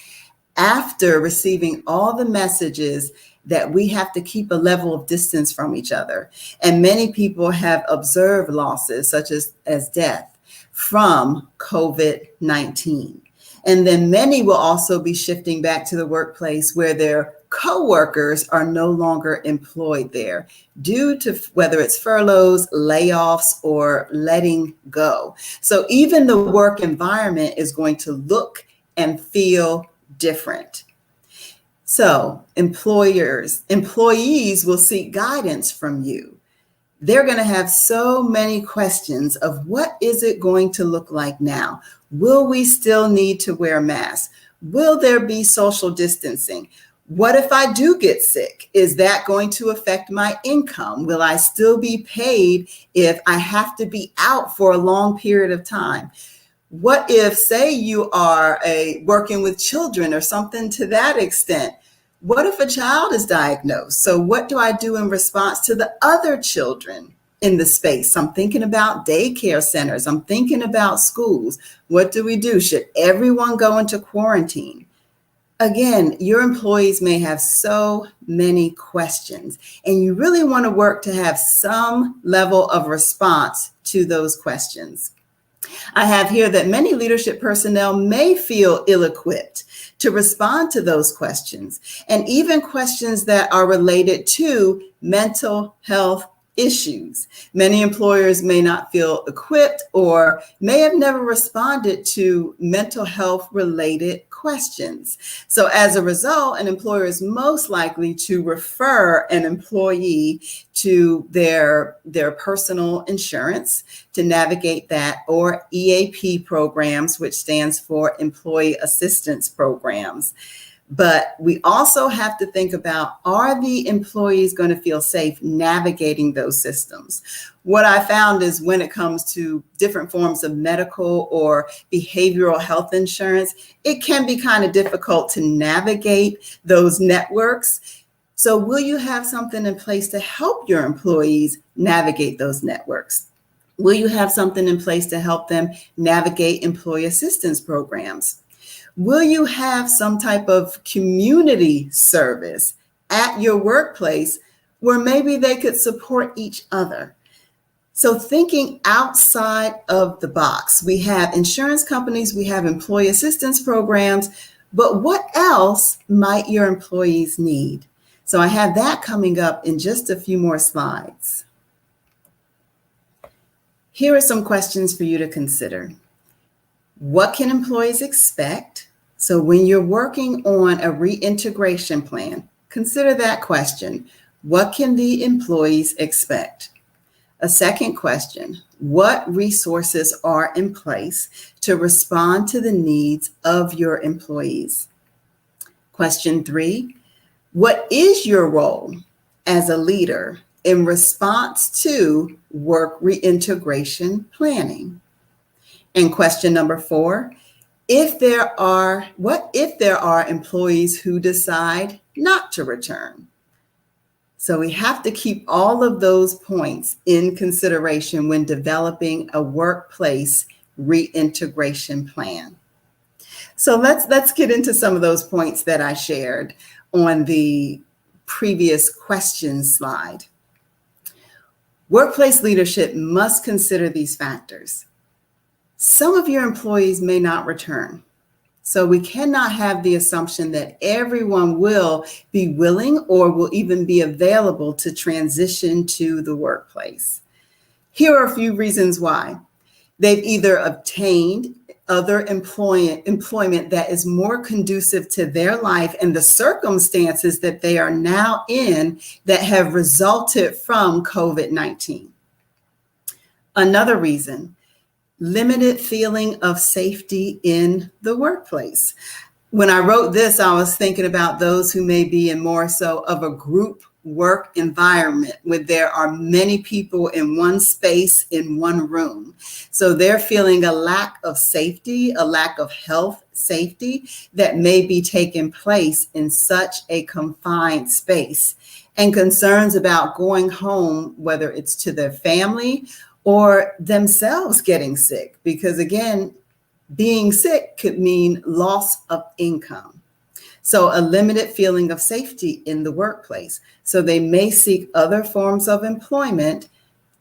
after receiving all the messages that we have to keep a level of distance from each other. And many people have observed losses such as death from COVID-19. And then many will also be shifting back to the workplace where their coworkers are no longer employed there due to whether it's furloughs, layoffs, or letting go. So even the work environment is going to look and feel different. So employees will seek guidance from you. They're going to have so many questions of what is it going to look like now? Will we still need to wear masks? Will there be social distancing? What if I do get sick? Is that going to affect my income? Will I still be paid if I have to be out for a long period of time? What if, say, you are working with children or something to that extent? What if a child is diagnosed? So what do I do in response to the other children in the space? I'm thinking about daycare centers. I'm thinking about schools. What do we do? Should everyone go into quarantine? Again, your employees may have so many questions, and you really want to work to have some level of response to those questions. I have here that many leadership personnel may feel ill-equipped to respond to those questions, and even questions that are related to mental health issues. Many employers may not feel equipped or may have never responded to mental health related questions. So as a result, an employer is most likely to refer an employee to their personal insurance to navigate that, or EAP programs, which stands for Employee Assistance Programs. But we also have to think about, are the employees going to feel safe navigating those systems? What I found is when it comes to different forms of medical or behavioral health insurance, it can be kind of difficult to navigate those networks. So will you have something in place to help your employees navigate those networks? Will you have something in place to help them navigate employee assistance programs? Will you have some type of community service at your workplace where maybe they could support each other? So thinking outside of the box, we have insurance companies, we have employee assistance programs, but what else might your employees need? So I have that coming up in just a few more slides. Here are some questions for you to consider. What can employees expect? So when you're working on a reintegration plan, consider that question. What can the employees expect? A second question, what resources are in place to respond to the needs of your employees? Question 3, what is your role as a leader in response to work reintegration planning? And question number 4, what if there are employees who decide not to return? So we have to keep all of those points in consideration when developing a workplace reintegration plan. So let's get into some of those points that I shared on the previous question slide. Workplace leadership must consider these factors. Some of your employees may not return. So we cannot have the assumption that everyone will be willing or will even be available to transition to the workplace. Here are a few reasons why. They've either obtained other employment that is more conducive to their life and the circumstances that they are now in that have resulted from COVID-19. Another reason, limited feeling of safety in the workplace. When I wrote this, I was thinking about those who may be in more so of a group work environment where there are many people in one space, in one room. So they're feeling a lack of safety, a lack of health safety that may be taking place in such a confined space, and concerns about going home, whether it's to their family or themselves getting sick, because again, being sick could mean loss of income. So a limited feeling of safety in the workplace. So they may seek other forms of employment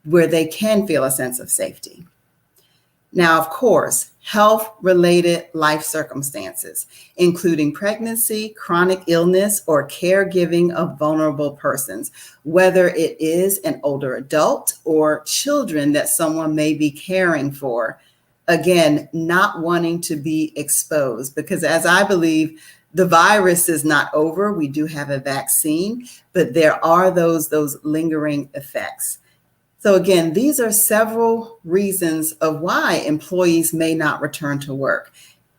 where they can feel a sense of safety. Now, of course, health-related life circumstances, including pregnancy, chronic illness, or caregiving of vulnerable persons, whether it is an older adult or children that someone may be caring for. Again, not wanting to be exposed, because as I believe, the virus is not over. We do have a vaccine, but there are those lingering effects. So again, these are several reasons of why employees may not return to work.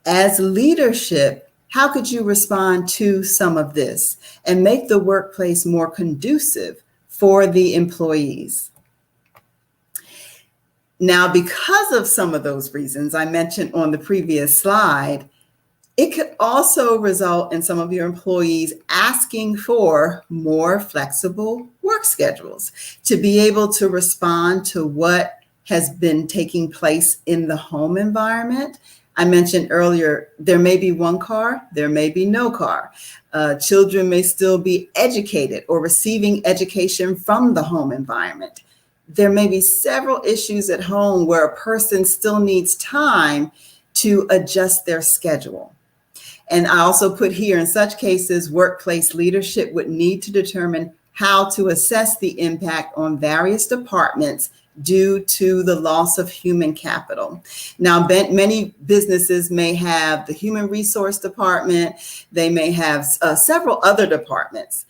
As leadership, how could you respond to some of this and make the workplace more conducive for the employees? Now, because of some of those reasons I mentioned on the previous slide, it could also result in some of your employees asking for more flexible work schedules to be able to respond to what has been taking place in the home environment. I mentioned earlier, there may be one car, there may be no car. Children may still be educated or receiving education from the home environment. There may be several issues at home where a person still needs time to adjust their schedule. And I also put here, in such cases, workplace leadership would need to determine how to assess the impact on various departments due to the loss of human capital. Now, many businesses may have the human resource department, they may have several other departments.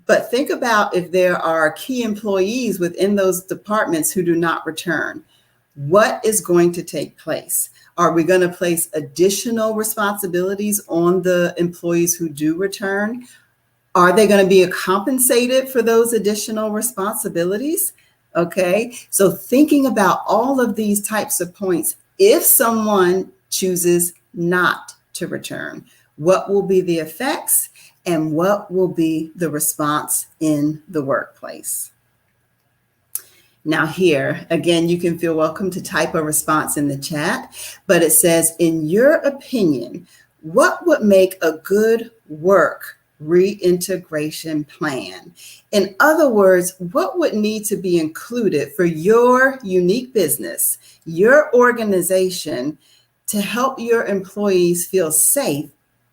But think about if there are key employees within those departments who do not return. What is going to take place? Are we going to place additional responsibilities on the employees who do return? Are they going to be compensated for those additional responsibilities? Okay, so thinking about all of these types of points, if someone chooses not to return, what will be the effects and what will be the response in the workplace? Now here, again, you can feel welcome to type a response in the chat, but it says, in your opinion, what would make a good work reintegration plan? In other words, what would need to be included for your unique business, your organization, to help your employees feel safe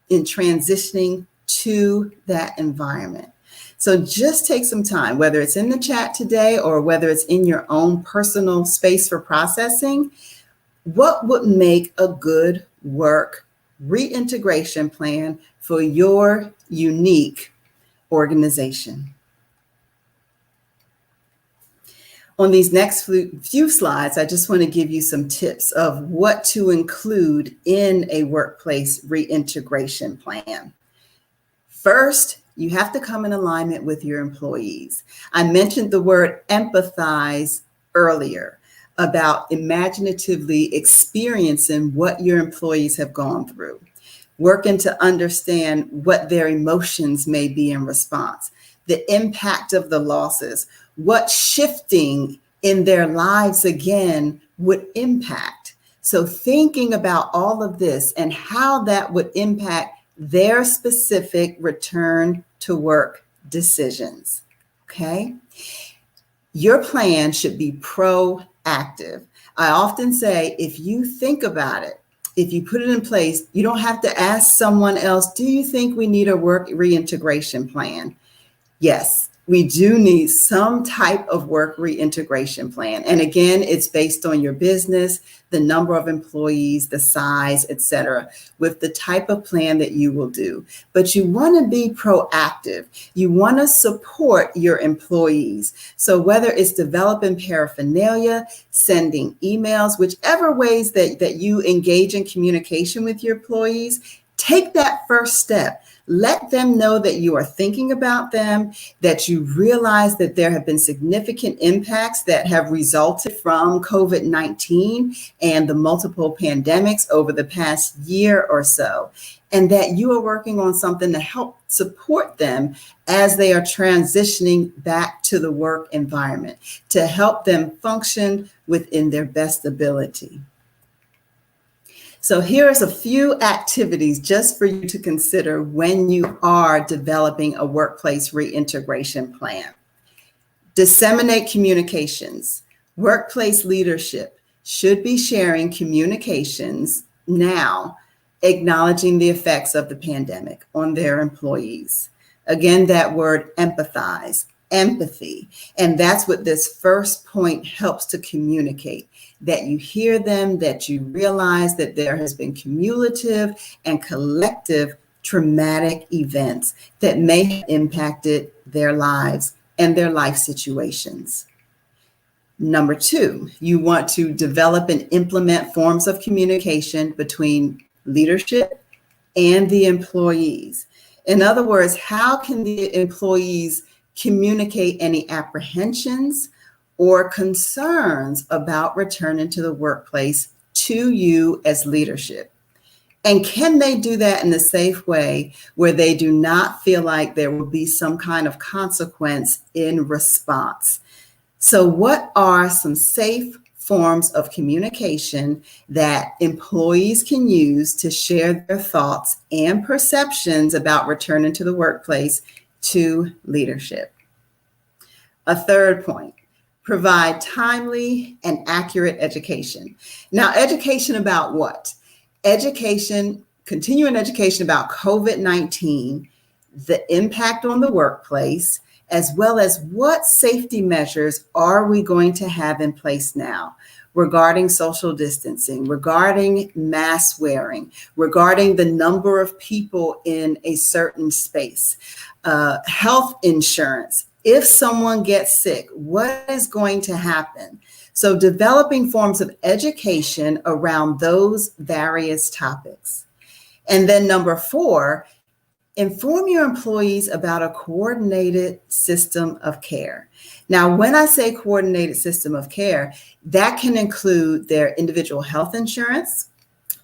in transitioning to that environment? So just take some time, whether it's in the chat today or whether it's in your own personal space for processing. What would make a good work reintegration plan for your unique organization? On these next few slides, I just want to give you some tips of what to include in a workplace reintegration plan. First, you have to come in alignment with your employees. I mentioned the word empathize earlier about imaginatively experiencing what your employees have gone through, working to understand what their emotions may be in response, the impact of the losses, what shifting in their lives again would impact. So thinking about all of this and how that would impact their specific return to work decisions, okay? Your plan should be proactive. I often say, if you think about it, if you put it in place, you don't have to ask someone else, do you think we need a work reintegration plan? Yes, we do need some type of work reintegration plan. And again, it's based on your business, the number of employees, the size, et cetera, with the type of plan that you will do. But you want to be proactive. You want to support your employees. So whether it's developing paraphernalia, sending emails, whichever ways that you engage in communication with your employees, take that first step. Let them know that you are thinking about them, that you realize that there have been significant impacts that have resulted from COVID-19 and the multiple pandemics over the past year or so, and that you are working on something to help support them as they are transitioning back to the work environment, to help them function within their best ability. So here's a few activities just for you to consider when you are developing a workplace reintegration plan. Disseminate communications. Workplace leadership should be sharing communications now, acknowledging the effects of the pandemic on their employees. Again, that word empathize, empathy. And that's what this first point helps to communicate, that you hear them, that you realize that there has been cumulative and collective traumatic events that may have impacted their lives and their life situations. Number two, you want to develop and implement forms of communication between leadership and the employees. In other words, how can the employees communicate any apprehensions or concerns about returning to the workplace to you as leadership? And can they do that in a safe way where they do not feel like there will be some kind of consequence in response? So what are some safe forms of communication that employees can use to share their thoughts and perceptions about returning to the workplace to leadership? A third point, provide timely and accurate education. Now, education about what? Education, continuing education about COVID-19, the impact on the workplace, as well as what safety measures are we going to have in place now regarding social distancing, regarding mask wearing, regarding the number of people in a certain space, health insurance. If someone gets sick, what is going to happen? So developing forms of education around those various topics. And then number four, inform your employees about a coordinated system of care. Now, when I say coordinated system of care, that can include their individual health insurance,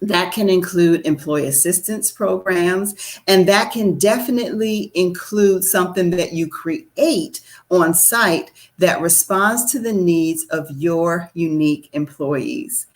that can include employee assistance programs, and that can definitely include something that you create on site that responds to the needs of your unique employees.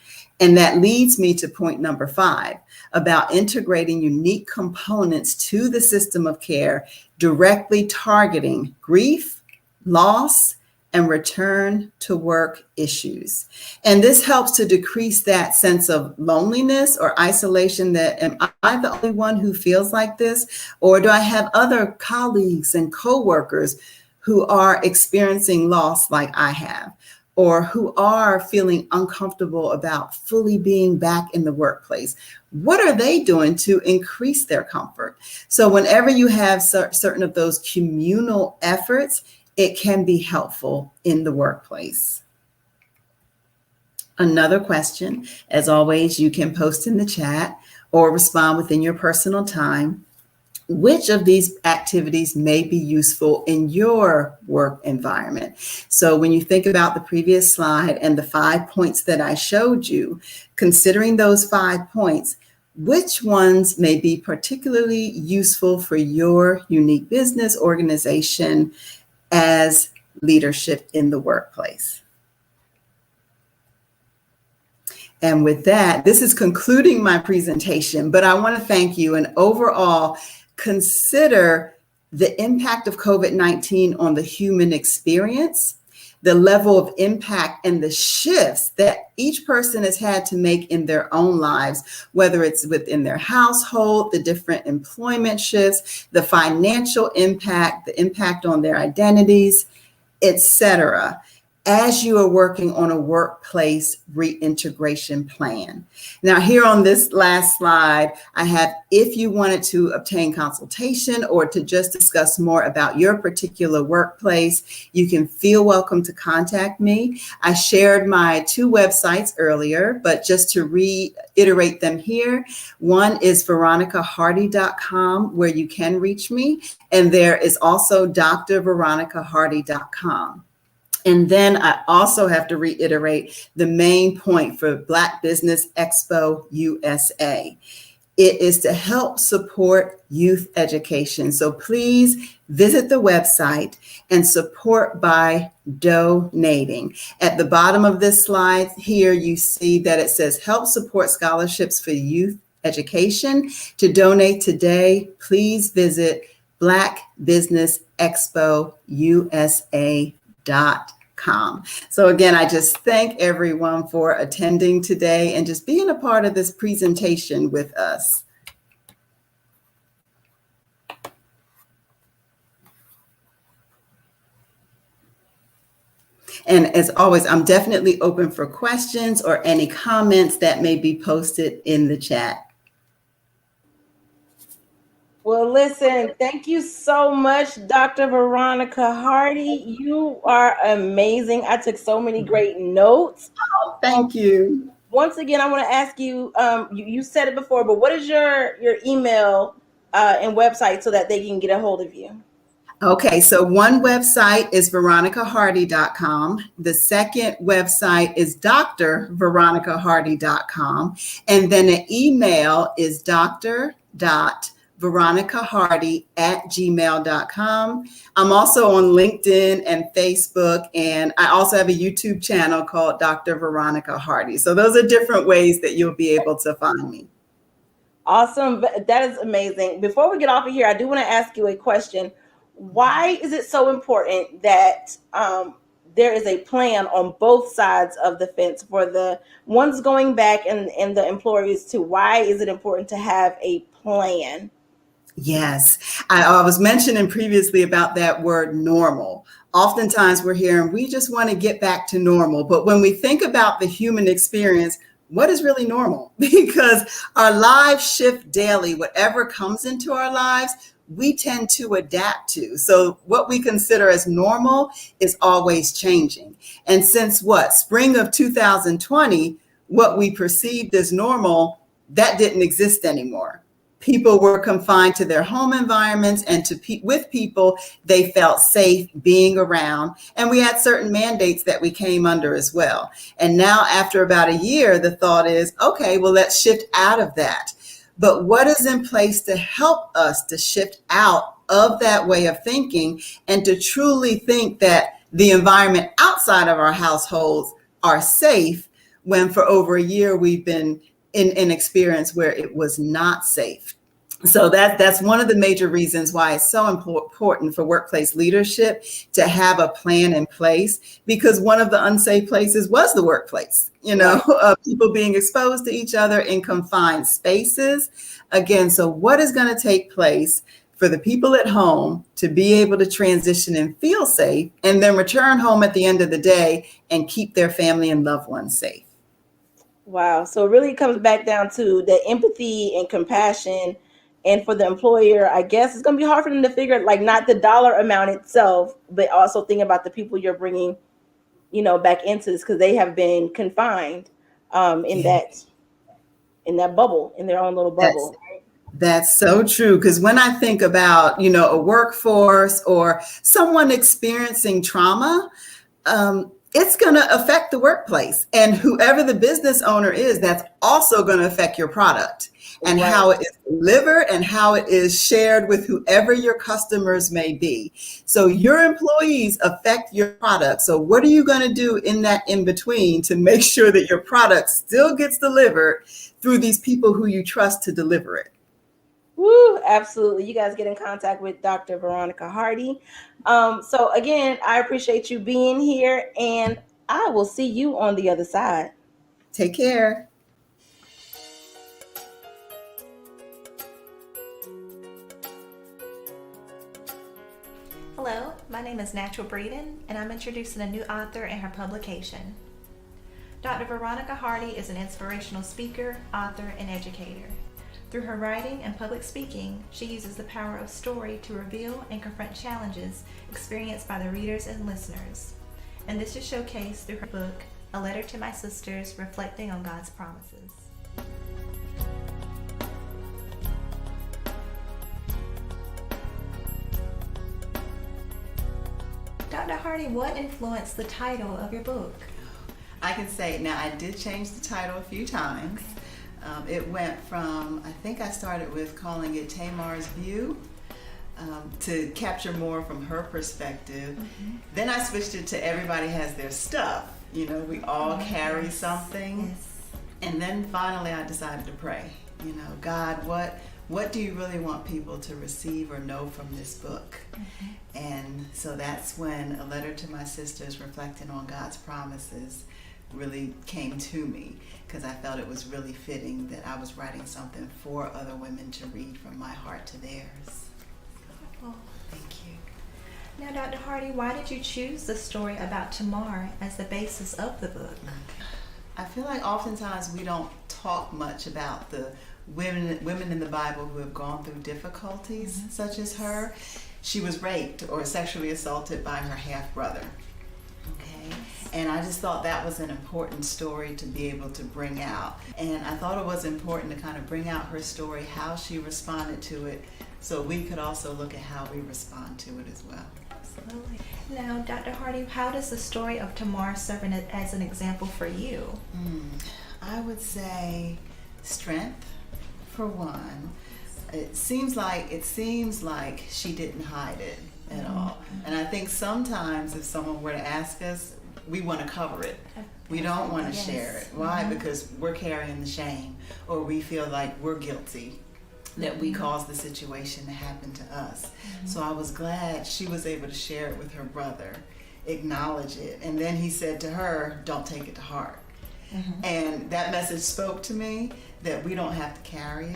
And that leads me to point number 5 about integrating unique components to the system of care, directly targeting grief, loss, and return to work issues. And this helps to decrease that sense of loneliness or isolation that, am I the only one who feels like this? Or do I have other colleagues and coworkers who are experiencing loss like I have, or who are feeling uncomfortable about fully being back in the workplace? What are they doing to increase their comfort? So whenever you have certain of those communal efforts, it can be helpful in the workplace. Another question, as always, you can post in the chat or respond within your personal time. Which of these activities may be useful in your work environment? So when you think about the previous slide and the 5 points that I showed you, considering those 5 points, which ones may be particularly useful for your unique business organization as leadership in the workplace? And with that, this is concluding my presentation, but I want to thank you. And overall, consider the impact of COVID-19 on the human experience, the level of impact and the shifts that each person has had to make in their own lives, whether it's within their household, the different employment shifts, the financial impact, the impact on their identities, etc., as you are working on a workplace reintegration plan. Now, here on this last slide, I have, if you wanted to obtain consultation or to just discuss more about your particular workplace, you can feel welcome to contact me. I shared my 2 websites earlier, but just to reiterate them here, one is veronicahardy.com, where you can reach me, and there is also drveronicahardy.com. And then I also have to reiterate the main point for Black Business Expo USA. It is to help support youth education. So please visit the website and support by donating. At the bottom of this slide here, you see that it says help support scholarships for youth education. To donate today, please visit blackbusinessexpousa.com. So again, I just thank everyone for attending today and just being a part of this presentation with us. And as always, I'm definitely open for questions or any comments that may be posted in the chat. Well, listen, thank you so much, Dr. Veronica Hardy. You are amazing. I took so many great notes. Thank you. Once again, I want to ask you, you said it before, but what is your email and website so that they can get a hold of you? Okay, so one website is veronicahardy.com. The second website is drveronicahardy.com. And then an email is dr.veronicahardy@gmail.com. I'm also on LinkedIn and Facebook, and I also have a YouTube channel called Dr. Veronica Hardy. So those are different ways that you'll be able to find me. Awesome. That is amazing. Before we get off of here, I do want to ask you a question. Why is it so important that there is a plan on both sides of the fence for the ones going back and the employees too? Why is it important to have a plan? Yes, I was mentioning previously about that word normal. Oftentimes we're hearing we just want to get back to normal. But when we think about the human experience, what is really normal? Because our lives shift daily. Whatever comes into our lives, we tend to adapt to. So what we consider as normal is always changing. And since spring of 2020, what we perceived as normal, that didn't exist anymore. People were confined to their home environments and with people they felt safe being around. And we had certain mandates that we came under as well. And now after about a year, the thought is, okay, well, let's shift out of that. But what is in place to help us to shift out of that way of thinking and to truly think that the environment outside of our households are safe when for over a year we've been in an experience where it was not safe? So that's one of the major reasons why it's so important for workplace leadership to have a plan in place, because one of the unsafe places was the workplace, people being exposed to each other in confined spaces. Again, so what is going to take place for the people at home to be able to transition and feel safe and then return home at the end of the day and keep their family and loved ones safe? Wow. So it really comes back down to the empathy and compassion. And for the employer, I guess it's going to be hard for them to figure out, like, not the dollar amount itself, but also think about the people you're bringing, back into this, because they have been confined in that bubble, in their own little bubble. That's so true. Because when I think about, a workforce or someone experiencing trauma, it's going to affect the workplace. And whoever the business owner is, that's also going to affect your product and how it is delivered and how it is shared with whoever your customers may be. So your employees affect your product. So what are you going to do in that in between to make sure that your product still gets delivered through these people who you trust to deliver it? Woo, absolutely. You guys get in contact with Dr. Veronica Hardy. So again, I appreciate you being here, and I will see you on the other side. Take care. Hello, my name is Natural Breeden, and I'm introducing a new author and her publication. Dr. Veronica Hardy is an inspirational speaker, author, and educator. Through her writing and public speaking, she uses the power of story to reveal and confront challenges experienced by the readers and listeners. And this is showcased through her book, A Letter to My Sisters, Reflecting on God's Promises. Dr. Hardy, what influenced the title of your book? I can say, now I did change the title a few times. It went from, I think I started with calling it Tamar's View, to capture more from her perspective. Mm-hmm. Then I switched it to Everybody Has Their Stuff. You know, we all carry something. Yes. And then finally I decided to pray. You know, God, what do you really want people to receive or know from this book? Mm-hmm. And so that's when A Letter to My Sisters, Reflecting on God's Promises, really came to me, because I felt it was really fitting that I was writing something for other women to read from my heart to theirs. Well, thank you. Now, Dr. Hardy, why did you choose the story about Tamar as the basis of the book? I feel like oftentimes we don't talk much about the women in the Bible who have gone through difficulties, mm-hmm. such as her. She was raped or sexually assaulted by her half-brother. Okay, and I just thought that was an important story to be able to bring out. And I thought it was important to kind of bring out her story, how she responded to it, so we could also look at how we respond to it as well. Absolutely. Now, Dr. Hardy, how does the story of Tamar serve as an example for you? I would say strength, for one. It seems like she didn't hide it at all. And I think sometimes if someone were to ask us, we want to cover it. We don't want to share it. Why? Mm-hmm. Because we're carrying the shame, or we feel like we're guilty that we caused the situation to happen to us. Mm-hmm. So I was glad she was able to share it with her brother, acknowledge it, and then he said to her, don't take it to heart. Mm-hmm. And that message spoke to me that we don't have to carry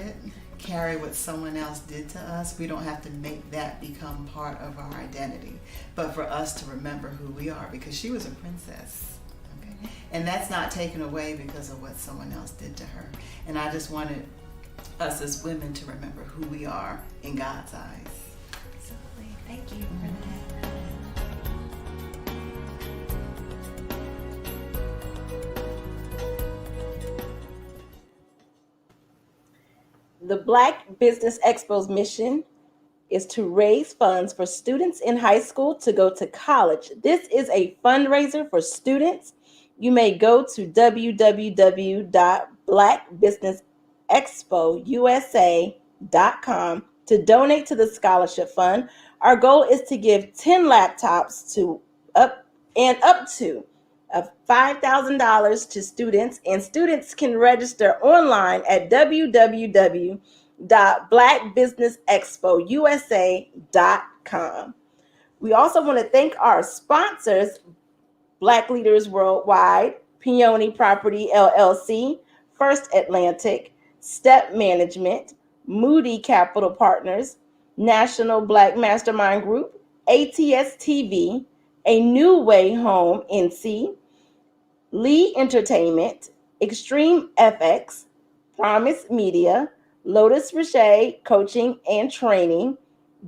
what someone else did to us. We don't have to make that become part of our identity, but for us to remember who we are, because she was a princess. Okay? And that's not taken away because of what someone else did to her. And I just wanted us as women to remember who we are in God's eyes. Absolutely. Thank you for that. The Black Business Expo's mission is to raise funds for students in high school to go to college. This is a fundraiser for students. You may go to www.blackbusinessexpousa.com to donate to the scholarship fund. Our goal is to give 10 laptops to up to $5,000 to students, and students can register online at www.blackbusinessexpousa.com. We also want to thank our sponsors, Black Leaders Worldwide, Peony Property LLC, First Atlantic, Step Management, Moody Capital Partners, National Black Mastermind Group, ATS TV, A New Way Home NC, Lee Entertainment, Extreme FX, Promise Media, Lotus Richey Coaching and Training,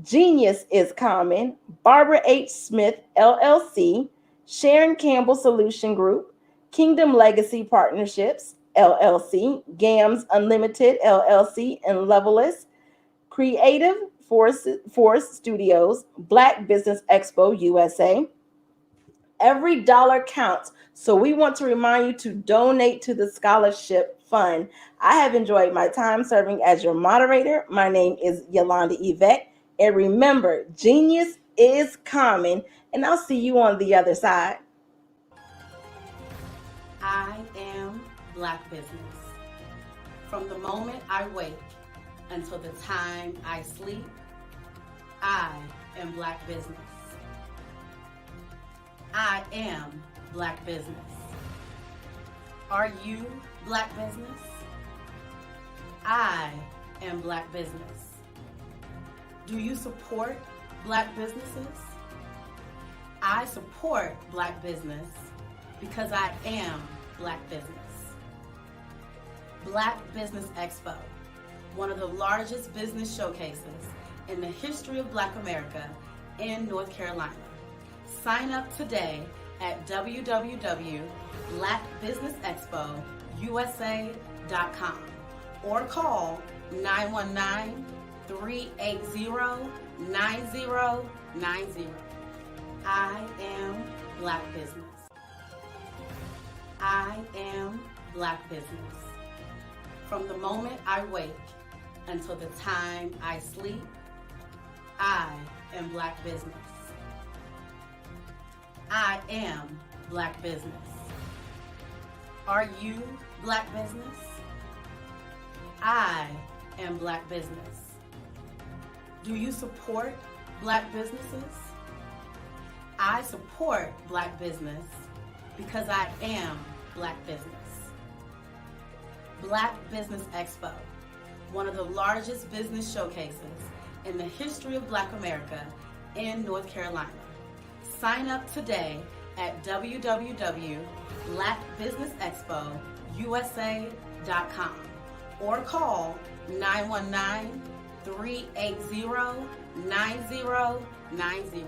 Genius is Common, Barbara H. Smith LLC, Sharon Campbell Solution Group, Kingdom Legacy Partnerships LLC, GAMS Unlimited LLC, and Levelist, Creative Force Studios, Black Business Expo USA. Every dollar counts, so we want to remind you to donate to the scholarship fund. I have enjoyed my time serving as your moderator. My name is Yolanda Yvette, and remember, genius is common, and I'll see you on the other side. I am Black business. From the moment I wake until the time I sleep, I am Black business. I am Black business. Are you Black business? I am Black business. Do you support Black businesses? I support Black business because I am Black business. Black Business Expo, one of the largest business showcases in the history of Black America in North Carolina. Sign up today at www.blackbusinessexpousa.com or call 919-380-9090. I am Black business. I am Black business. From the moment I wake until the time I sleep, I am Black business. I am Black business. Are you Black business? I am Black business. Do you support Black businesses? I support Black business because I am Black business. Black Business Expo, one of the largest business showcases in the history of Black America in North Carolina. Sign up today at www.blackbusinessexpousa.com or call 919-380-9090.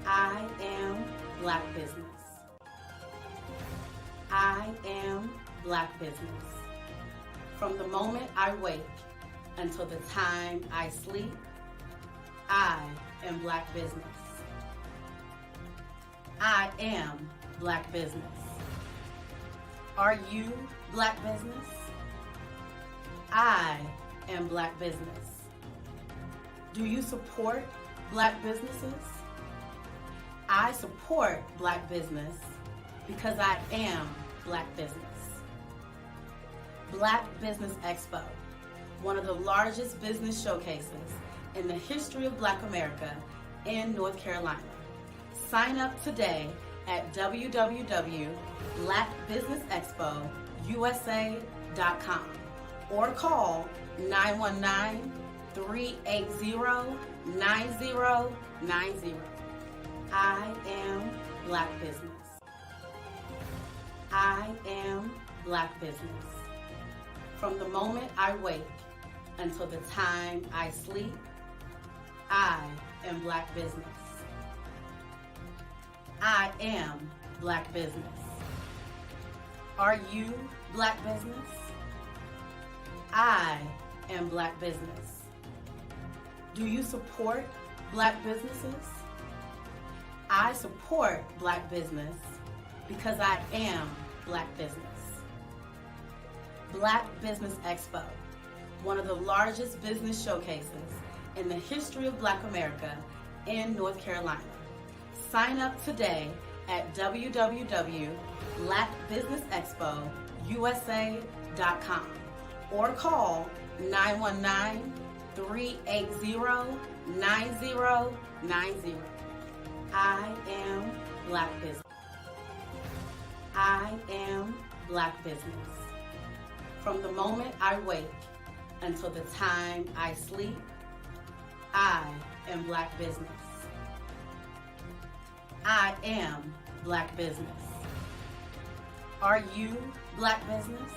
I am Black business. I am Black business. From the moment I wake until the time I sleep, I am Black business. I am Black business. Are you Black business? I am Black business. Do you support Black businesses? I support Black business because I am Black business. Black Business Expo, one of the largest business showcases in the history of Black America in North Carolina. Sign up today at www.blackbusinessexpousa.com or call 919-380-9090. I am Black business. I am Black business. From the moment I wake until the time I sleep, I am Black business. I am Black business. Are you Black business? I am Black business. Do you support Black businesses? I support Black business because I am Black business. Black Business Expo, one of the largest business showcases in the history of Black America in North Carolina. Sign up today at www.blackbusinessexpousa.com or call 919-380-9090. I am Black business. I am Black business. From the moment I wake until the time I sleep, I am Black business. I am Black business. Are you Black business?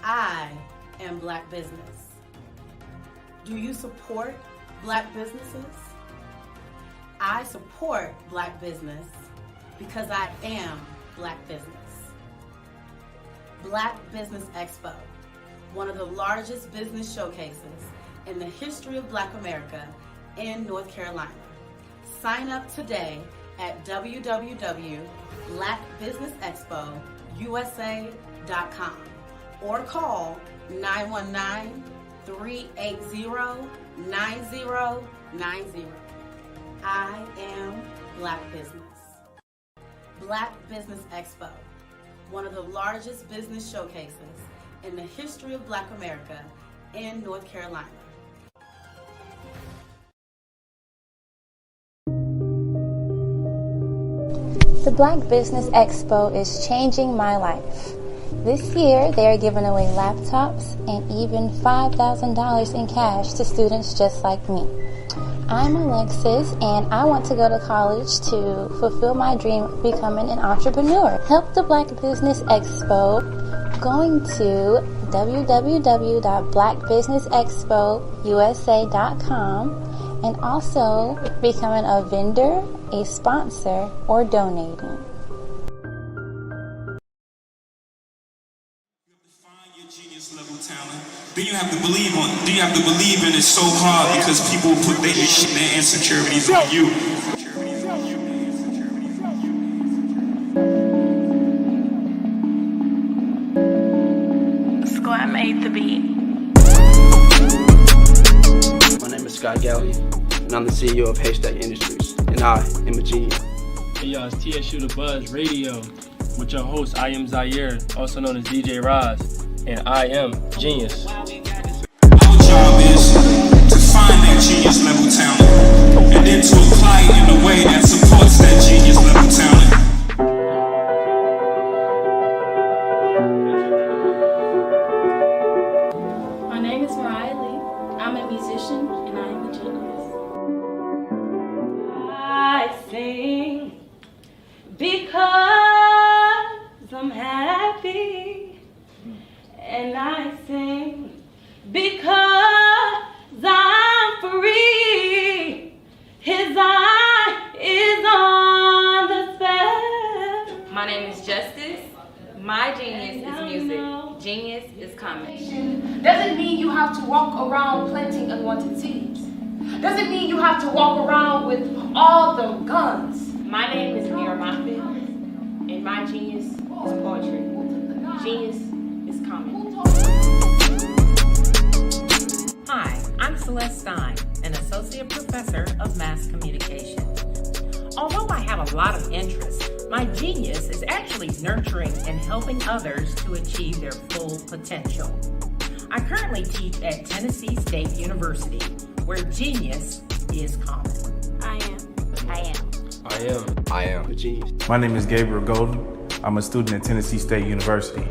I am Black business. Do you support Black businesses? I support Black business because I am Black business. Black Business Expo, one of the largest business showcases in the history of Black America in North Carolina. Sign up today at www.blackbusinessexpousa.com or call 919-380-9090. I am Black business. Black Business Expo, one of the largest business showcases in the history of Black America in North Carolina. The Black Business Expo is changing my life. This year, they are giving away laptops and even $5,000 in cash to students just like me. I'm Alexis, and I want to go to college to fulfill my dream of becoming an entrepreneur. Help the Black Business Expo going to www.blackbusinessexpousa.com and also becoming a vendor, a sponsor, or donating. Then you have to believe in it so hard because people put their insecurities on you. Squad made the beat. My name is Scott Galley, and I'm the CEO of Haystack Industries, and I am a genius. Hey y'all, it's TSU The Buzz Radio with your host, I am Zaire, also known as DJ Roz, and I am Genius. Our job is to find that genius level talent and then to apply it in a way that supports that genius level talent. My name is Mariah Lee. I'm a musician and I am a genius. I sing because I'm happy, and I sing because I'm free. His eye is on the spell. My name is Justice. My genius is music. Genius is coming. Doesn't mean you have to walk around planting unwanted seeds. Doesn't mean you have to walk around with all the guns. My name is Mira Moffitt, and my genius is poetry. Genius is coming. Hi, I'm Celeste Stein, an associate professor of mass communication. Although I have a lot of interests, my genius is actually nurturing and helping others to achieve their full potential. I currently teach at Tennessee State University, where genius is common. I am a genius. My name is Gabriel Golden. I'm a student at Tennessee State University,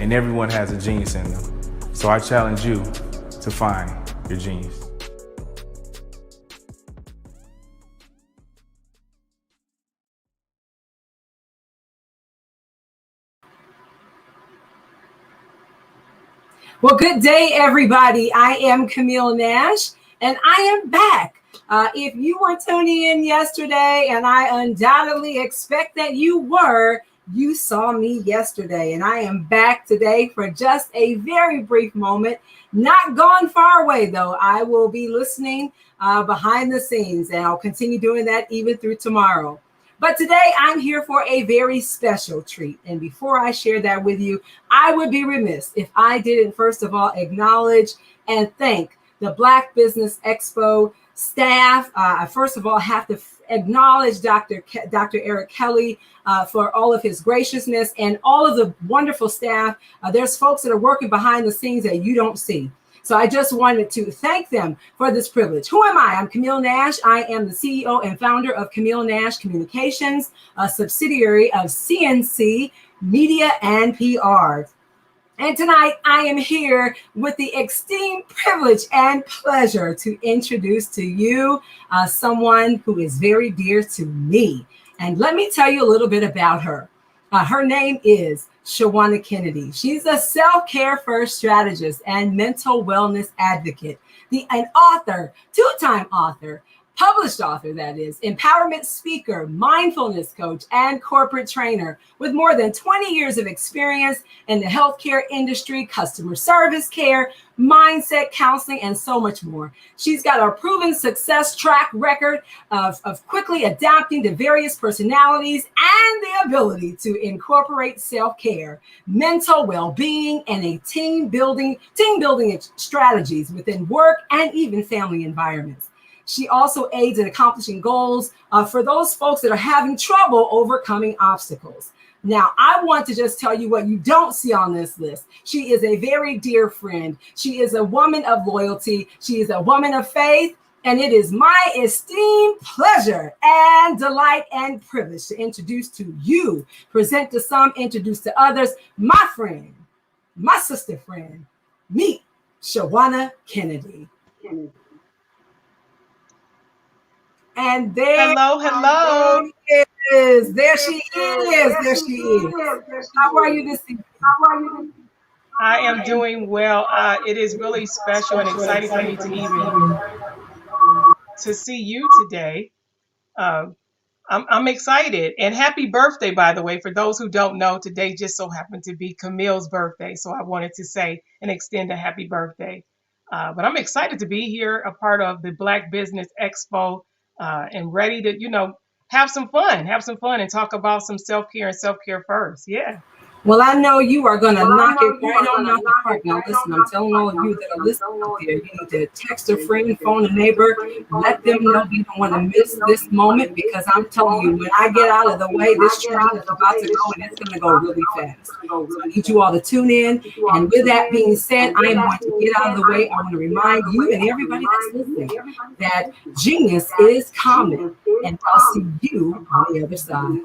and everyone has a genius in them. So I challenge you to find your genius. Well, good day, everybody. I am Camille Nash, and I am back. If you were tuning in yesterday, and I undoubtedly expect that you were, you saw me yesterday, and I am back today for just a very brief moment. Not gone far away, though. I will be listening behind the scenes, and I'll continue doing that even through tomorrow. But today I'm here for a very special treat. And before I share that with you, I would be remiss if I didn't, first of all, acknowledge and thank the Black Business Expo staff. I first of all have to acknowledge Dr. Eric Kelly for all of his graciousness and all of the wonderful staff. There's folks that are working behind the scenes that you don't see. So I just wanted to thank them for this privilege. Who am I? I'm Camille Nash. I am the CEO and founder of Camille Nash Communications, a subsidiary of CNC Media and PR. And tonight I am here with the extreme privilege and pleasure to introduce to you someone who is very dear to me. And let me tell you a little bit about her. Her name is Shawana Kennedy. She's a self-care first strategist and mental wellness advocate, an author, two-time author, published author, that is, empowerment speaker, mindfulness coach, and corporate trainer with more than 20 years of experience in the healthcare industry, customer service care, mindset counseling, and so much more. She's got a proven success track record of quickly adapting to various personalities and the ability to incorporate self-care, mental well-being, and a team building strategies within work and even family environments. She also aids in accomplishing goals for those folks that are having trouble overcoming obstacles. Now, I want to just tell you what you don't see on this list. She is a very dear friend. She is a woman of loyalty. She is a woman of faith, And it is my esteemed pleasure and delight and privilege to introduce to you, present to some, introduce to others, my friend, my sister friend, meet Shawana Kennedy. And there, hello. is. There she is. There she is. How are you this evening? I am doing well. It is really special and exciting for me to see you today. I'm excited, and happy birthday, by the way. For those who don't know, today just so happened to be Camille's birthday, so I wanted to say and extend a happy birthday. But I'm excited to be here, a part of the Black Business Expo, and ready to, have some fun and talk about some self-care and self-care first. Yeah. Well, I know you are going to knock it right on out the park. Now, listen, I'm telling all of you that are listening out there, you need to text a friend, phone a neighbor, let them know you don't want to miss this moment, because I'm telling you, when I get out of the way, this train is about to go, and it's going to go really fast. So I need you all to tune in. And with that being said, I am going to get out of the way. I want to remind you and everybody that's listening that genius is common, and I'll see you on the other side.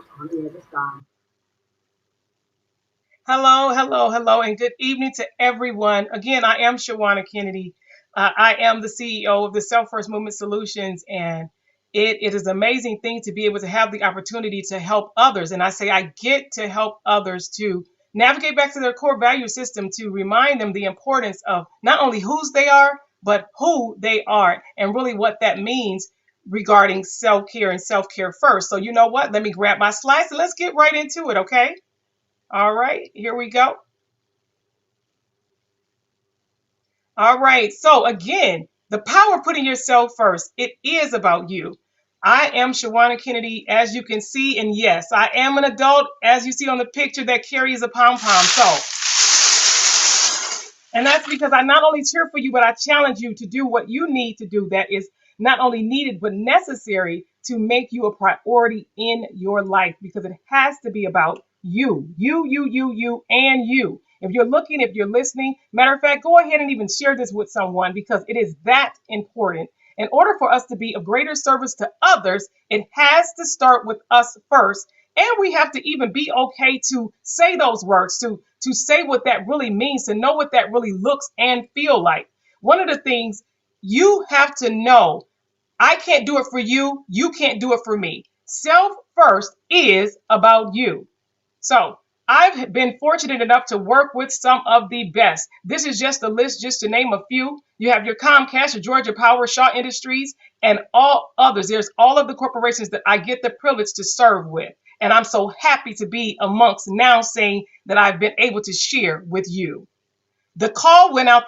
Hello, and good evening to everyone. Again, I am Shawana Kennedy. I am the CEO of the Self First Movement Solutions, and it is an amazing thing to be able to have the opportunity to help others. And I say I get to help others to navigate back to their core value system, to remind them the importance of not only whose they are, but who they are, and really what that means regarding self-care and self-care first. So you know what? Let me grab my slides and let's get right into it, okay? All right, here we go. All right, so again, the power of putting yourself first. It is about you. I am Shawana Kennedy, as you can see, and yes, I am an adult, as you see on the picture, that carries a pom-pom. And that's because I not only cheer for you, but I challenge you to do what you need to do that is not only needed, but necessary to make you a priority in your life, because it has to be about you, and you. If you're looking, if you're listening, matter of fact, go ahead and even share this with someone, because it is that important. In order for us to be of greater service to others, it has to start with us first. And we have to even be okay to say those words, to say what that really means, to know what that really looks and feel like. One of the things you have to know, I can't do it for you. You can't do it for me. Self first is about you. So I've been fortunate enough to work with some of the best. This is just a list, just to name a few. You have your Comcast, your Georgia Power, Shaw Industries, and all others. There's all of the corporations that I get the privilege to serve with. And I'm so happy to be amongst now saying that I've been able to share with you. The call went out.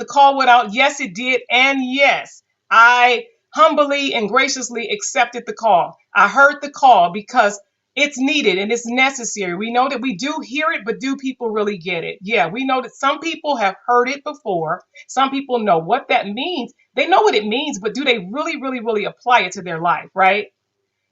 Yes, it did. And yes, I humbly and graciously accepted the call. I heard the call because it's needed and it's necessary. We know that we do hear it, but do people really get it? Yeah, we know that some people have heard it before. Some people know what that means. They know what it means, but do they really apply it to their life, right?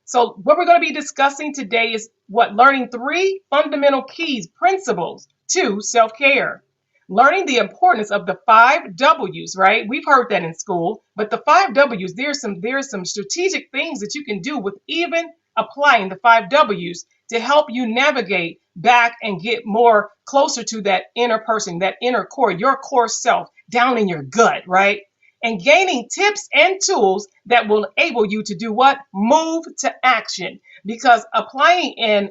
So what we're going to be discussing today is learning 3 fundamental keys, principles to self-care. Learning the importance of the 5 W's, right? We've heard that in school, but the 5 W's, there's some strategic things that you can do with even applying the 5 W's to help you navigate back and get more closer to that inner person, that inner core, your core self down in your gut, right? And gaining tips and tools that will enable you to do what? Move to action. Because applying and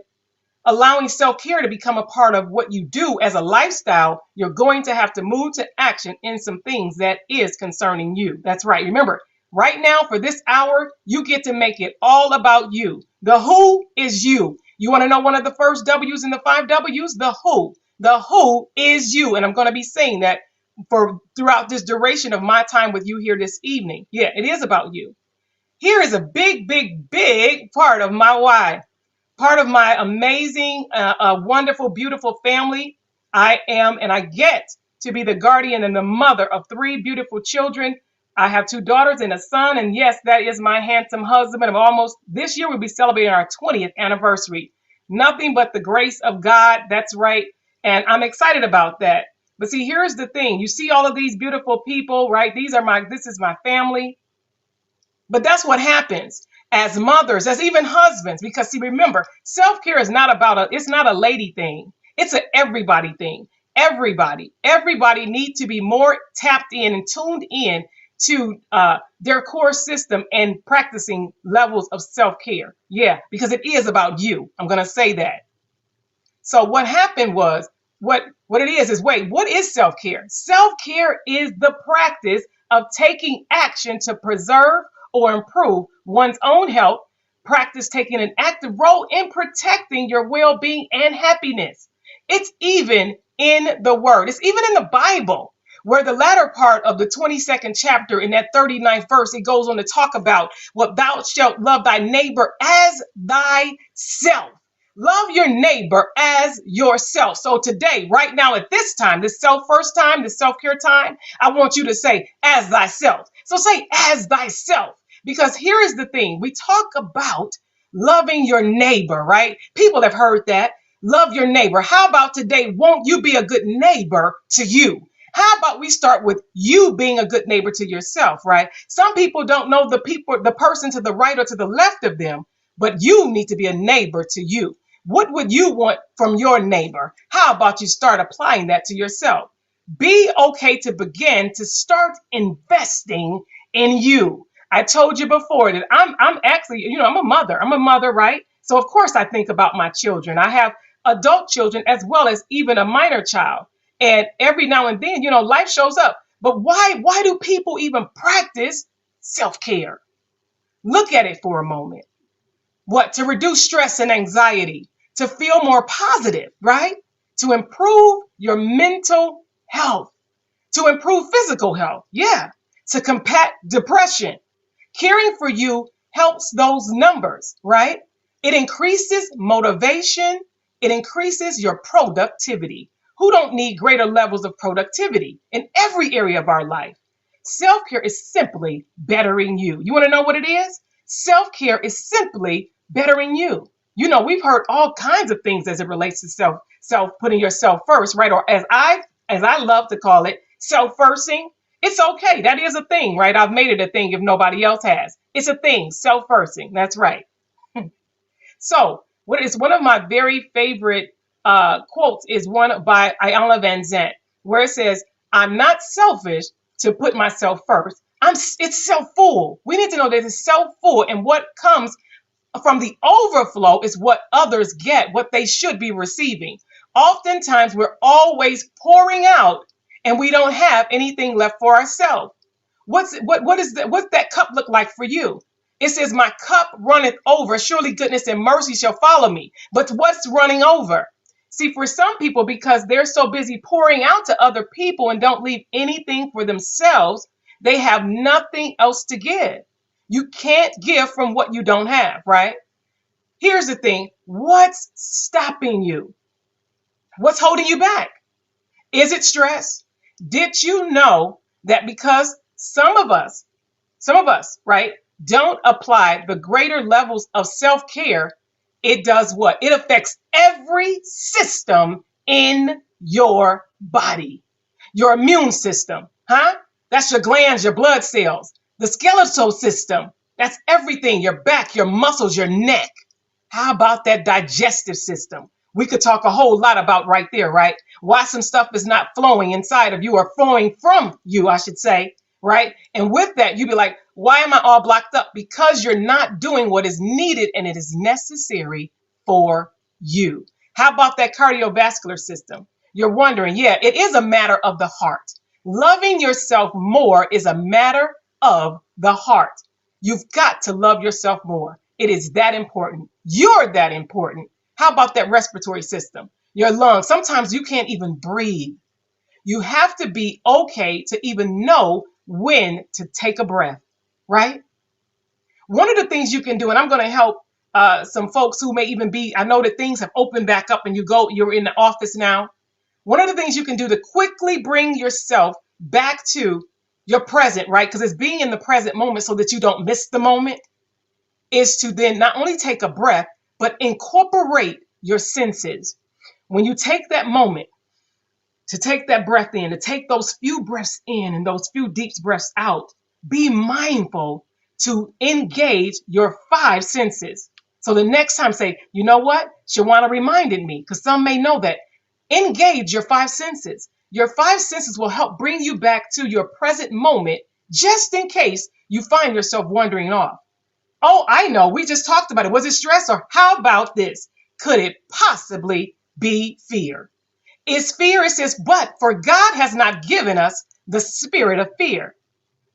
allowing self-care to become a part of what you do as a lifestyle, you're going to have to move to action in some things that is concerning you. That's right. Remember, right now for this hour, you get to make it all about you. The who is you. You want to know one of the first W's in the 5 W's? The who. The who is you. And I'm going to be saying that throughout this duration of my time with you here this evening. Yeah, it is about you. Here is a big part of my why. Part of my amazing, wonderful, beautiful family. I am, and I get to be the guardian and the mother of 3 beautiful children. I have 2 daughters and a son. And yes, that is my handsome husband. This year we'll be celebrating our 20th anniversary. Nothing but the grace of God. That's right. And I'm excited about that. But see, here's the thing. You see all of these beautiful people, right? This is my family. But that's what happens as mothers, as even husbands, because see, remember, self-care is not it's not a lady thing. It's an everybody thing. Everybody needs to be more tapped in and tuned in to their core system and practicing levels of self-care. Yeah, because it is about you. I'm going to say that. So what happened was, what it is wait, what is self-care? Self-care is the practice of taking action to preserve or improve one's own health. Practice taking an active role in protecting your well-being and happiness. It's even in the word. It's even in the Bible, where the latter part of the 22nd chapter in that 39th verse, it goes on to talk about what thou shalt love thy neighbor as thyself. Love your neighbor as yourself. So today, right now, at this time, this first time, this self-care time, I want you to say as thyself. So say as thyself, because here is the thing. We talk about loving your neighbor, right? People have heard that. Love your neighbor. How about today? Won't you be a good neighbor to you? How about we start with you being a good neighbor to yourself, right? Some people don't know the person to the right or to the left of them, but you need to be a neighbor to you. What would you want from your neighbor? How about you start applying that to yourself? Be okay to begin to start investing in you. I told you before that I'm actually, I'm a mother. I'm a mother, right? So of course I think about my children. I have adult children as well as even a minor child. And every now and then, life shows up. But why do people even practice self-care? Look at it for a moment. What? To reduce stress and anxiety, to feel more positive, right? To improve your mental health, to improve physical health. Yeah. To combat depression. Caring for you helps those numbers, right? It increases motivation. It increases your productivity. Who don't need greater levels of productivity in every area of our life? Self-care is simply bettering you. You want to know what it is? Self-care is simply bettering you. We've heard all kinds of things as it relates to self putting yourself first, right? Or as I love to call it, self-firsting. It's okay. That is a thing, right? I've made it a thing if nobody else has. It's a thing, self-firsting. That's right. So, what is one of my very favorite quotes is one by Iyanla Vanzant, where it says, "I'm not selfish to put myself first. It's self-full." We need to know that it's self-full, and what comes from the overflow is what others get, what they should be receiving. Oftentimes, we're always pouring out, and we don't have anything left for ourselves. What's that cup look like for you? It says, "My cup runneth over. Surely goodness and mercy shall follow me." But what's running over? See, for some people, because they're so busy pouring out to other people and don't leave anything for themselves, they have nothing else to give. You can't give from what you don't have, right? Here's the thing. What's stopping you? What's holding you back? Is it stress? Did you know that because some of us, right, don't apply the greater levels of self-care, it does what? It affects every system in your body. Your immune system, huh? That's your glands, your blood cells. The skeletal system, that's everything. Your back, your muscles, your neck. How about that digestive system? We could talk a whole lot about right there, right? Why some stuff is not flowing inside of you or flowing from you, I should say, right? And with that, you'd be like, why am I all blocked up? Because you're not doing what is needed and it is necessary for you. How about that cardiovascular system? You're wondering, yeah, it is a matter of the heart. Loving yourself more is a matter of the heart. You've got to love yourself more. It is that important. You're that important. How about that respiratory system? Your lungs. Sometimes you can't even breathe. You have to be okay to even know when to take a breath, right? One of the things you can do, and I'm going to help some folks who may even be, I know that things have opened back up and you're in the office now. One of the things you can do to quickly bring yourself back to your present, right? Because it's being in the present moment so that you don't miss the moment, is to then not only take a breath, but incorporate your senses. When you take that moment to take that breath in, to take those few breaths in and those few deep breaths out, be mindful to engage your 5 senses. So the next time say, you know what? Shawana reminded me, because some may know that. Engage your 5 senses. Your 5 senses will help bring you back to your present moment, just in case you find yourself wandering off. Oh, I know, we just talked about it. Was it stress, or how about this? Could it possibly be fear? Is fear? It says, but for God has not given us the spirit of fear,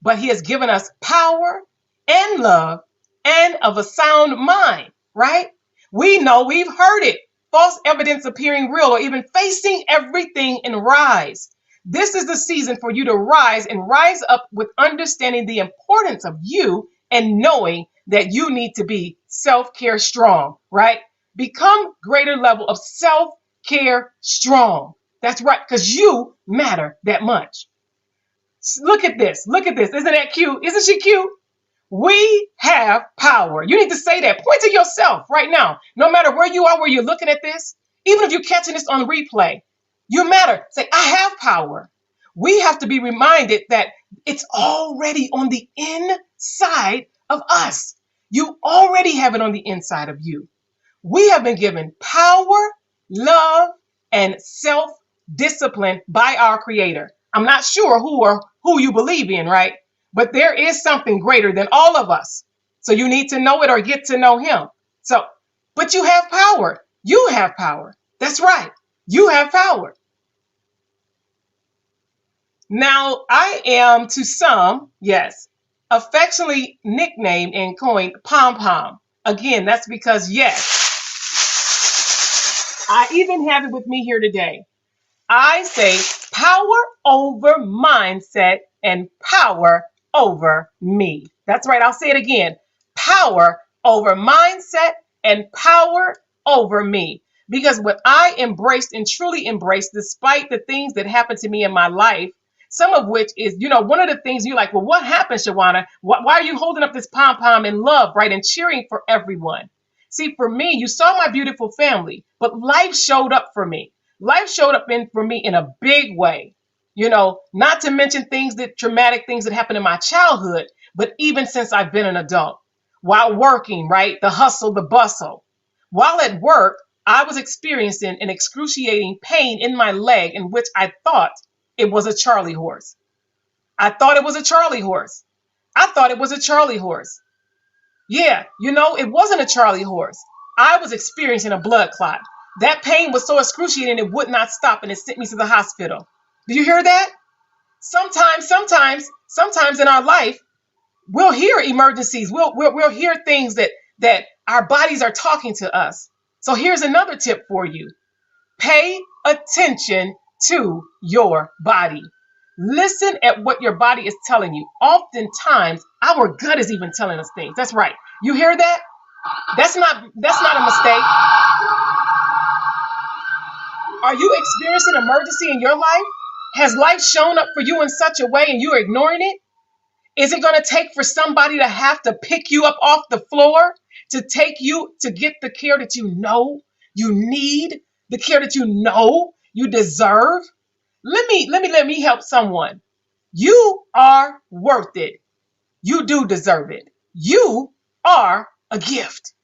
but he has given us power and love and of a sound mind, right? We know, we've heard it. False evidence appearing real, or even facing everything and rise. This is the season for you to rise and rise up with understanding the importance of you and knowing that you need to be self-care strong, right? Become greater level of self-care strong. That's right, because you matter that much. Look at this. Look at this. Isn't that cute? Isn't she cute? We have power. You need to say that. Point to yourself right now. No matter where you are, where you're looking at this, even if you're catching this on replay, you matter. Say, I have power. We have to be reminded that it's already on the inside of us. You already have it on the inside of you. We have been given power, love, and self-discipline by our Creator. I'm not sure who you believe in, right? But there is something greater than all of us. So you need to know it or get to know him. But you have power. You have power. That's right. You have power. Now, I am to some, yes, affectionately nicknamed and coined Pom Pom. Again, that's because, yes, I even have it with me here today. I say power over mindset and power over me. That's right. I'll say it again. Power over mindset and power over me. Because what I embraced and truly embraced, despite the things that happened to me in my life, some of which is, one of the things you're like, well, what happened, Shawana? Why are you holding up this pom-pom in love, right? And cheering for everyone. See, for me, you saw my beautiful family, but life showed up for me. Life showed up for me in a big way. Not to mention traumatic things that happened in my childhood, but even since I've been an adult. While working, right? The hustle, the bustle. While at work, I was experiencing an excruciating pain in my leg in which I thought it was a Charlie horse. I thought it was a Charlie horse. I thought it was a Charlie horse. Yeah, it wasn't a Charlie horse. I was experiencing a blood clot. That pain was so excruciating it would not stop, and it sent me to the hospital. Do you hear that? Sometimes in our life, we'll hear emergencies. We'll hear things that our bodies are talking to us. So here's another tip for you. Pay attention to your body. Listen at what your body is telling you. Oftentimes, our gut is even telling us things. That's right. You hear that? That's not a mistake. Are you experiencing emergency in your life? Has life shown up for you in such a way and you're ignoring it? Is it going to take for somebody to have to pick you up off the floor to take you to get the care that you know you need, the care that you know you deserve? Let me help someone. You are worth it. You do deserve it. You are a gift.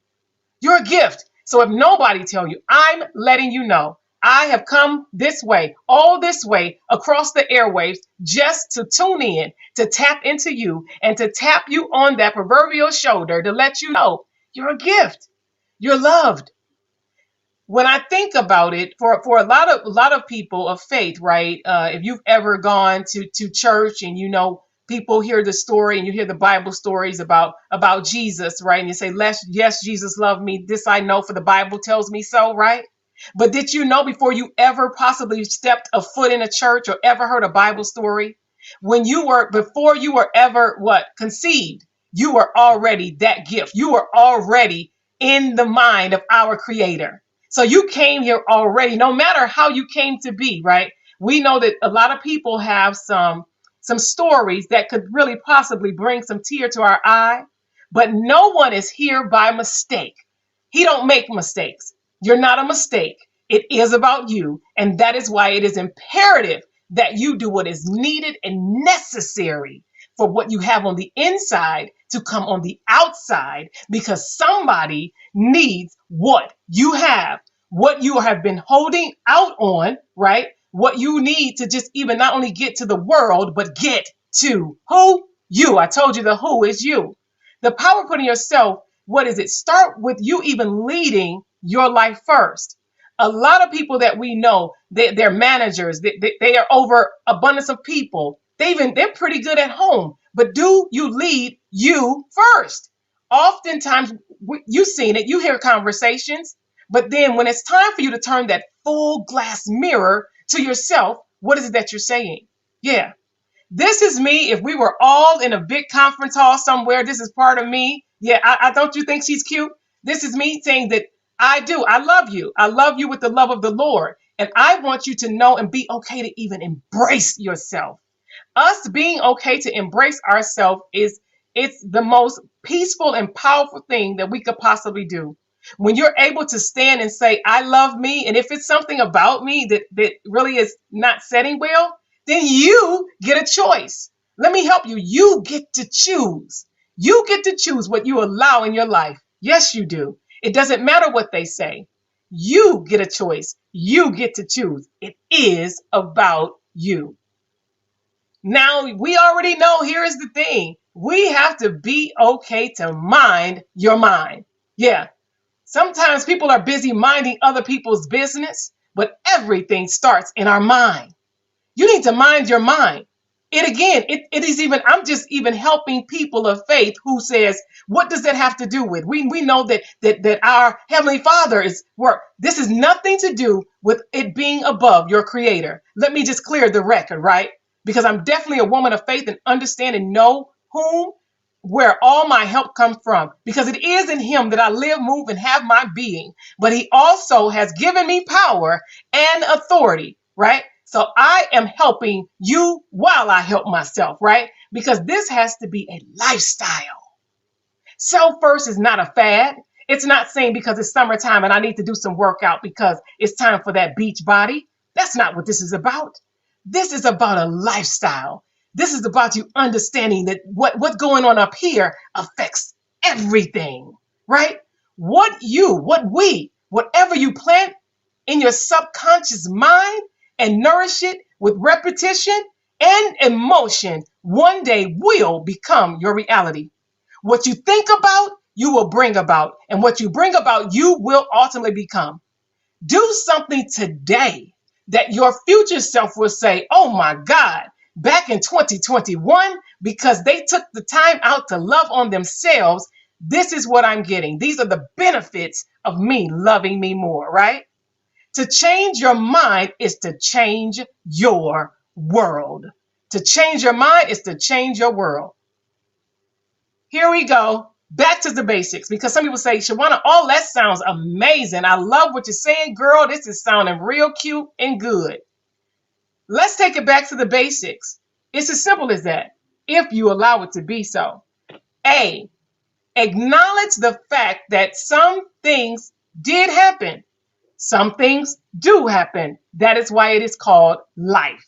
You're a gift. So if nobody tell you, I'm letting you know. I have come this way, all this way across the airwaves just to tune in, to tap into you and to tap you on that proverbial shoulder to let you know you're a gift. You're loved. When I think about it, for a lot of people of faith, right? If you've ever gone to church and people hear the story and you hear the Bible stories about Jesus, right? And you say, yes, Jesus loved me. This I know, for the Bible tells me so, right? But did you know, before you ever possibly stepped a foot in a church or ever heard a Bible story, before you were ever conceived, you were already that gift. You were already in the mind of our Creator. So you came here already, no matter how you came to be, right? We know that a lot of people have some stories that could really possibly bring some tear to our eye, but no one is here by mistake. He don't make mistakes. You're not a mistake. It is about you. And that is why it is imperative that you do what is needed and necessary for what you have on the inside to come on the outside because somebody needs what you have, what you have been holding out on, right? What you need to just even not only get to the world, but get to who? You. I told you the who is you. The power put in yourself, what is it? Start with you even leading your life first. A lot of people that we know, they're managers, they are over abundance of people. They're pretty good at home, but do you lead you first? Oftentimes, you've seen it, you hear conversations, but then when it's time for you to turn that full glass mirror to yourself, what is it that you're saying? Yeah, this is me. If we were all in a big conference hall somewhere, this is part of me. Yeah, I don't you think she's cute? This is me saying that I do. I love you. I love you with the love of the Lord. And I want you to know and be okay to even embrace yourself. Us being okay to embrace ourselves it's the most peaceful and powerful thing that we could possibly do. When you're able to stand and say, I love me, and if it's something about me that really is not setting well, then you get a choice. Let me help you. You get to choose. You get to choose what you allow in your life. Yes, you do. It doesn't matter what they say. You get a choice. You get to choose. It is about you. Now, we already know, here is the thing. We have to be okay to mind your mind. Yeah. Sometimes people are busy minding other people's business, but everything starts in our mind. You need to mind your mind. It is even, I'm just even helping people of faith who says, what does that have to do with? We know that our Heavenly Father is work. This is nothing to do with it being above your Creator. Let me just clear the record, right? Because I'm definitely a woman of faith and understand and know where all my help comes from. Because it is in Him that I live, move, and have my being. But He also has given me power and authority, right? So I am helping you while I help myself, right? Because this has to be a lifestyle. Self first is not a fad. It's not saying because it's summertime and I need to do some workout because it's time for that beach body. That's not what this is about. This is about a lifestyle. This is about you understanding that what's going on up here affects everything, right? Whatever you plant in your subconscious mind and nourish it with repetition and emotion, one day will become your reality. What you think about, you will bring about. And what you bring about, you will ultimately become. Do something today that your future self will say, oh my God, back in 2021, because they took the time out to love on themselves, this is what I'm getting. These are the benefits of me loving me more, right? To change your mind is to change your world. To change your mind is to change your world. Here we go. Back to the basics, because some people say, Shawana, all that sounds amazing. I love what you're saying, girl. This is sounding real cute and good. Let's take it back to the basics. It's as simple as that, if you allow it to be so. A, acknowledge the fact that some things did happen. Some things do happen. That is why it is called life.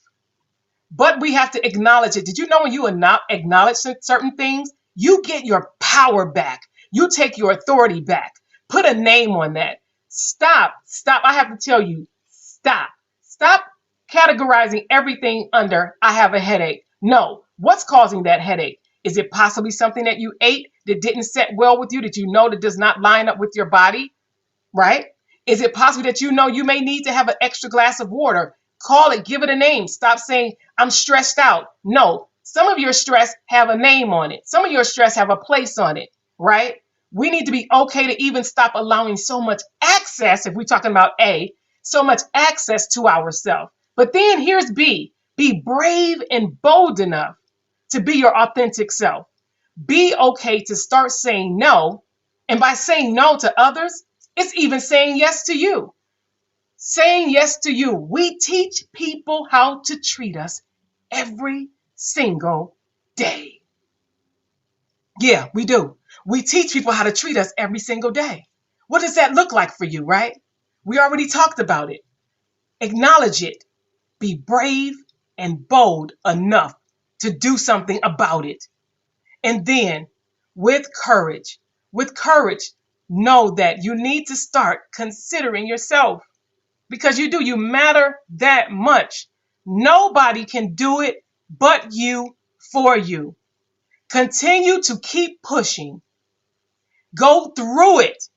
But we have to acknowledge it. Did you know when you acknowledge certain things, you get your power back. You take your authority back. Put a name on that. Stop. I have to tell you, stop. Stop categorizing everything under, I have a headache. No. What's causing that headache? Is it possibly something that you ate that didn't set well with you, that you know that does not line up with your body? Right? Is it possible that you know you may need to have an extra glass of water? Call it, give it a name. Stop saying, I'm stressed out. No. Some of your stress have a name on it. Some of your stress have a place on it, right? We need to be okay to even stop allowing so much access, if we're talking about A, so much access to ourselves. But then here's B. Be brave and bold enough to be your authentic self. Be okay to start saying no. And by saying no to others, it's even saying yes to you. Saying yes to you. We teach people how to treat us every single day. Yeah, we do. We teach people how to treat us every single day. What does that look like for you, right? We already talked about it. Acknowledge it. Be brave and bold enough to do something about it. And then with courage. With courage, know that you need to start considering yourself because you do. You matter that much. Nobody can do it but you for you. Continue to keep pushing. Go through it.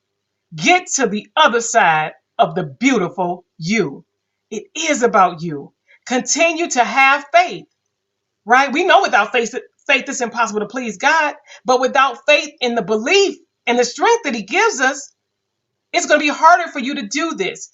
Get to the other side of the beautiful you. It is about you. Continue to have faith, right? We know without faith it's impossible to please God, but without faith in the belief and the strength that he gives us, it's going to be harder for you to do this.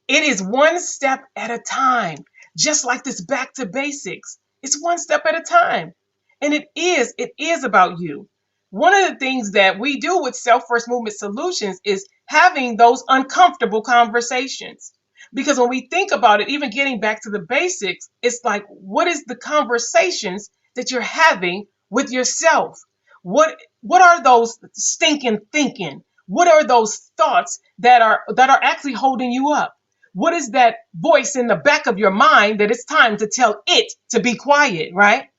It is one step at a time, just like this back to basics. It's one step at a time. And it is about you. One of the things that we do with Self First Movement Solutions is having those uncomfortable conversations. Because when we think about it, even getting back to the basics, it's like, what is the conversations that you're having with yourself? What are those stinking thinking? What are those thoughts that are actually holding you up? What is that voice in the back of your mind that it's time to tell it to be quiet, right?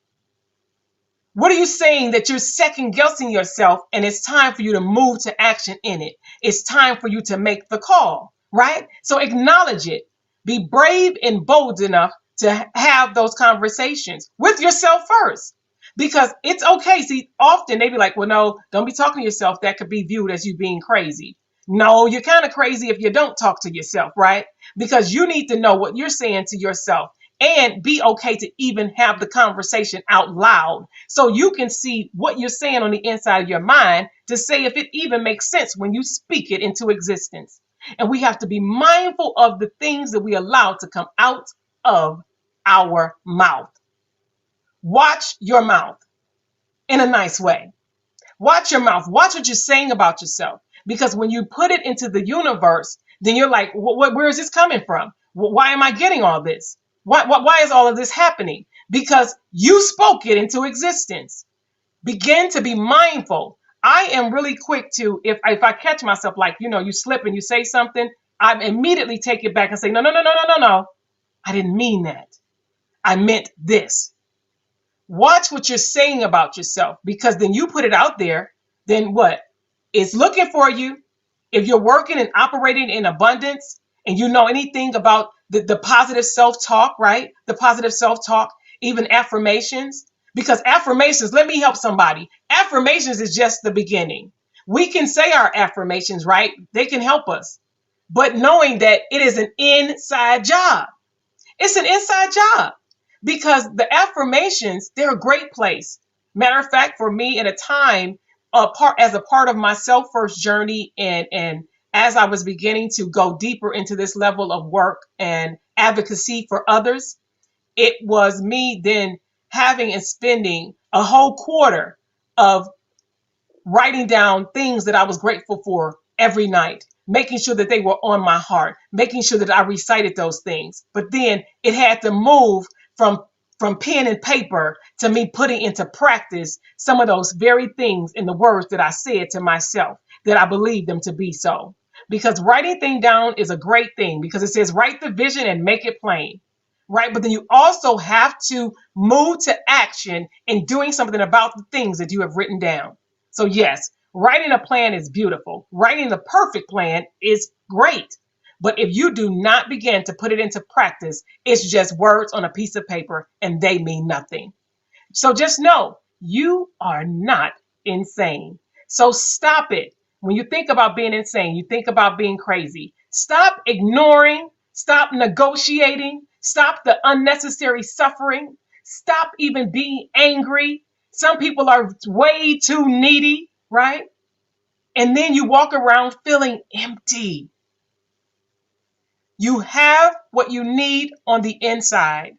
What are you saying that you're second guessing yourself and it's time for you to move to action in it? It's time for you to make the call, right? So acknowledge it. Be brave and bold enough to have those conversations with yourself first, because it's okay. See, often they be like, well, no, don't be talking to yourself. That could be viewed as you being crazy. No, you're kind of crazy if you don't talk to yourself, right? Because you need to know what you're saying to yourself and be okay to even have the conversation out loud so you can see what you're saying on the inside of your mind to say if it even makes sense when you speak it into existence. And we have to be mindful of the things that we allow to come out of our mouth. Watch your mouth in a nice way. Watch your mouth. Watch what you're saying about yourself. Because when you put it into the universe, then you're like, where is this coming from? Why am I getting all this? Why is all of this happening? Because you spoke it into existence. Begin to be mindful. I am really quick to, if I catch myself like, you slip and you say something, I immediately take it back and say, no. I didn't mean that. I meant this. Watch what you're saying about yourself, because then you put it out there, then what? It's looking for you. If you're working and operating in abundance and you know anything about the positive self-talk, right? The positive self-talk, even affirmations, because affirmations, let me help somebody. Affirmations is just the beginning. We can say our affirmations, right? They can help us. But knowing that it is an inside job. It's an inside job because the affirmations, they're a great place. Matter of fact, for me at a time, as a part of my self-first journey and as I was beginning to go deeper into this level of work and advocacy for others, it was me then having and spending a whole quarter of writing down things that I was grateful for every night, making sure that they were on my heart, making sure that I recited those things. But then it had to move from pen and paper to me putting into practice some of those very things in the words that I said to myself, that I believed them to be so. Because writing things down is a great thing, because it says write the vision and make it plain, right? But then you also have to move to action in doing something about the things that you have written down. So yes, writing a plan is beautiful. Writing the perfect plan is great. But if you do not begin to put it into practice, it's just words on a piece of paper and they mean nothing. So just know you are not insane. So stop it. When you think about being insane, you think about being crazy. Stop ignoring, stop negotiating, stop the unnecessary suffering, stop even being angry. Some people are way too needy, right? And then you walk around feeling empty. You have what you need on the inside.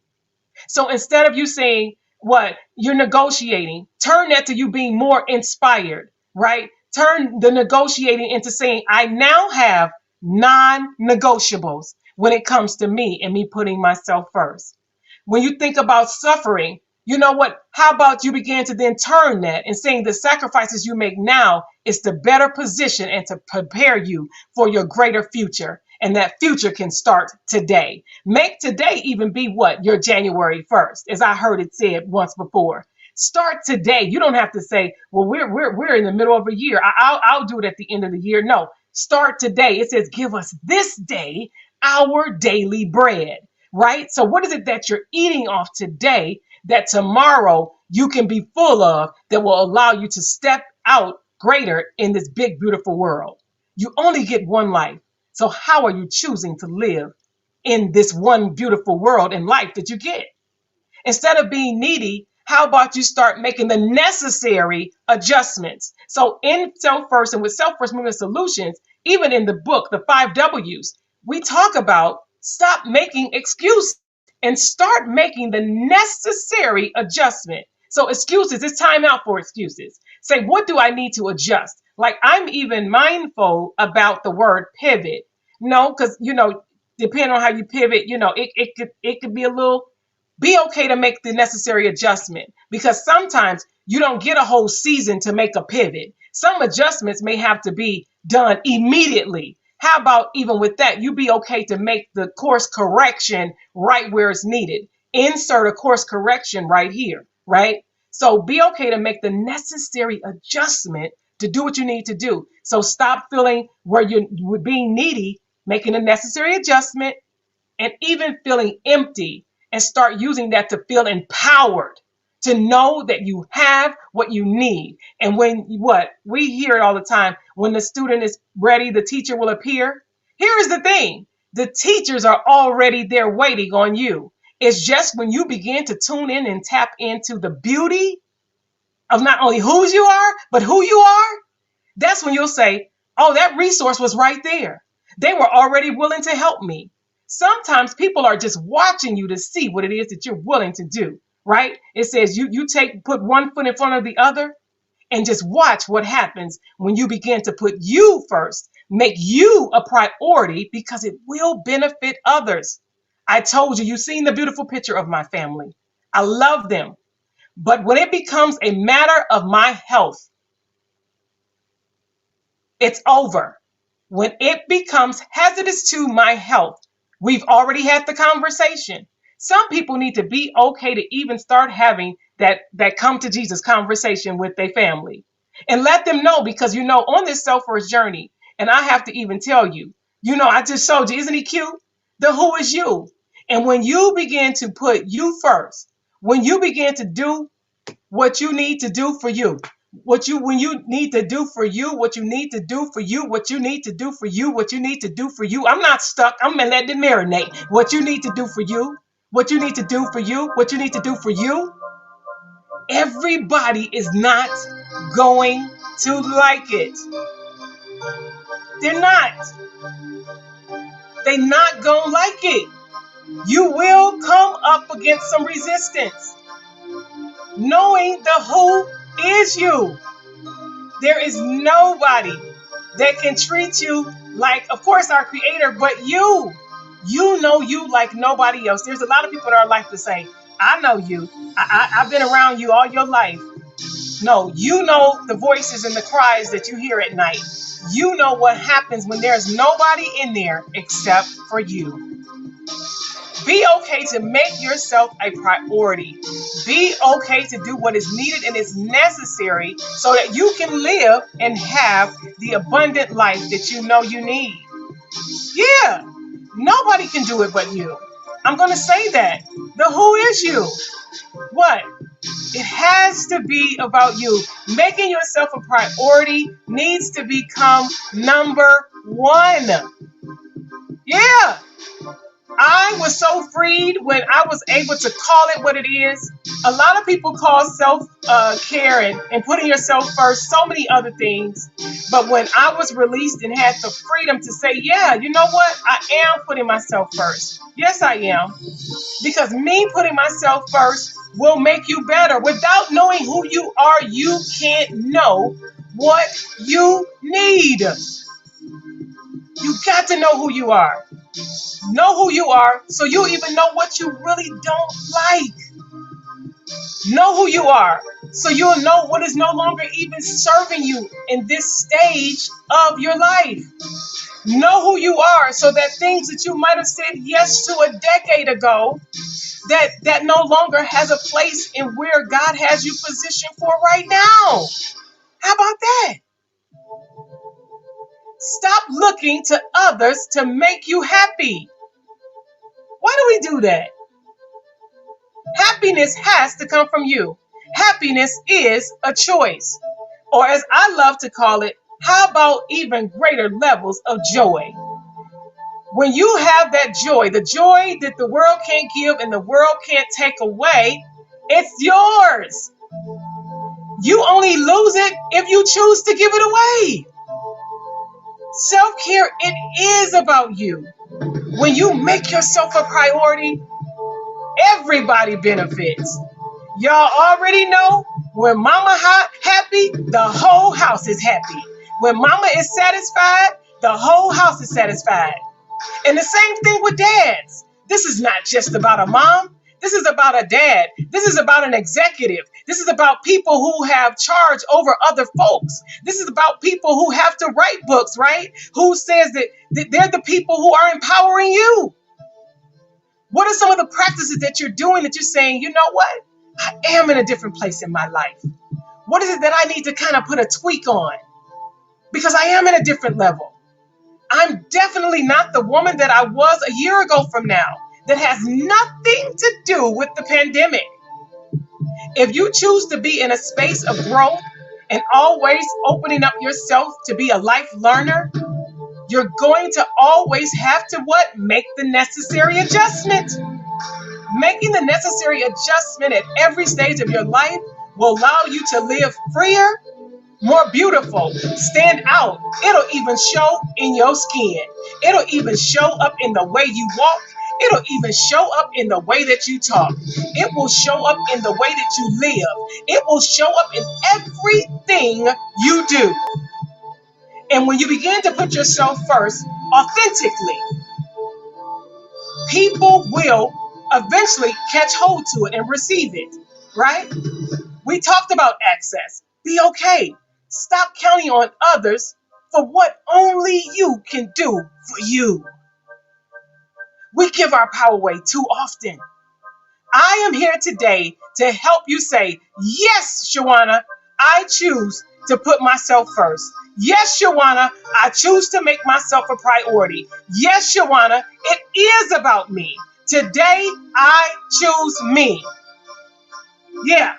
So instead of you saying what you're negotiating, turn that to you being more inspired, right? Turn the negotiating into saying, I now have non-negotiables when it comes to me and me putting myself first. When you think about suffering, you know what? How about you begin to then turn that and saying the sacrifices you make now is to better position and to prepare you for your greater future. And that future can start today. Make today even be what? Your January 1st, as I heard it said once before. Start today. You don't have to say, well, we're in the middle of a year. I'll do it at the end of the year. No, start today. It says, give us this day our daily bread, right? So what is it that you're eating off today that tomorrow you can be full of that will allow you to step out greater in this big, beautiful world? You only get one life. So how are you choosing to live in this one beautiful world and life that you get? Instead of being needy, how about you start making the necessary adjustments? So in Self First and with Self First Movement Solutions, even in the book, the 5 W's, we talk about stop making excuses and start making the necessary adjustment. So excuses, it's time out for excuses. Say, what do I need to adjust? Like, I'm even mindful about the word pivot. No, because, depending on how you pivot, it could be be okay to make the necessary adjustment, because sometimes you don't get a whole season to make a pivot. Some adjustments may have to be done immediately. How about even with that, you be okay to make the course correction right where it's needed. Insert a course correction right here, right? So be okay to make the necessary adjustment to do what you need to do. So stop feeling where you're being needy, making a necessary adjustment, and even feeling empty, and start using that to feel empowered, to know that you have what you need. And we hear it all the time, when the student is ready, the teacher will appear. Here is the thing. The teachers are already there waiting on you. It's just when you begin to tune in and tap into the beauty of not only who you are, but who you are, that's when you'll say, oh, that resource was right there. They were already willing to help me. Sometimes people are just watching you to see what it is that you're willing to do, right? It says you put one foot in front of the other, and just watch what happens when you begin to put you first, make you a priority, because it will benefit others. I told you, you've seen the beautiful picture of my family. I love them. But when it becomes a matter of my health, it's over. When it becomes hazardous to my health, we've already had the conversation. Some people need to be okay to even start having that come to Jesus conversation with their family, and let them know, because on this self-first journey, and I have to even tell you, I just showed you, isn't he cute? The who is you. And when you begin to put you first, when you begin to do what you need to do for you, when you need to do for you, what you need to do for you, what you need to do for you, what you need to do for you. I'm not stuck. I'm going to let it marinate. What you need to do for you, what you need to do for you, what you need to do for you. Everybody is not going to like it. They're not. They're not going to like it. You will come up against some resistance. Knowing the who is you. There is nobody that can treat you like, of course, our Creator, but you know you like nobody else. There's a lot of people in our life that say, I know you. I've been around you all your life. No, you know the voices and the cries that you hear at night. You know what happens when there's nobody in there except for you. Be okay to make yourself a priority. Be okay to do what is needed and is necessary so that you can live and have the abundant life that you know you need. Yeah, nobody can do it but you. I'm going to say that. The who is you. What? It has to be about you. Making yourself a priority needs to become number one. Yeah. I was so freed when I was able to call it what it is. A lot of people call self-care and putting yourself first so many other things. But when I was released and had the freedom to say, yeah, you know what? I am putting myself first. Yes, I am. Because me putting myself first will make you better. Without knowing who you are, you can't know what you need. You got to know who you are. Know who you are so you even know what you really don't like. Know who you are so you'll know what is no longer even serving you in this stage of your life. Know who you are so that things that you might have said yes to a decade ago, that no longer has a place in where God has you positioned for right now. How about that? Stop looking to others to make you happy. Why do we do that? Happiness has to come from you. Happiness is a choice. Or as I love to call it, how about even greater levels of joy? When you have that joy, the joy that the world can't give and the world can't take away, it's yours. You only lose it if you choose to give it away. Self-care, it is about you. When you make yourself a priority, everybody benefits. Y'all already know when mama happy, the whole house is happy. When mama is satisfied, the whole house is satisfied. And the same thing with dads. This is not just about a mom. This is about a dad. This is about an executive. This is about people who have charge over other folks. This is about people who have to write books, right? Who says that they're the people who are empowering you. What are some of the practices that you're doing that you're saying, you know what? I am in a different place in my life. What is it that I need to kind of put a tweak on? Because I am in a different level. I'm definitely not the woman that I was a year ago from now. That has nothing to do with the pandemic. If you choose to be in a space of growth and always opening up yourself to be a life learner, you're going to always have to what? Make the necessary adjustment. Making the necessary adjustment at every stage of your life will allow you to live freer, more beautiful, stand out. It'll even show in your skin. It'll even show up in the way you walk. It'll even show up in the way that you talk. It will show up in the way that you live. It will show up in everything you do. And when you begin to put yourself first, authentically, people will eventually catch hold to it and receive it, right? We talked about access. Be okay. Stop counting on others for what only you can do for you. We give our power away too often. I am here today to help you say, yes, Shawana, I choose to put myself first. Yes, Shawana, I choose to make myself a priority. Yes, Shawana, it is about me. Today, I choose me. Yeah,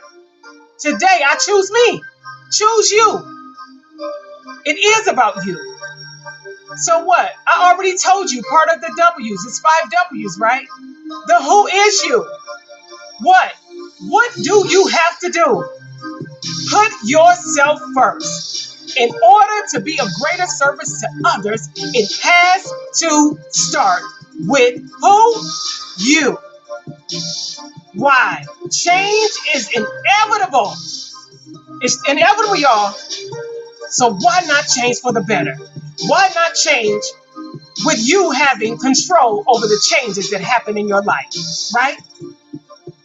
today I choose me. Choose you. It is about you. So what? I already told you part of the W's. It's 5 W's, right? The who is you. What? What do you have to do? Put yourself first. In order to be of greater service to others, it has to start with who? You. Why? Change is inevitable. It's inevitable, y'all. So why not change for the better? Why not change with you having control over the changes that happen in your life, right?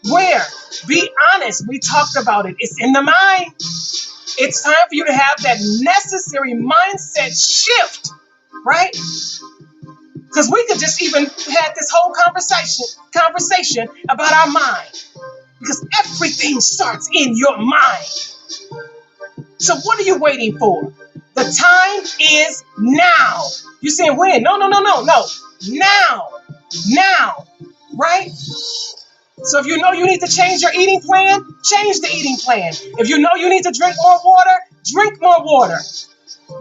Where? Be honest. We talked about it. It's in the mind. It's time for you to have that necessary mindset shift, right? Because we could just even have this whole conversation about our mind. Because everything starts in your mind. So what are you waiting for? The time is now. You're saying when? No. Now, right? So if you know you need to change your eating plan, change the eating plan. If you know you need to drink more water, drink more water.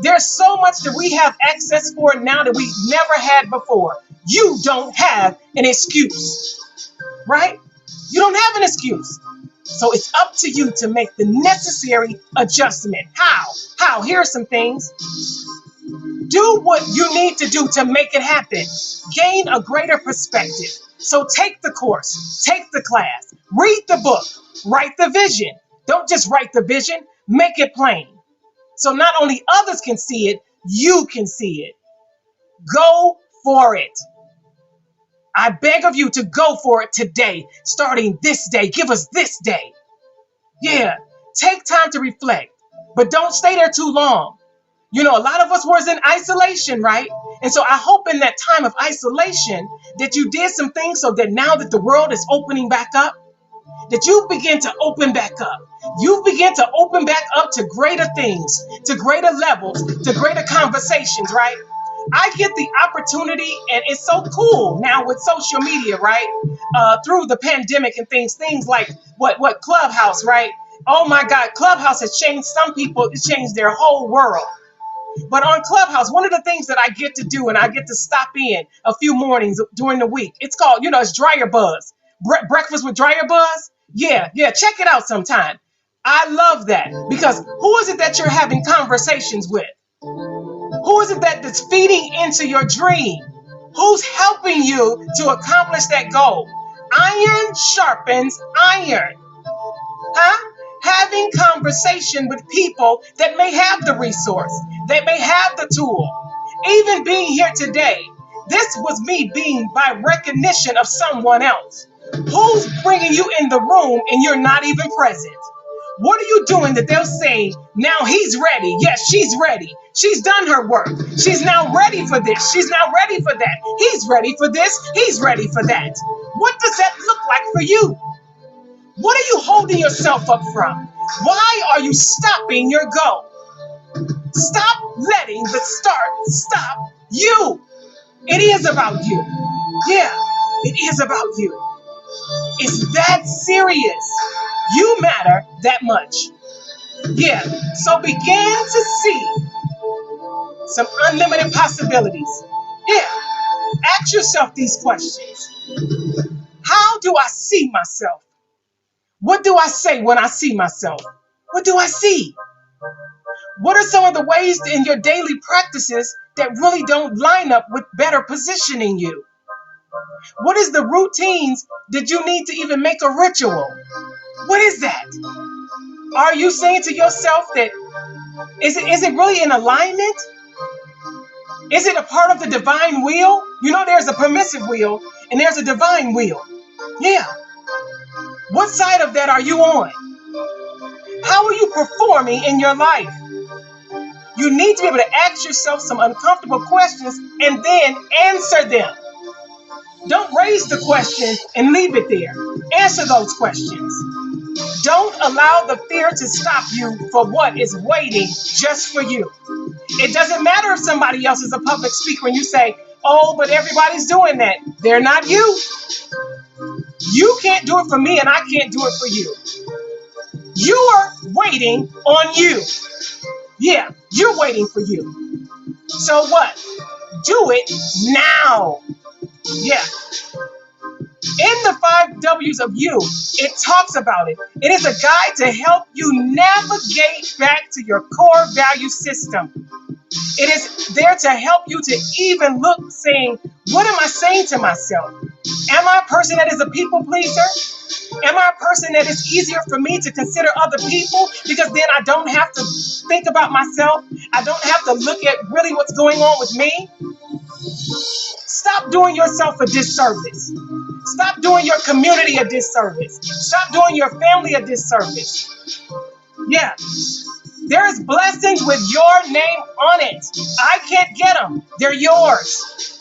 There's so much that we have access for now that we never had before. You don't have an excuse, right? You don't have an excuse. So it's up to you to make the necessary adjustment. How? Here are some things. Do what you need to do to make it happen. Gain a greater perspective. So take the course, take the class, read the book, write the vision. Don't just write the vision, make it plain. So not only others can see it, you can see it. Go for it. I beg of you to go for it today, starting this day. Give us this day. Yeah, take time to reflect, but don't stay there too long. You know, a lot of us was in isolation, right? And so I hope in that time of isolation that you did some things so that now that the world is opening back up, that you begin to open back up. You begin to open back up to greater things, to greater levels, to greater conversations, right? I get the opportunity, and it's so cool now with social media, right? Through the pandemic and things like what Clubhouse, right? Oh my God, Clubhouse has changed some people. It's changed their whole world. But on Clubhouse, one of the things that I get to do, and I get to stop in a few mornings during the week, it's called, it's Dryer Buzz. Breakfast with Dryer Buzz. Yeah, check it out sometime. I love that, because who is it that you're having conversations with? Who is it that's feeding into your dream? Who's helping you to accomplish that goal? Iron sharpens iron. Huh? Having conversation with people that may have the resource, that may have the tool. Even being here today, this was me being by recognition of someone else. Who's bringing you in the room and you're not even present? What are you doing that they'll say, now he's ready? Yes, she's ready. She's done her work. She's now ready for this. She's now ready for that. He's ready for this. He's ready for that. What does that look like for you? What are you holding yourself up from? Why are you stopping your goal? Stop letting the start stop you. It is about you. Yeah, it is about you. It's that serious. You matter that much. Yeah, so begin to see some unlimited possibilities. Yeah, ask yourself these questions. How do I see myself? What do I say when I see myself? What do I see? What are some of the ways in your daily practices that really don't line up with better positioning you? What is the routines that you need to even make a ritual? What is that? Are you saying to yourself that, is it really in alignment? Is it a part of the divine wheel? You know, there's a permissive wheel and there's a divine wheel. Yeah. What side of that are you on? How are you performing in your life? You need to be able to ask yourself some uncomfortable questions and then answer them. Don't raise the question and leave it there. Answer those questions. Don't allow the fear to stop you for what is waiting just for you. It doesn't matter if somebody else is a public speaker and you say, oh, but everybody's doing that. They're not you. You can't do it for me and I can't do it for you. You are waiting on you. Yeah, you're waiting for you. So what? Do it now. Yeah. In the 5 W's of you, it talks about it. It is a guide to help you navigate back to your core value system. It is there to help you to even look, saying, what am I saying to myself? Am I a person that is a people pleaser? Am I a person that is easier for me to consider other people because then I don't have to think about myself? I don't have to look at really what's going on with me? Stop doing yourself a disservice. Stop doing your community a disservice. Stop doing your family a disservice. Yeah. There is blessings with your name on it. I can't get them. They're yours.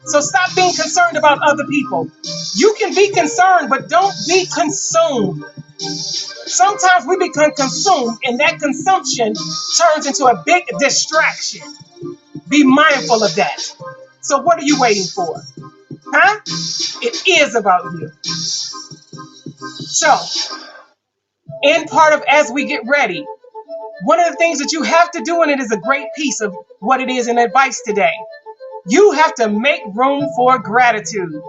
So stop being concerned about other people. You can be concerned, but don't be consumed. Sometimes we become consumed, and that consumption turns into a big distraction. Be mindful of that. So what are you waiting for? Huh? It is about you. So, in part of as we get ready, one of the things that you have to do, and it is a great piece of what it is in advice today, you have to make room for gratitude.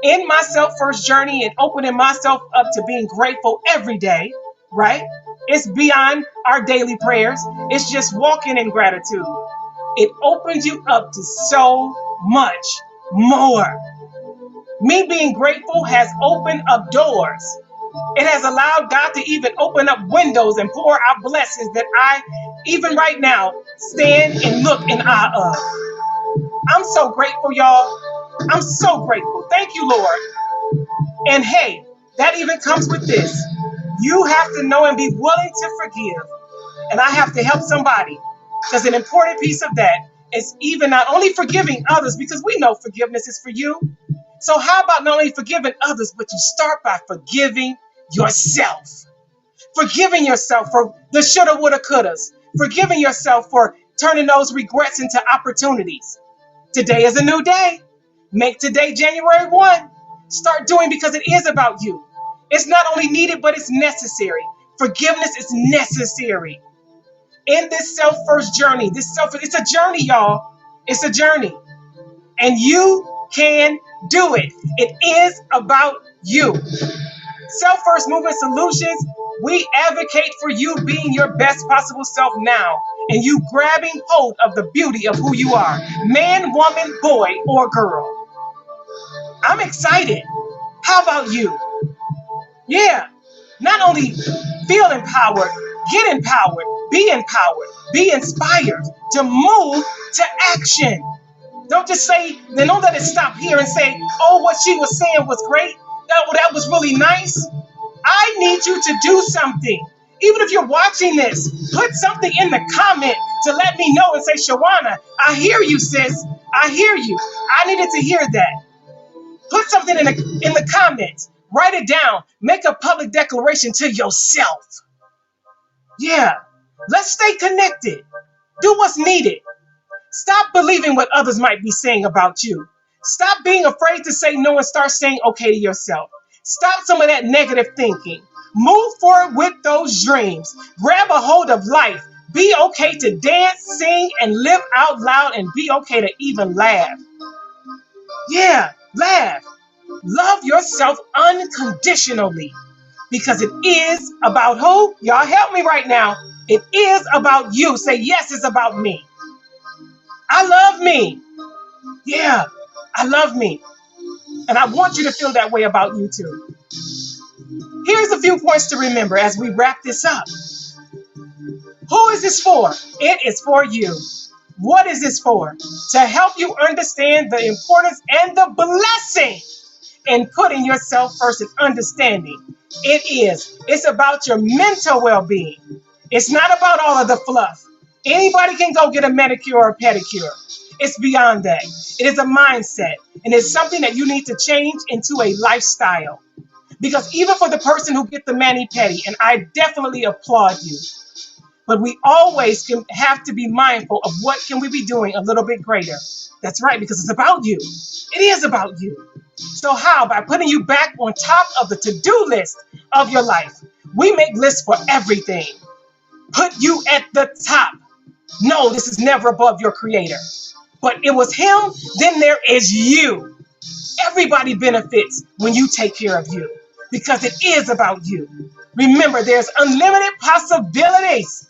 In my self-first journey and opening myself up to being grateful every day, right? It's beyond our daily prayers. It's just walking in gratitude. It opens you up to so much more. Me being grateful has opened up doors. It has allowed God to even open up windows and pour out blessings that I, even right now, stand and look in awe of. I'm so grateful, y'all. I'm so grateful. Thank you, Lord. And hey, that even comes with this. You have to know and be willing to forgive. And I have to help somebody. Because an important piece of that is even not only forgiving others, because we know forgiveness is for you. So how about not only forgiving others, but you start by forgiving yourself. Forgiving yourself for the shoulda, woulda, couldas. Forgiving yourself for turning those regrets into opportunities. Today is a new day. Make today January 1. Start doing because it is about you. It's not only needed, but it's necessary. Forgiveness is necessary. In this self-first journey, it's a journey, y'all. It's a journey. And you can do it. It is about you. Self-First Movement Solutions, we advocate for you being your best possible self now, and you grabbing hold of the beauty of who you are, man, woman, boy, or girl. I'm excited. How about you? Yeah, not only feel empowered, get empowered, be inspired to move to action. Don't just say, then don't let it stop here and say, oh, what she was saying was great. That was really nice. I need you to do something. Even if you're watching this, put something in the comment to let me know and say, Shawana, I hear you, sis. I hear you. I needed to hear that. Put something in the comments. Write it down. Make a public declaration to yourself. Yeah. Let's stay connected. Do what's needed. Stop believing what others might be saying about you. Stop being afraid to say no and start saying okay to yourself. Stop some of that negative thinking. Move forward with those dreams. Grab a hold of life. Be okay to dance, sing, and live out loud, and be okay to even laugh. Yeah, laugh. Love yourself unconditionally because it is about who? Y'all help me right now. It is about you. Say, yes, it's about me. I love me. Yeah, I love me. And I want you to feel that way about you too. Here's a few points to remember as we wrap this up. Who is this for? It is for you. What is this for? To help you understand the importance and the blessing in putting yourself first and understanding. It's about your mental well-being. It's not about all of the fluff. Anybody can go get a manicure or a pedicure. It's beyond that. It is a mindset, and it's something that you need to change into a lifestyle. Because even for the person who get the mani-pedi, and I definitely applaud you, but we always have to be mindful of what can we be doing a little bit greater. That's right, because it's about you. It is about you. So how? By putting you back on top of the to-do list of your life. We make lists for everything. Put you at the top. No, this is never above your creator. But it was him, then there is you. Everybody benefits when you take care of you because it is about you. Remember, there's unlimited possibilities.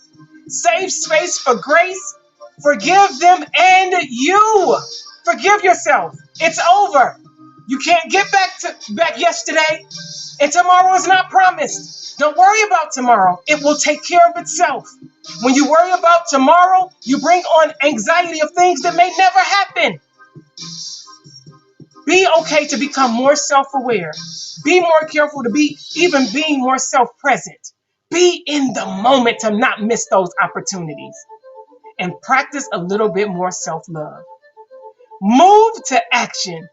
Save space for grace. Forgive them and you. Forgive yourself. It's over. You can't get back yesterday, and tomorrow is not promised. Don't worry about tomorrow. It will take care of itself. When you worry about tomorrow, you bring on anxiety of things that may never happen. Be okay to become more self-aware. Be more careful to be even being more self-present. Be in the moment to not miss those opportunities. And practice a little bit more self-love. Move to action.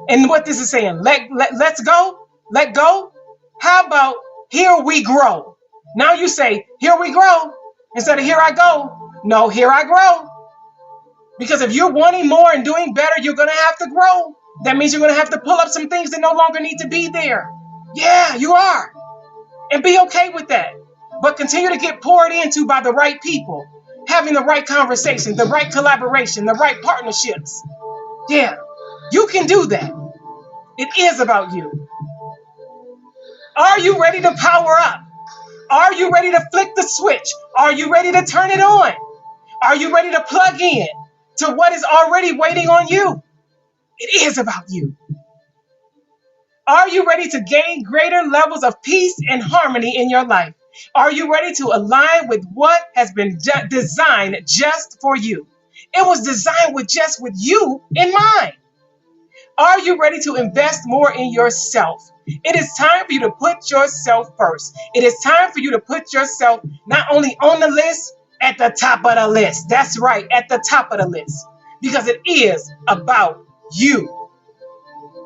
And what this is saying, let's go, let go. How about here we grow? Now you say, here we grow, instead of here I go. No, here I grow. Because if you're wanting more and doing better, you're going to have to grow. That means you're going to have to pull up some things that no longer need to be there. Yeah, you are. And be okay with that. But continue to get poured into by the right people, having the right conversation, the right collaboration, the right partnerships. Yeah, you can do that. It is about you. Are you ready to power up? Are you ready to flick the switch? Are you ready to turn it on? Are you ready to plug in to what is already waiting on you? It is about you. Are you ready to gain greater levels of peace and harmony in your life? Are you ready to align with what has been designed just for you? It was designed with you in mind. Are you ready to invest more in yourself? It is time for you to put yourself first. It is time for you to put yourself not only on the list, at the top of the list. That's right, at the top of the list, because it is about you.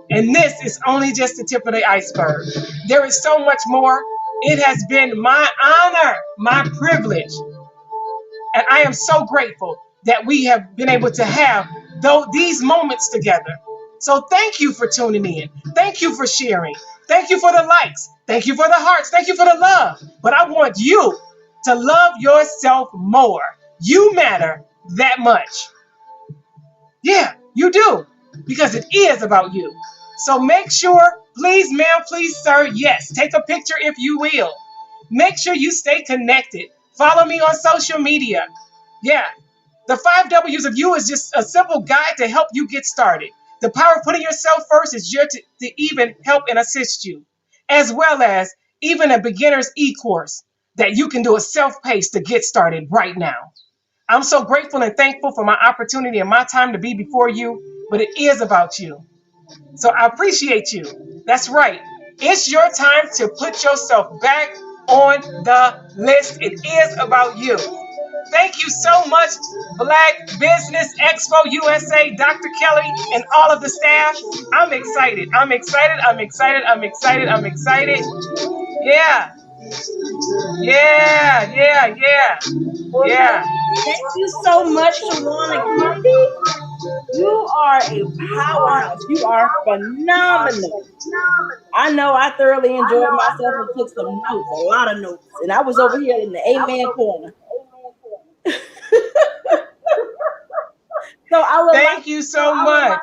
And this is only just the tip of the iceberg. There is so much more. It has been my honor, my privilege, and I am so grateful that we have been able to have these moments together. So thank you for tuning in. Thank you for sharing. Thank you for the likes. Thank you for the hearts. Thank you for the love. But I want you to love yourself more. You matter that much. Yeah, you do, because it is about you. So make sure, please, ma'am, please, sir, yes, take a picture if you will. Make sure you stay connected. Follow me on social media. Yeah, the 5 W's of you is just a simple guide to help you get started. The power of putting yourself first is here to even help and assist you, as well as even a beginner's e-course that you can do a self-paced to get started right now. I'm so grateful and thankful for my opportunity and my time to be before you, but it is about you. So I appreciate you. That's right. It's your time to put yourself back on the list. It is about you. Thank you so much, Black Business Expo USA, Dr. Kelly, and all of the staff. I'm excited. I'm excited. I'm excited. I'm excited. I'm excited. Yeah. Yeah. Yeah. Yeah. Yeah. Thank you so much, Shawana Kennedy. You are a powerhouse. You are phenomenal. I know I thoroughly enjoyed myself and took some notes, a lot of notes. And I was over here in the amen corner. So I would thank you so much.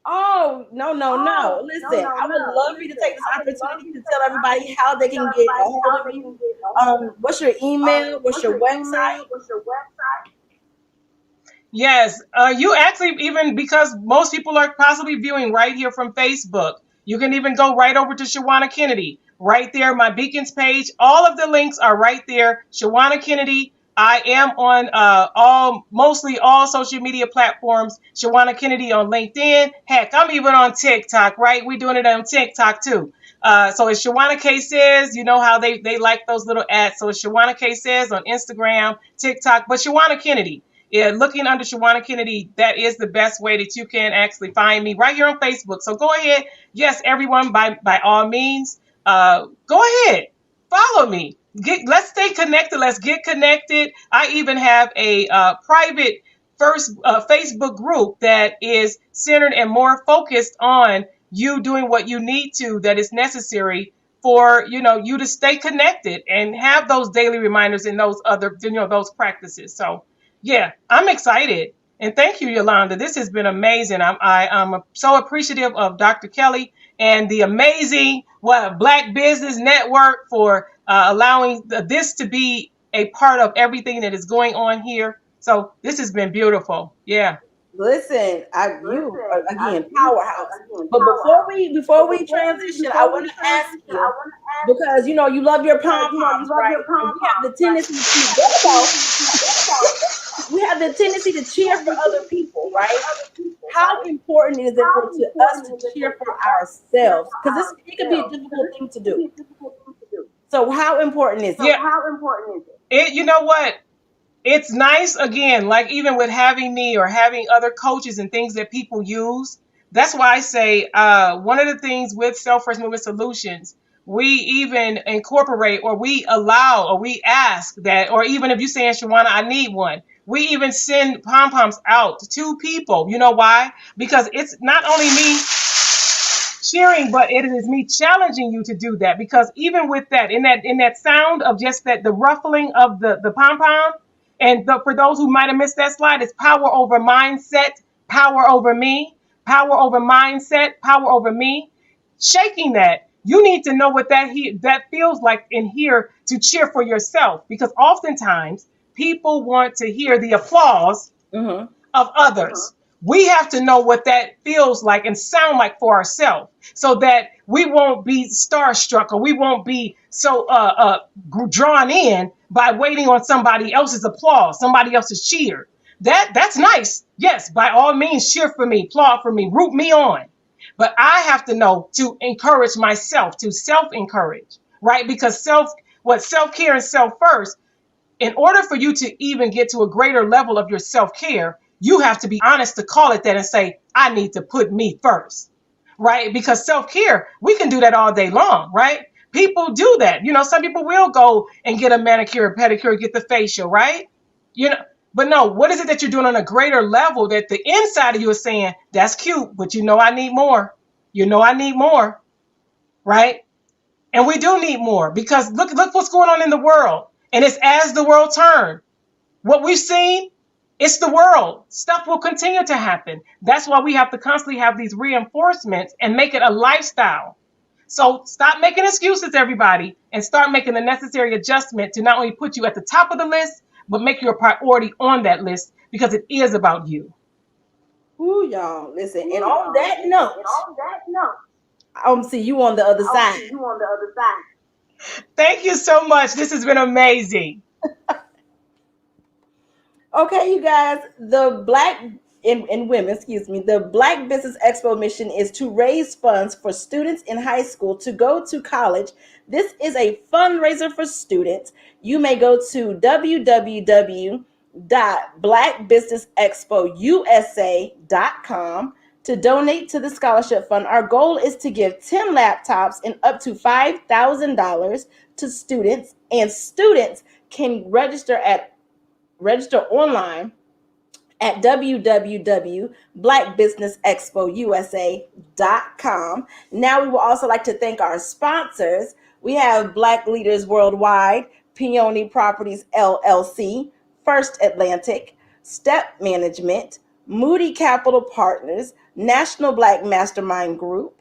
Oh, no. Listen, I would love for you to take this opportunity to tell everybody how they can get a hold of you. What's your email? What's your website? Yes, you actually, even because most people are possibly viewing right here from Facebook, you can even go right over to Shawana Kennedy. Right there, my Beacons page. All of the links are right there. Shawana Kennedy. I am on mostly all social media platforms. Shawana Kennedy on LinkedIn. Heck, I'm even on TikTok, right? We're doing it on TikTok too. So it's Shawana K Says. You know how they like those little ads. So it's Shawana K Says on Instagram, TikTok, but Shawana Kennedy. Yeah, looking under Shawana Kennedy, that is the best way that you can actually find me right here on Facebook. So go ahead. Yes, everyone, by all means, go ahead. Follow me. Let's stay connected. Let's get connected. I even have a private Facebook group that is centered and more focused on you doing what you need to, that is necessary for, you to stay connected and have those daily reminders and those other, those practices. So yeah, I'm excited. And thank you, Yolanda. This has been amazing. I'm so appreciative of Dr. Kelly and the amazing Black Business Network for allowing this to be a part of everything that is going on here. So this has been beautiful. Yeah. Listen, you are, again, powerhouse. But before we transition, I want to ask you, because you love your pom-poms, right? And we have the tendency to cheer for other people, right? How important is it for us to cheer for ourselves? Because it can be a difficult thing to do. So how important is it? Yeah. How important is it? You know what? It's nice, again, like even with having me or having other coaches and things that people use. That's why I say one of the things with Self-First Movement Solutions, we even incorporate or we allow or we ask that, or even if you're saying, Shawana, I need one, we even send pom-poms out to people. You know why? Because it's not only me cheering, but it is me challenging you to do that. Because even with that, in that sound of just that, the ruffling of the pom-pom, and for those who might have missed that slide, it's power over mindset, power over me, power over mindset, power over me. Shaking that, you need to know what that feels like in here to cheer for yourself. Because oftentimes people want to hear the applause of others. We have to know what that feels like and sound like for ourselves, so that we won't be starstruck or we won't be so drawn in by waiting on somebody else's applause, somebody else's cheer. That's nice. Yes, by all means, cheer for me, applaud for me, root me on. But I have to know to encourage myself, to self-encourage, right? Because self-care and self-first, In order for you to even get to a greater level of your self-care, you have to be honest to call it that and say, I need to put me first, right? Because self-care, we can do that all day long, right? People do that. You know, some people will go and get a manicure, a pedicure, get the facial, right? You know, but no, what is it that you're doing on a greater level that the inside of you is saying, that's cute, but you know, I need more. You know, I need more, right? And we do need more because look what's going on in the world. And it's as the world turns. What we've seen, it's the world. Stuff will continue to happen. That's why we have to constantly have these reinforcements and make it a lifestyle. So stop making excuses, everybody, and start making the necessary adjustment to not only put you at the top of the list, but make you a priority on that list because it is about you. Ooh, y'all, listen. And on that note, I'm see you on the other side. Thank you so much. This has been amazing. Okay, you guys, the Black and women, the Black Business Expo mission is to raise funds for students in high school to go to college. This is a fundraiser for students. You may go to www.blackbusinessexpousa.com to donate to the scholarship fund. Our goal is to give 10 laptops and up to $5,000 to students, and students can register online at www.blackbusinessexpousa.com. Now we would also like to thank our sponsors. We have Black Leaders Worldwide, Peony Properties LLC, First Atlantic, Step Management, Moody Capital Partners, National Black Mastermind Group,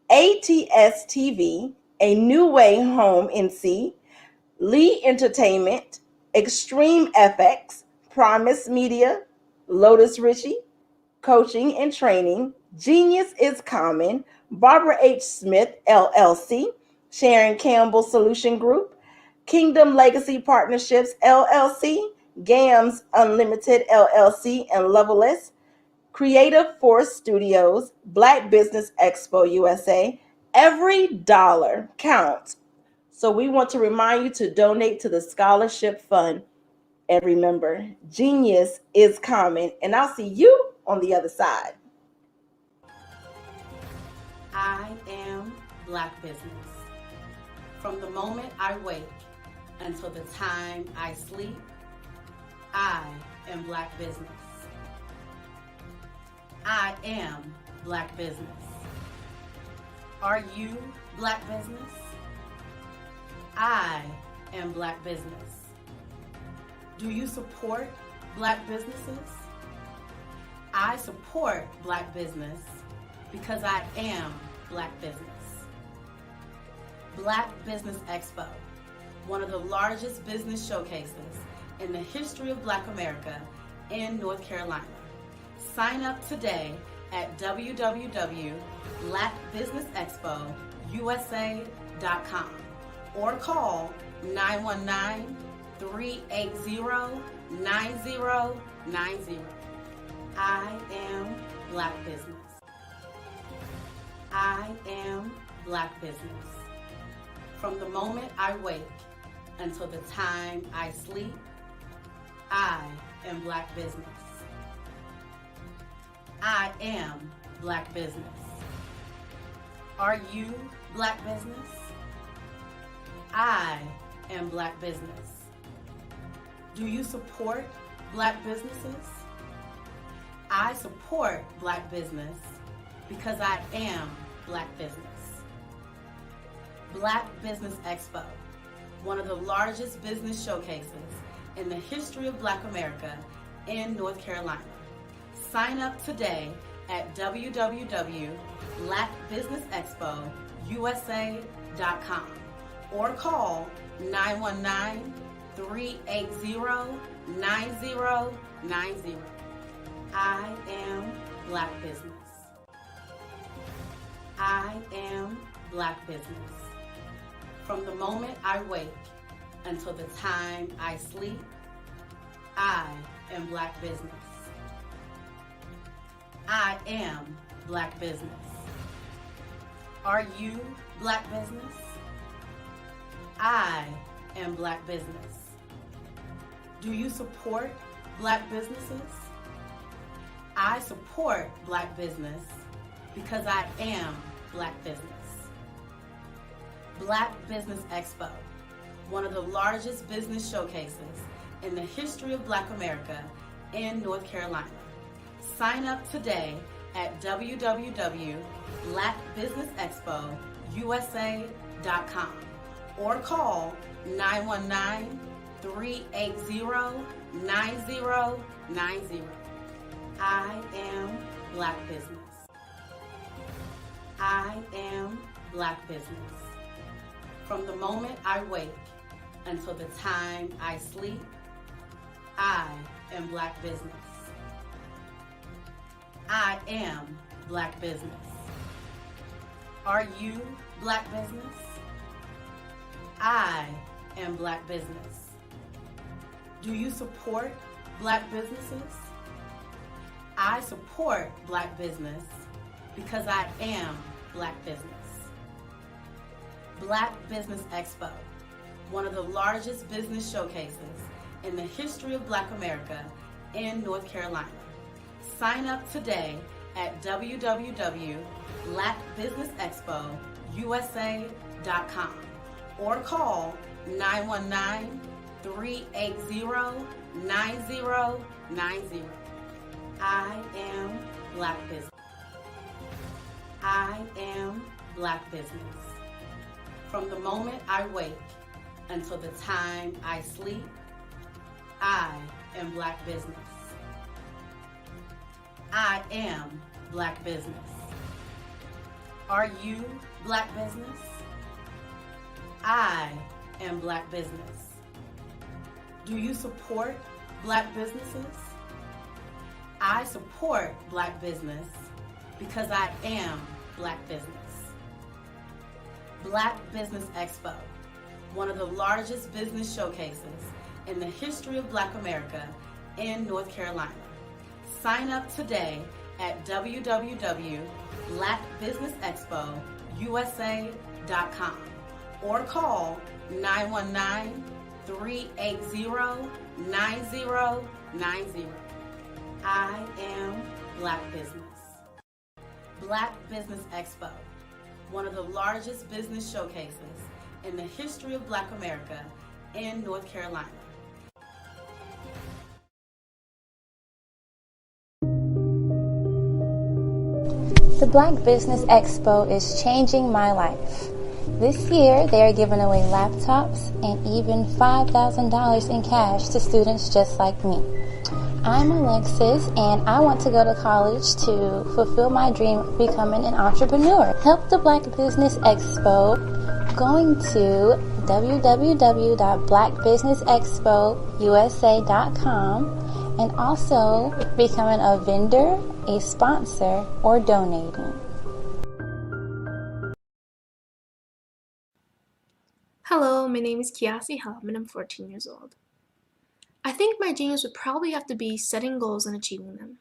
ATS TV, A New Way Home NC, Lee Entertainment, Extreme FX, Promise Media, Lotus Ritchie, Coaching and Training, Genius is Common, Barbara H. Smith LLC, Sharon Campbell Solution Group, Kingdom Legacy Partnerships LLC, GAMS Unlimited LLC and Loveless, Creative Force Studios, Black Business Expo USA. Every dollar counts. So we want to remind you to donate to the scholarship fund. And remember, genius is common. And I'll see you on the other side. I am Black Business. From the moment I wake until the time I sleep, I am Black Business. I am Black Business. Are you Black Business? I am Black Business. Do you support Black businesses? I support Black business because I am Black Business. Black Business Expo, one of the largest business showcases in the history of Black America in North Carolina. Sign up today at www.blackbusinessexpousa.com or call 919-380-9090. I am Black Business. I am Black Business. From the moment I wake until the time I sleep, I am Black Business. I am Black Business. Are you Black Business? I am Black Business. Do you support Black businesses? I support Black business because I am Black Business. Black Business Expo, one of the largest business showcases in the history of Black America in North Carolina. Sign up today at www.blackbusinessexpousa.com or call 919-380-9090. I am Black Business. I am Black Business. From the moment I wake until the time I sleep, I am Black Business. I am Black Business. Are you Black Business? I am Black Business. Do you support Black businesses? I support Black business because I am Black business. Black Business Expo, one of the largest business showcases in the history of Black America in North Carolina. Sign up today at www.blackbusinessexpousa.com or call 919-380-9090. I am Black business. I am Black business. From the moment I wake until the time I sleep, I am Black business. I am Black business. Are you Black business? I am Black business. Do you support Black businesses? I support Black business because I am Black business. Black Business Expo, one of the largest business showcases in the history of Black America in North Carolina. Sign up today at www.blackbusinessexpousa.com or call 919-380-9090. I am Black business. I am Black business. From the moment I wake until the time I sleep, I am Black business. I am Black business. Are you Black business? I am Black business. Do you support Black businesses? I support Black business because I am Black business. Black Business Expo, one of the largest business showcases in the history of Black America in North Carolina. Sign up today at www.blackbusinessexpousa.com or call 919-380-9090. I am Black business. Black Business Expo, one of the largest business showcases in the history of Black America in North Carolina. The Black Business Expo is changing my life. This year, they are giving away laptops and even $5,000 in cash to students just like me. I'm Alexis, and I want to go to college to fulfill my dream of becoming an entrepreneur. Help the Black Business Expo going to www.blackbusinessexpousa.com and also becoming a vendor, a sponsor, or donating. Hello, my name is Kiasi Helm and I'm 14 years old. I think my genius would probably have to be setting goals and achieving them.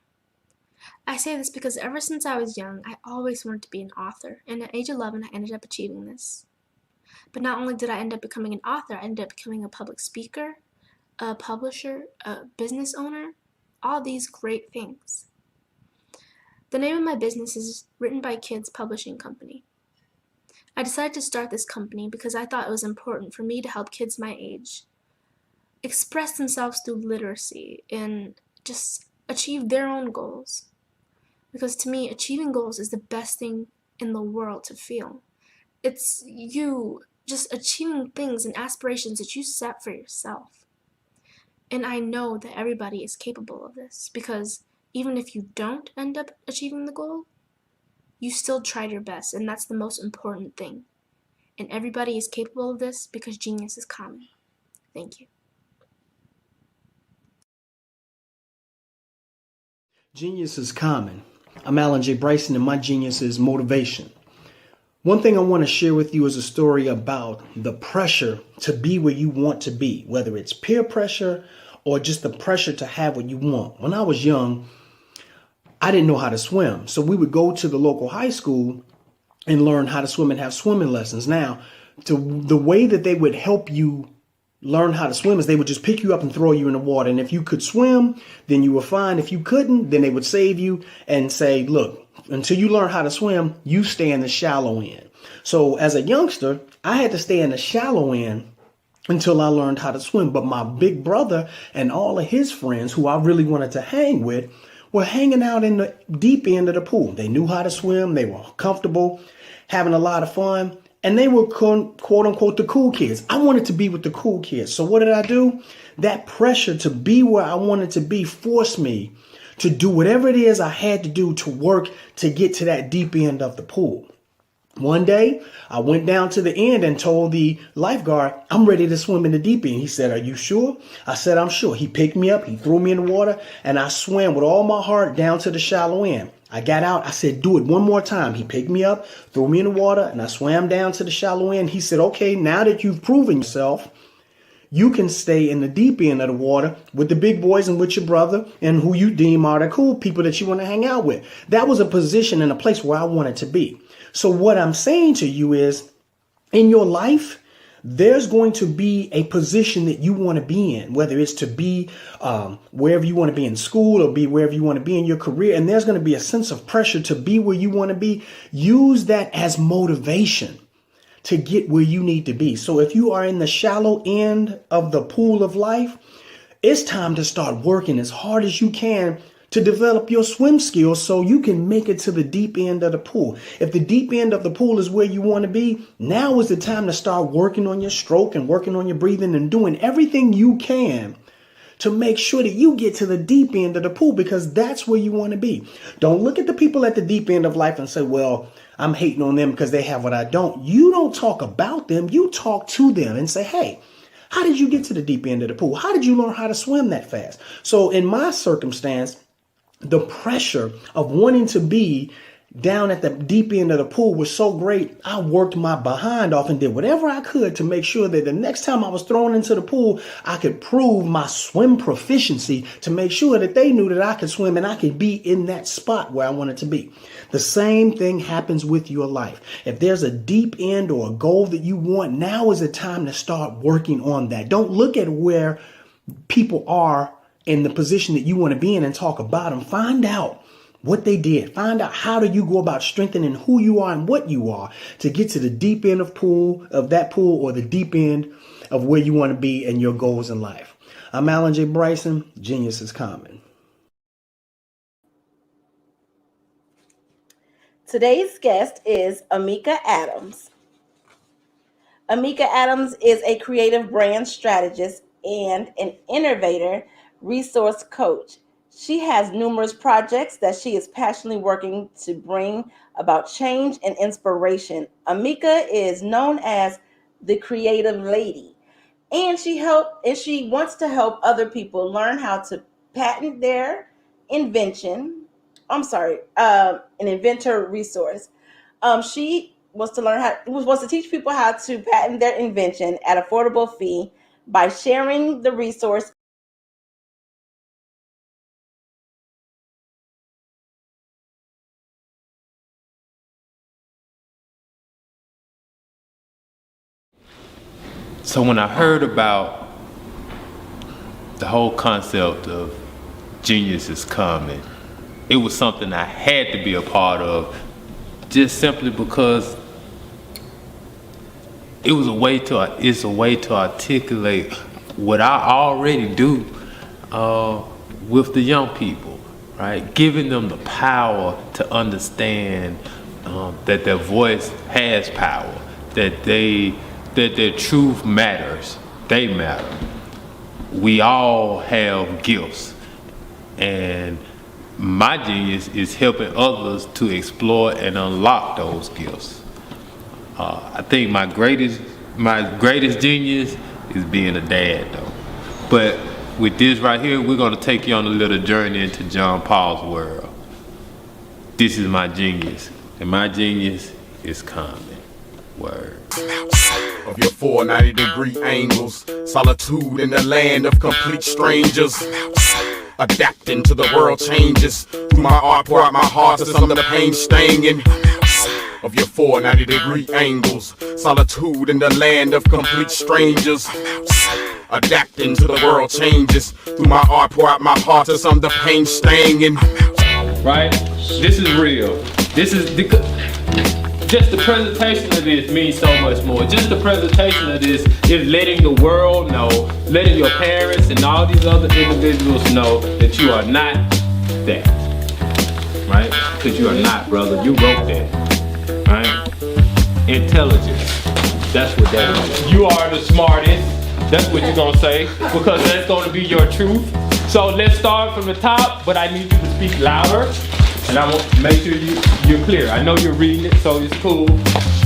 I say this because ever since I was young, I always wanted to be an author, and at age 11, I ended up achieving this. But not only did I end up becoming an author, I ended up becoming a public speaker, a publisher, a business owner, all these great things. The name of my business is Written by Kids Publishing Company. I decided to start this company because I thought it was important for me to help kids my age express themselves through literacy and just achieve their own goals. Because to me, achieving goals is the best thing in the world to feel. It's you just achieving things and aspirations that you set for yourself. And I know that everybody is capable of this because even if you don't end up achieving the goal, you still tried your best, and that's the most important thing. And everybody is capable of this because genius is common. Thank you. Genius is common. I'm Alan J. Bryson, and my genius is motivation. One thing I want to share with you is a story about the pressure to be where you want to be, whether it's peer pressure or just the pressure to have what you want. When I was young, I didn't know how to swim. So we would go to the local high school and learn how to swim and have swimming lessons. Now, the way that they would help you learn how to swim is they would just pick you up and throw you in the water. And if you could swim, then you were fine. If you couldn't, then they would save you and say, look, until you learn how to swim, you stay in the shallow end. So as a youngster, I had to stay in the shallow end until I learned how to swim. But my big brother and all of his friends who I really wanted to hang with were hanging out in the deep end of the pool. They knew how to swim. They were comfortable, having a lot of fun. And they were quote unquote the cool kids. I wanted to be with the cool kids. So what did I do? That pressure to be where I wanted to be forced me to do whatever it is I had to do to work to get to that deep end of the pool. One day, I went down to the end and told the lifeguard, I'm ready to swim in the deep end. He said, are you sure? I said, I'm sure. He picked me up, he threw me in the water, and I swam with all my heart down to the shallow end. I got out. I said, do it one more time. He picked me up, threw me in the water, and I swam down to the shallow end. He said, okay, now that you've proven yourself, you can stay in the deep end of the water with the big boys and with your brother and who you deem are the cool people that you want to hang out with. That was a position and a place where I wanted to be. So what I'm saying to you is, in your life, there's going to be a position that you want to be in, whether it's to be wherever you want to be in school or be wherever you want to be in your career. And there's going to be a sense of pressure to be where you want to be. Use that as motivation to get where you need to be. So if you are in the shallow end of the pool of life, it's time to start working as hard as you can to develop your swim skills so you can make it to the deep end of the pool. If the deep end of the pool is where you want to be, now is the time to start working on your stroke and working on your breathing and doing everything you can to make sure that you get to the deep end of the pool, because that's where you want to be. Don't look at the people at the deep end of life and say, well, I'm hating on them because they have what I don't. You don't talk about them. You talk to them and say, hey, how did you get to the deep end of the pool? How did you learn how to swim that fast? So in my circumstance, the pressure of wanting to be down at the deep end of the pool was so great. I worked my behind off and did whatever I could to make sure that the next time I was thrown into the pool, I could prove my swim proficiency to make sure that they knew that I could swim and I could be in that spot where I wanted to be. The same thing happens with your life. If there's a deep end or a goal that you want, now is the time to start working on that. Don't look at where people are in the position that you want to be in and talk about them. Find out what they did. Find out how do you go about strengthening who you are and what you are to get to the deep end of that pool or the deep end of where you want to be and your goals in life. I'm Alan J. Bryson. Genius is common. Today's guest is Amika Adams. Amika Adams is a creative brand strategist and an innovator resource coach. She has numerous projects that she is passionately working to bring about change and inspiration. Amika is known as the Creative Lady, and she wants to help other people learn how to patent their invention. An inventor resource. She wants to teach people how to patent their invention at affordable fee by sharing the resource. So when I heard about the whole concept of Genius is Coming, it was something I had to be a part of, just simply because it's a way to articulate what I already do with the young people, right? Giving them the power to understand that their voice has power, that their truth matters, they matter. We all have gifts, and my genius is helping others to explore and unlock those gifts. I think my greatest genius is being a dad, though. But with this right here, we're gonna take you on a little journey into John Paul's world. This is my genius, and my genius is coming. Word. Of your 490-degree angles, solitude in the land of complete strangers. Adapting to the world changes. Through my art, pour out my heart to some of the pain stinging. Of your 490-degree angles, solitude in the land of complete strangers. adapting to the world changes. Through my art, pour out my heart to some of the pain staying in. Right? This is real. This is just the presentation of this means so much more. Just the presentation of this is letting the world know, letting your parents and all these other individuals know that you are not that. Right? Because you are not, brother. You wrote that. Right? Intelligence. That's what that is. You are the smartest. That's what you're gonna say, because that's gonna be your truth. So let's start from the top, but I need you to speak louder, and I want to make sure you're clear. I know you're reading it, so it's cool.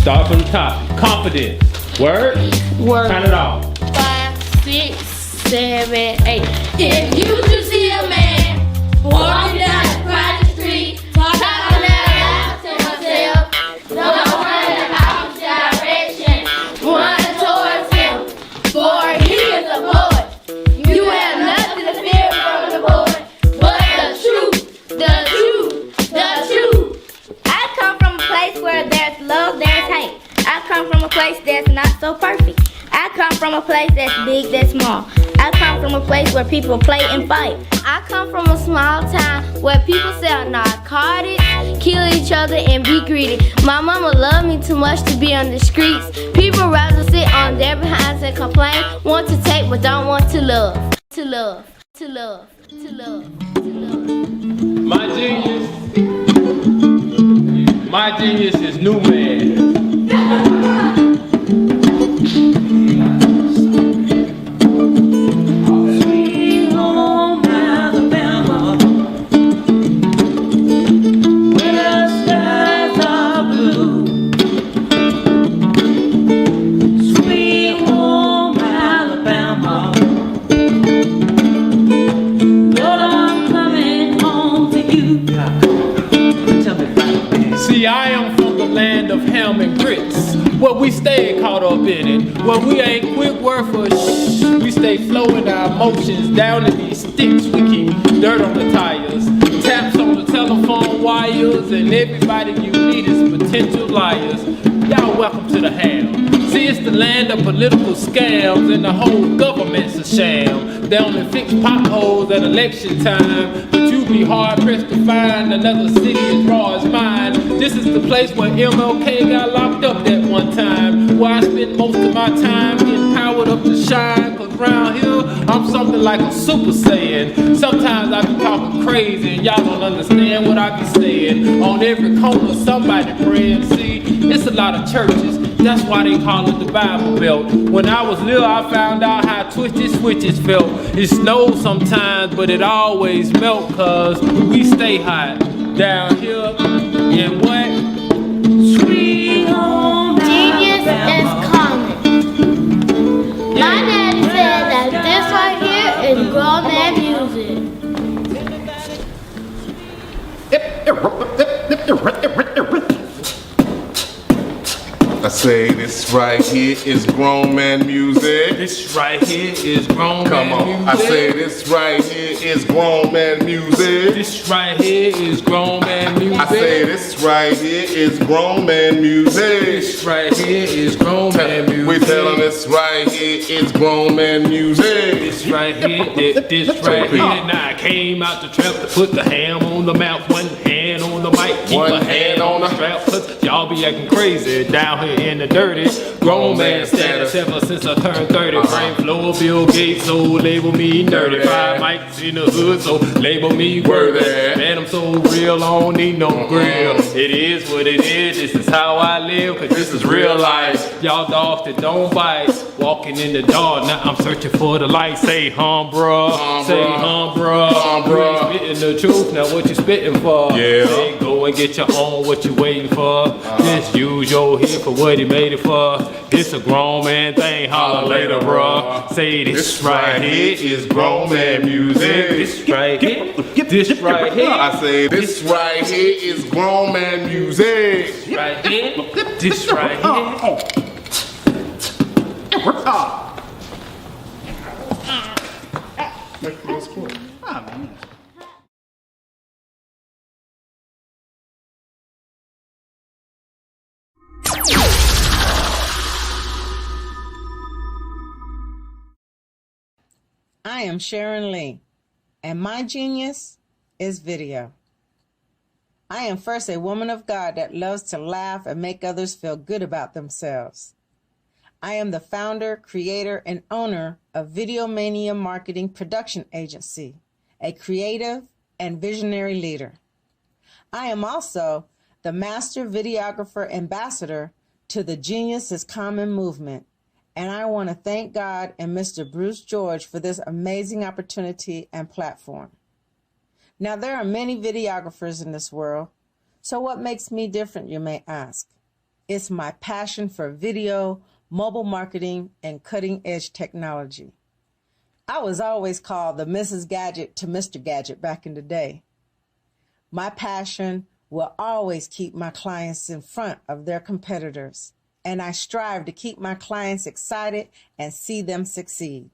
Start from the top. Confidence. Word? Word. Count it off. 5, 6, 7, 8. If you could see a man walking down the crowded street, talking out loud to himself, don't run in the opposite direction, run towards him, for he is a poet. You have nothing to fear from the poet, but the truth, the truth, the truth. I come from a place where there's love, there's hate. I come from a place that's not so perfect. I come from a place that's big, that's small. I come from a place where people play and fight. I come from a small town where people sell narcotics, kill each other, and be greedy. My mama loved me too much to be on the streets. People rather sit on their behinds and complain, want to take but don't want to love. To love, to love, to love, to love. My genius is new man. I am from the land of ham and grits, where we stay caught up in it, where we ain't quick word for shh. We stay flowing our emotions down in these sticks. We keep dirt on the tires, taps on the telephone wires, and everybody you meet is potential liars. Y'all welcome to the ham. See, it's the land of political scams, and the whole government's a sham. They only fix potholes at election time, but you be hard pressed to find another city as raw as mine. This is the place where MLK got locked up that one time, where I spend most of my time getting powered up to shine. Cause round here, I'm something like a super saiyan. Sometimes I be talking crazy and y'all don't understand what I be saying. On every corner, somebody praying. See, it's a lot of churches. That's why they call it the Bible Belt. When I was little, I found out how twisted switches felt. It snows sometimes, but it always melt, cause we stay hot down here in what? Sweet home Genius is common. My daddy said that this right here is grown man music. I say this right here is grown man music. This right here is grown Come man on. music. I say this right here is grown man music. This right here is grown man music. I say this right here is grown man music. This right here is grown man music. We telling this right here is grown man music. This right here, this right here. Now I came out the trap to put the ham on the mouth. One hand on the mic, keep One a hand on the strap. Cause y'all be acting crazy down here in the dirty. Grown man status ever since I turned 30. Brain flow, Bill Gates, so label me nerdy. 5 mics in the hood, so label me worthy. Man, I'm so real, I don't need no grill. It is what it is, this is how I live, cause this is real life. Y'all dogs that don't bite, walking in the dark, now I'm searching for the light. Say bruh, say bruh. You ain't spitting the truth, now what you spitting for? Yeah. Say go and get your own, what you waiting for? Just use your hip for what he made it for. It's a grown man thing, holler later, bruh. Say this right here is grown man music. This right here, this right here. I say this right here is grown man music. This right here, this right here. Ah, man. I am Sharon Lee, and my genius is video. I am first a woman of God that loves to laugh and make others feel good about themselves. I am the founder, creator, and owner of Video Mania Marketing Production Agency, a creative and visionary leader. I am also the Master Videographer Ambassador to the Genius is Common movement, and I want to thank God and Mr. Bruce George for this amazing opportunity and platform. Now, there are many videographers in this world, so what makes me different, you may ask? It's my passion for video, mobile marketing, and cutting-edge technology. I was always called the Mrs. Gadget to Mr. Gadget back in the day. My passion will always keep my clients in front of their competitors, and I strive to keep my clients excited and see them succeed.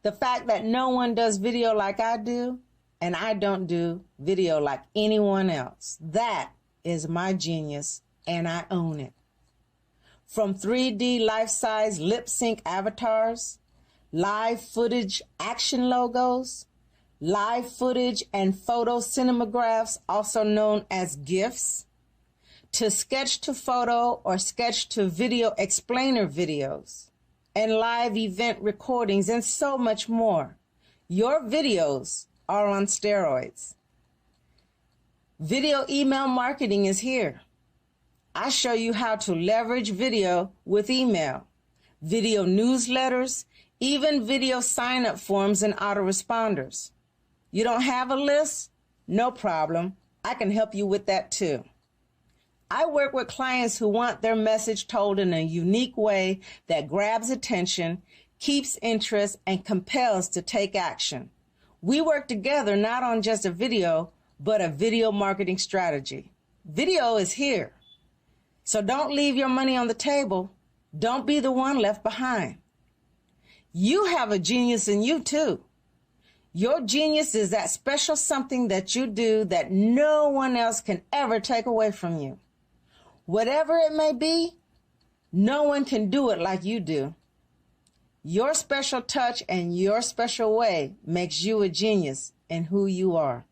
The fact that no one does video like I do, and I don't do video like anyone else, that is my genius, and I own it. From 3D life-size lip-sync avatars, live footage action logos, live footage and photo cinemagraphs, also known as GIFs, to sketch to photo or sketch to video explainer videos, and live event recordings, and so much more. Your videos are on steroids. Video email marketing is here. I show you how to leverage video with email, video newsletters, even video sign-up forms and autoresponders. You don't have a list? No problem. I can help you with that too. I work with clients who want their message told in a unique way that grabs attention, keeps interest, and compels to take action. We work together not on just a video, but a video marketing strategy. Video is here. So don't leave your money on the table. Don't be the one left behind. You have a genius in you too. Your genius is that special something that you do that no one else can ever take away from you. Whatever it may be, no one can do it like you do. Your special touch and your special way makes you a genius in who you are.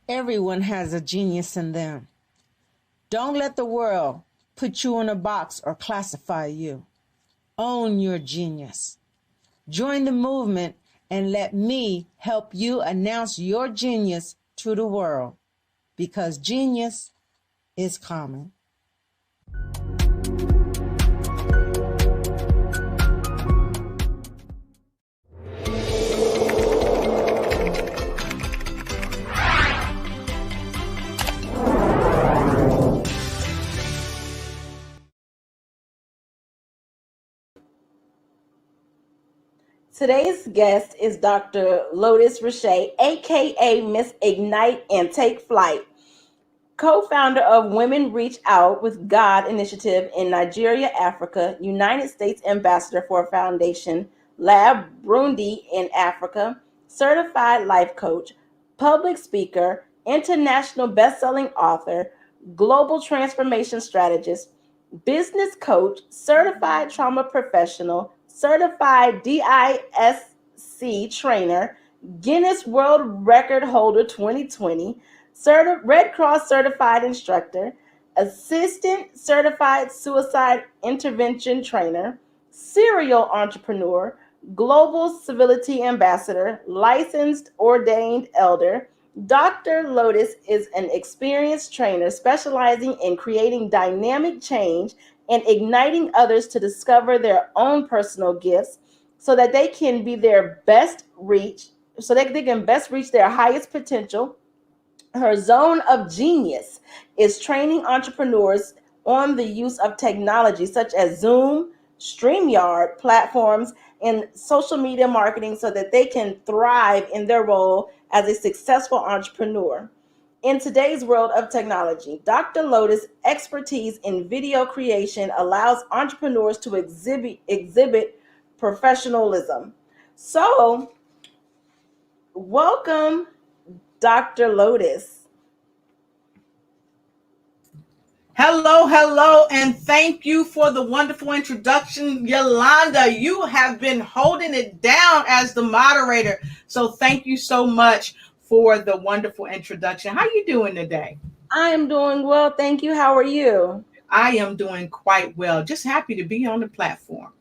Everyone has a genius in them. Don't let the world put you in a box or classify you. Own your genius. Join the movement and let me help you announce your genius to the world, because genius is common. Today's guest is Dr. Lotus Richey, aka Miss Ignite and Take Flight, co-founder of Women Reach Out with God initiative in Nigeria, Africa, United States Ambassador for Foundation, Lab Burundi in Africa, certified life coach, public speaker, international best-selling author, global transformation strategist, business coach, certified trauma professional, certified DISC trainer, Guinness World Record holder 2020, Red Cross certified instructor, assistant certified suicide intervention trainer, serial entrepreneur, global civility ambassador, licensed ordained elder. Dr. Lotus is an experienced trainer specializing in creating dynamic change and igniting others to discover their own personal gifts so that they can be their best reach, so that they can best reach their highest potential. Her zone of genius is training entrepreneurs on the use of technology such as Zoom, StreamYard platforms, and social media marketing so that they can thrive in their role as a successful entrepreneur. In today's world of technology, Dr. Lotus' expertise in video creation allows entrepreneurs to exhibit professionalism. So, welcome, Dr. Lotus. Hello, and thank you for the wonderful introduction, Yolanda. You have been holding it down as the moderator, so thank you so much for the wonderful introduction. How are you doing today? I am doing well, thank you. How are you? I am doing quite well. Just happy to be on the platform.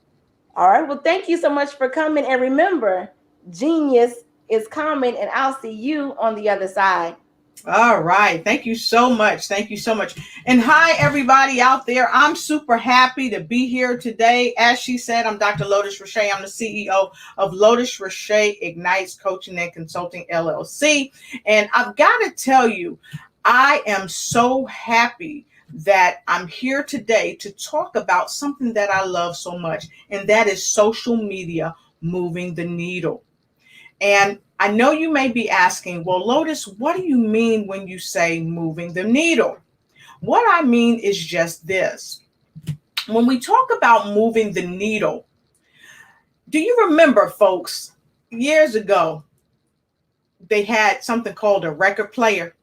All right, well, thank you so much for coming. And remember, genius is coming, and I'll see you on the other side. All right. Thank you so much. Thank you so much. And hi, everybody out there. I'm super happy to be here today. As she said, I'm Dr. Lotus Rashay. I'm the CEO of Lotus Rashay Ignites Coaching and Consulting LLC. And I've got to tell you, I am so happy that I'm here today to talk about something that I love so much, and that is social media moving the needle. And I know you may be asking, well, Lotus, what do you mean when you say moving the needle? What I mean is just this. When we talk about moving the needle, do you remember, folks, years ago, they had something called a record player?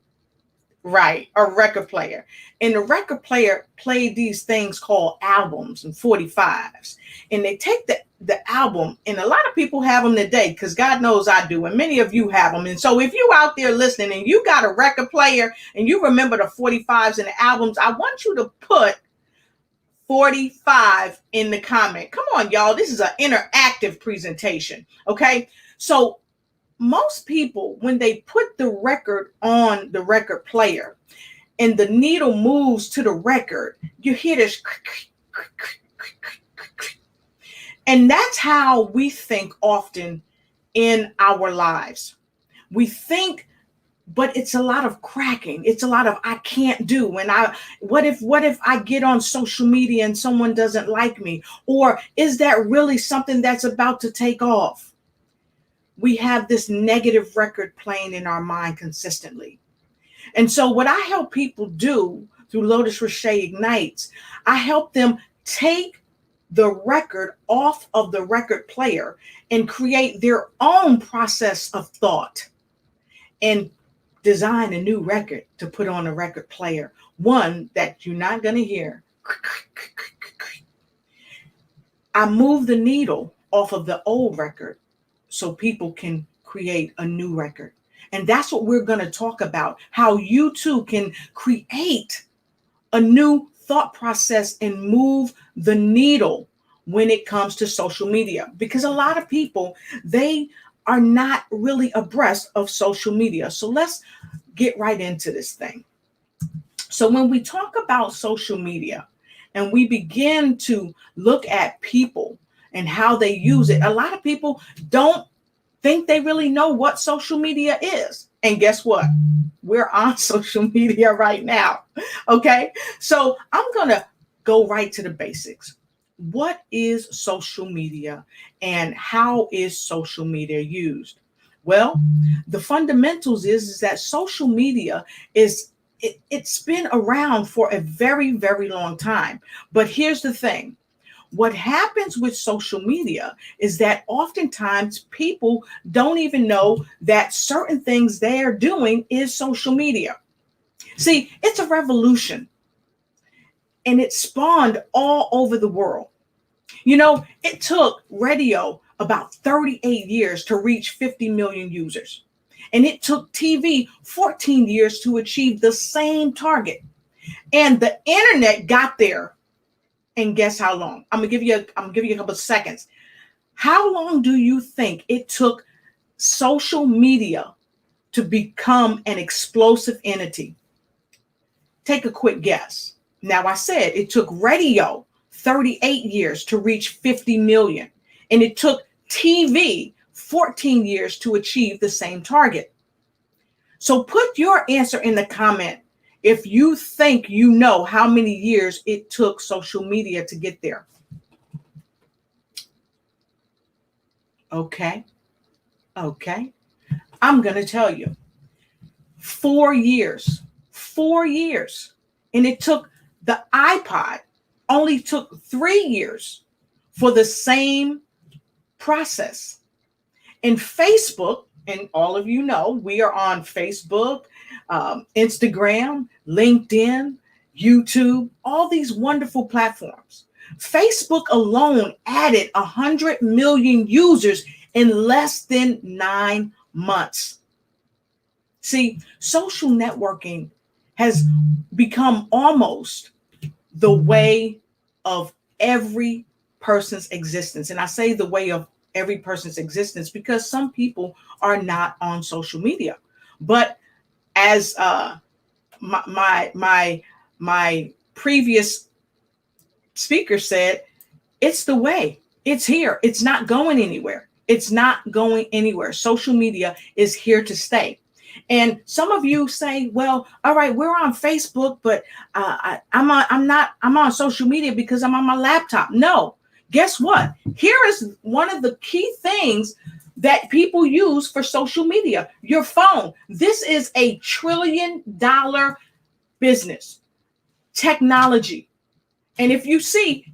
Right, a record player. And the record player played these things called albums and 45s. And they take the album, and a lot of people have them today, because God knows I do, and many of you have them. And so if you out there listening and you got a record player and you remember the 45s and the albums, I want you to put 45 in the comment. Come on, y'all. This is an interactive presentation, okay? So most people, when they put the record on the record player and the needle moves to the record, you hear this. And that's how we think often in our lives. We think, but it's a lot of cracking. It's a lot of I can't do. And what if I get on social media and someone doesn't like me? Or is that really something that's about to take off? We have this negative record playing in our mind consistently. And so what I help people do through Lotus Rashay Ignites, I help them take the record off of the record player and create their own process of thought and design a new record to put on a record player, one that you're not going to hear. I move the needle off of the old record so people can create a new record. And that's what we're going to talk about, how you too can create a new thought process and move the needle when it comes to social media. Because a lot of people, they are not really abreast of social media. So let's get right into this thing. So when we talk about social media and we begin to look at people and how they use it, a lot of people don't think they really know what social media is. And guess what? We're on social media right now. Okay. So I'm going to go right to the basics. What is social media and how is social media used? Well, the fundamentals is that social media it's been around for a very, very long time. But here's the thing. What happens with social media is that oftentimes people don't even know that certain things they're doing is social media. See, it's a revolution and it spawned all over the world. You know, it took radio about 38 years to reach 50 million users. And it took TV 14 years to achieve the same target. And the internet got there. And guess how long? I'm gonna give you a couple of seconds. How long do you think it took social media to become an explosive entity? Take a quick guess. Now, I said it took radio 38 years to reach 50 million, and it took TV 14 years to achieve the same target. So put your answer in the comment if you think you know how many years it took social media to get there. Okay. I'm going to tell you. 4 years. 4 years. And it took the iPod only took 3 years for the same process. And Facebook, and all of you know, we are on Facebook, Instagram, LinkedIn, YouTube, all these wonderful platforms. Facebook alone added 100 million users in less than 9 months. See, social networking has become almost the way of every person's existence. And I say the way of every person's existence because some people are not on social media. But as my previous speaker said, it's the way. It's here. It's not going anywhere. It's not going anywhere. Social media is here to stay. And some of you say, well, all right, we're on Facebook, but I'm on social media because I'm on my laptop. No, guess what? Here is one of the key things that people use for social media, your phone. This is a $1 trillion business, technology. And if you see,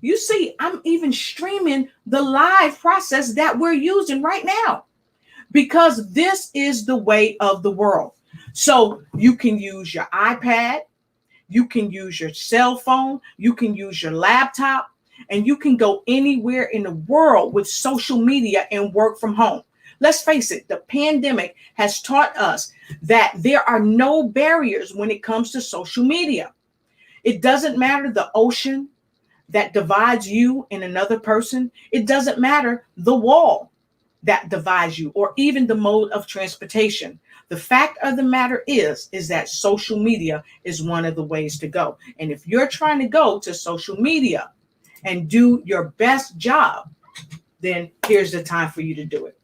I'm even streaming the live process that we're using right now because this is the way of the world. So you can use your iPad, you can use your cell phone, you can use your laptop, and you can go anywhere in the world with social media and work from home. Let's face it, the pandemic has taught us that there are no barriers when it comes to social media. It doesn't matter the ocean that divides you and another person. It doesn't matter the wall that divides you or even the mode of transportation. The fact of the matter is that social media is one of the ways to go. And if you're trying to go to social media and do your best job, then here's the time for you to do it.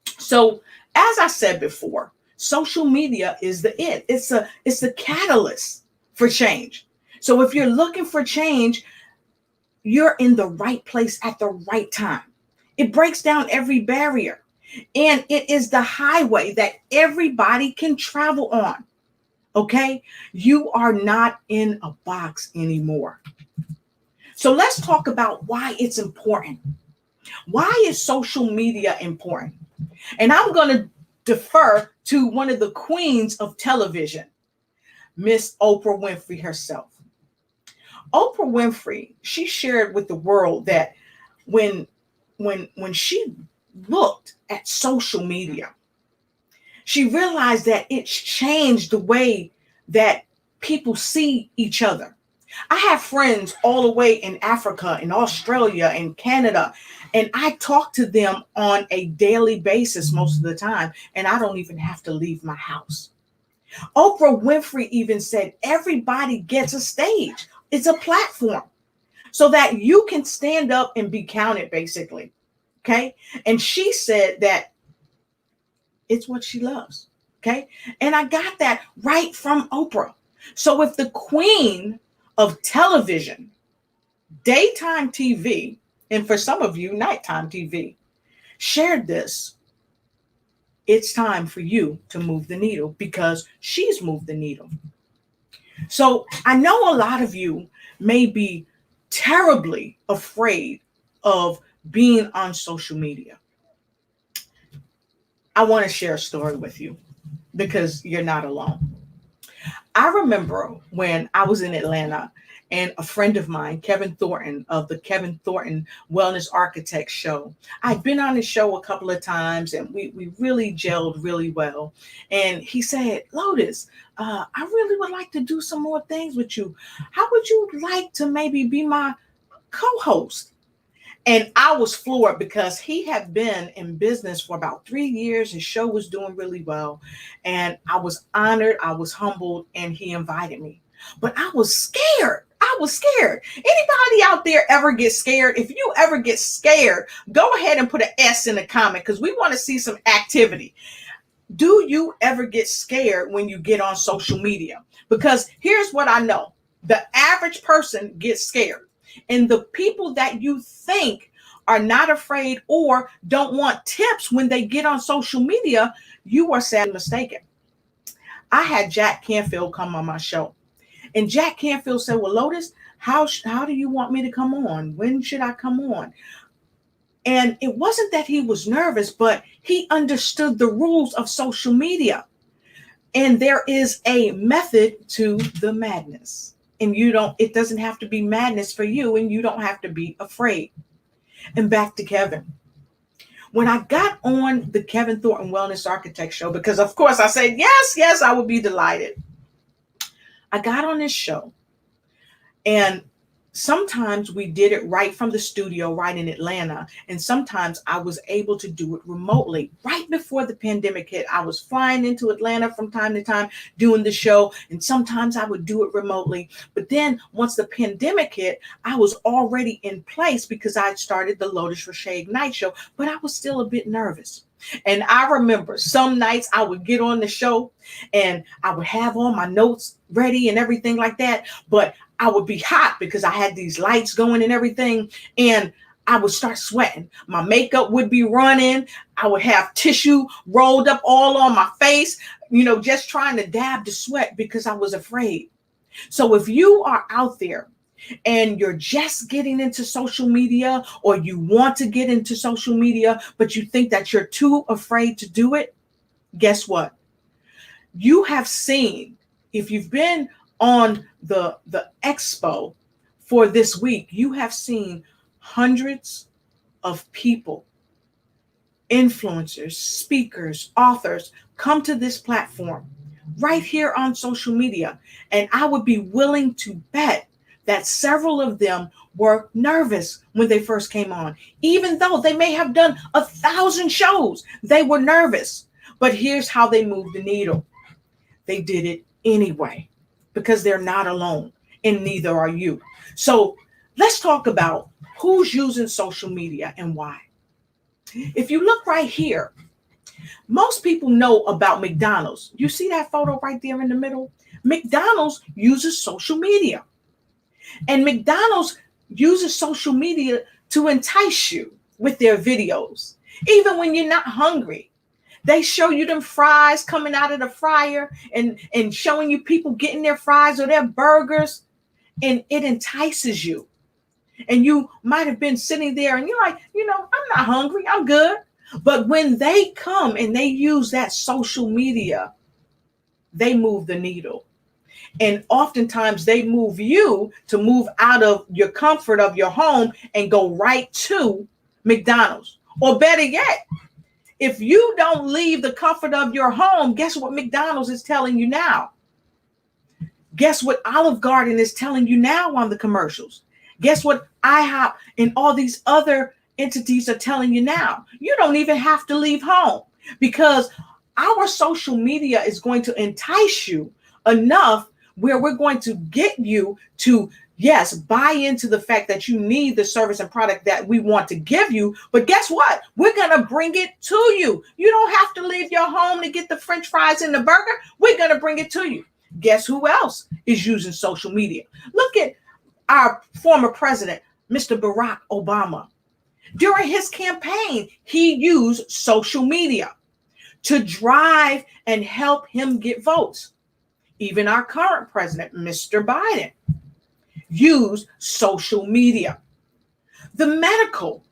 So as I said before, social media is the it. It's the catalyst for change. So if you're looking for change, you're in the right place at the right time. It breaks down every barrier. And it is the highway that everybody can travel on. Okay? You are not in a box anymore. So let's talk about why it's important. Why is social media important? And I'm going to defer to one of the queens of television, Miss Oprah Winfrey herself. Oprah Winfrey, she shared with the world that when she looked at social media, she realized that it's changed the way that people see each other. I have friends all the way in Africa, in Australia, in Canada, and I talk to them on a daily basis most of the time, and I don't even have to leave my house. Oprah Winfrey even said everybody gets a stage. It's a platform so that you can stand up and be counted, basically. Okay. And she said that it's what she loves. Okay. And I got that right from Oprah. So if the queen of television, daytime TV, and for some of you, nighttime TV, shared this, it's time for you to move the needle because she's moved the needle. So I know a lot of you may be terribly afraid of being on social media. I want to share a story with you because you're not alone. I remember when I was in Atlanta and a friend of mine, Kevin Thornton of the Kevin Thornton Wellness Architect Show. I'd been on his show a couple of times and we really gelled really well. And he said, Lotus, I really would like to do some more things with you. How would you like to maybe be my co-host? And I was floored because he had been in business for about 3 years. His show was doing really well. And I was honored, I was humbled, and he invited me. But I was scared. Anybody out there ever get scared? If you ever get scared, go ahead and put an S in the comment because we want to see some activity. Do you ever get scared when you get on social media? Because here's what I know. The average person gets scared. And the people that you think are not afraid or don't want tips when they get on social media, you are sadly mistaken. I had Jack Canfield come on my show. And Jack Canfield said, well, Lotus, how do you want me to come on? When should I come on? And it wasn't that he was nervous, but he understood the rules of social media. And there is a method to the madness. and it doesn't have to be madness for you, and you don't have to be afraid. And back to Kevin. When I got on the Kevin Thornton Wellness Architect show, because of course I said, yes, I would be delighted. I got on this show, and sometimes we did it right from the studio, right in Atlanta. And sometimes I was able to do it remotely. Right before the pandemic hit, I was flying into Atlanta from time to time doing the show. And sometimes I would do it remotely. But then once the pandemic hit, I was already in place because I had started the Lotus Roche Ignite show, but I was still a bit nervous. And I remember some nights I would get on the show and I would have all my notes ready and everything like that. But I would be hot because I had these lights going and everything. And I would start sweating. My makeup would be running. I would have tissue rolled up all on my face, just trying to dab the sweat because I was afraid. So if you are out there and you're just getting into social media, or you want to get into social media, but you think that you're too afraid to do it, guess what? You have seen, if you've been on the expo for this week, you have seen hundreds of people, influencers, speakers, authors, come to this platform right here on social media. And I would be willing to bet that several of them were nervous when they first came on. Even though they may have done 1,000 shows, they were nervous. But here's how they moved the needle. They did it anyway, because they're not alone, and neither are you. So let's talk about who's using social media and why. If you look right here, most people know about McDonald's. You see that photo right there in the middle? McDonald's uses social media. And McDonald's uses social media to entice you with their videos. Even when you're not hungry, they show you them fries coming out of the fryer and showing you people getting their fries or their burgers, and it entices you. And you might have been sitting there and you're like, I'm not hungry, I'm good. But when they come and they use that social media, they move the needle. And oftentimes they move you to move out of your comfort of your home and go right to McDonald's. Or better yet, if you don't leave the comfort of your home, guess what McDonald's is telling you now? Guess what Olive Garden is telling you now on the commercials? Guess what IHOP and all these other entities are telling you now? You don't even have to leave home, because our social media is going to entice you enough where we're going to get you to, yes, buy into the fact that you need the service and product that we want to give you. But guess what? We're going to bring it to you. You don't have to leave your home to get the French fries and the burger. We're going to bring it to you. Guess who else is using social media? Look at our former president, Mr. Barack Obama. During his campaign, he used social media to drive and help him get votes. Even our current president, Mr. Biden, used social media. The medical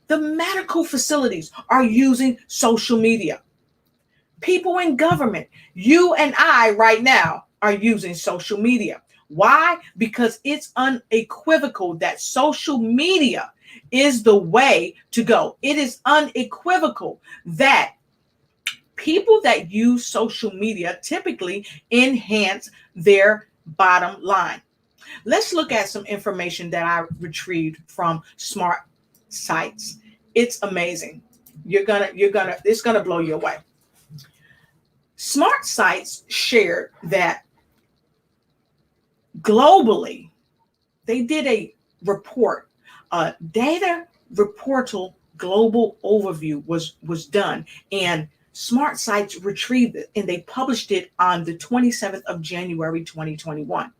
facilities are using social media. People in government, you and I right now, are using social media. Why? Because it's unequivocal that social media is the way to go. It is unequivocal that people that use social media typically enhance their bottom line. Let's look at some information that I retrieved from Smart Sites. It's amazing. It's gonna blow you away. Smart Sites shared that globally, they did a report, data reportal global overview was done, and Smart Sites retrieved it and they published it on the 27th of January, 2021.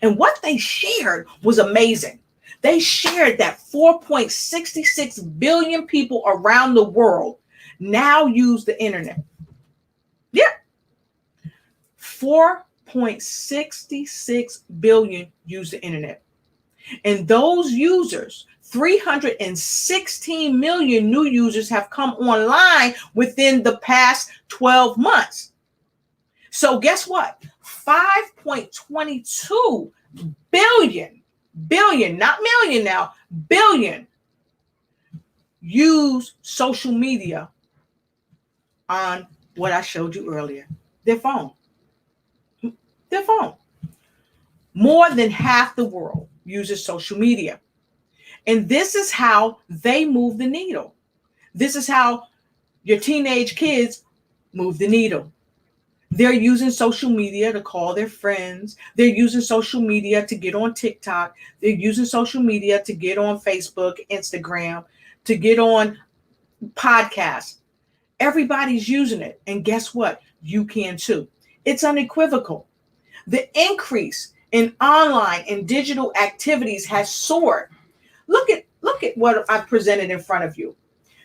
And what they shared was amazing. They shared that 4.66 billion people around the world now use the internet. Yeah. 4.66 billion use the internet. And those users, 316 million new users have come online within the past 12 months. So guess what? 5.22 billion, not million now, billion, use social media on what I showed you earlier, their phone. Their phone. More than half the world uses social media. And this is how they move the needle. This is how your teenage kids move the needle. They're using social media to call their friends. They're using social media to get on TikTok. They're using social media to get on Facebook, Instagram, to get on podcasts. Everybody's using it. And guess what? You can too. It's unequivocal. The increase in online and digital activities has soared. Look at what I presented in front of you.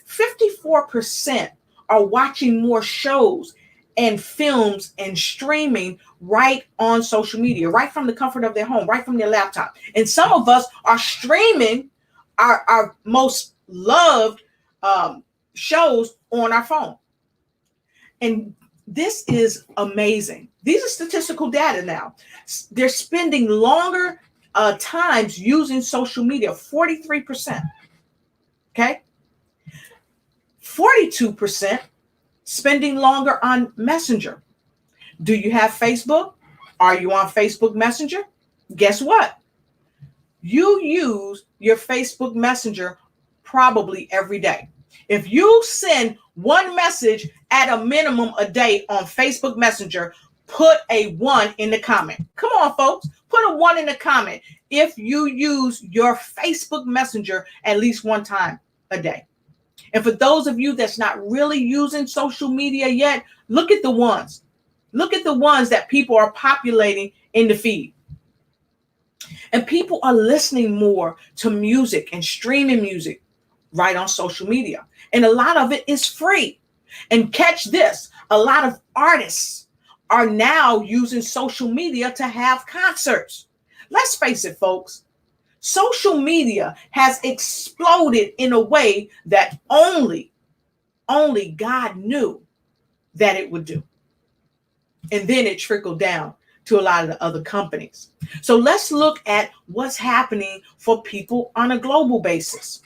54% are watching more shows and films and streaming right on social media, right from the comfort of their home, right from their laptop. And some of us are streaming our most loved shows on our phone. And this is amazing. These are statistical data now. They're spending longer times using social media, 43%. Okay? 42% spending longer on Messenger. Do you have Facebook? Are you on Facebook Messenger? Guess what? You use your Facebook Messenger probably every day. If you send one message at a minimum a day on Facebook Messenger, put a 1 in the comment. Come on, folks. Put a 1 in the comment if you use your Facebook Messenger at least one time a day. And for those of you that's not really using social media yet, look at the ones. Look at the ones that people are populating in the feed. And people are listening more to music and streaming music right on social media. And a lot of it is free. And catch this, a lot of artists are now using social media to have concerts. Let's face it, folks. Social media has exploded in a way that only God knew that it would do. And then it trickled down to a lot of the other companies. So let's look at what's happening for people on a global basis.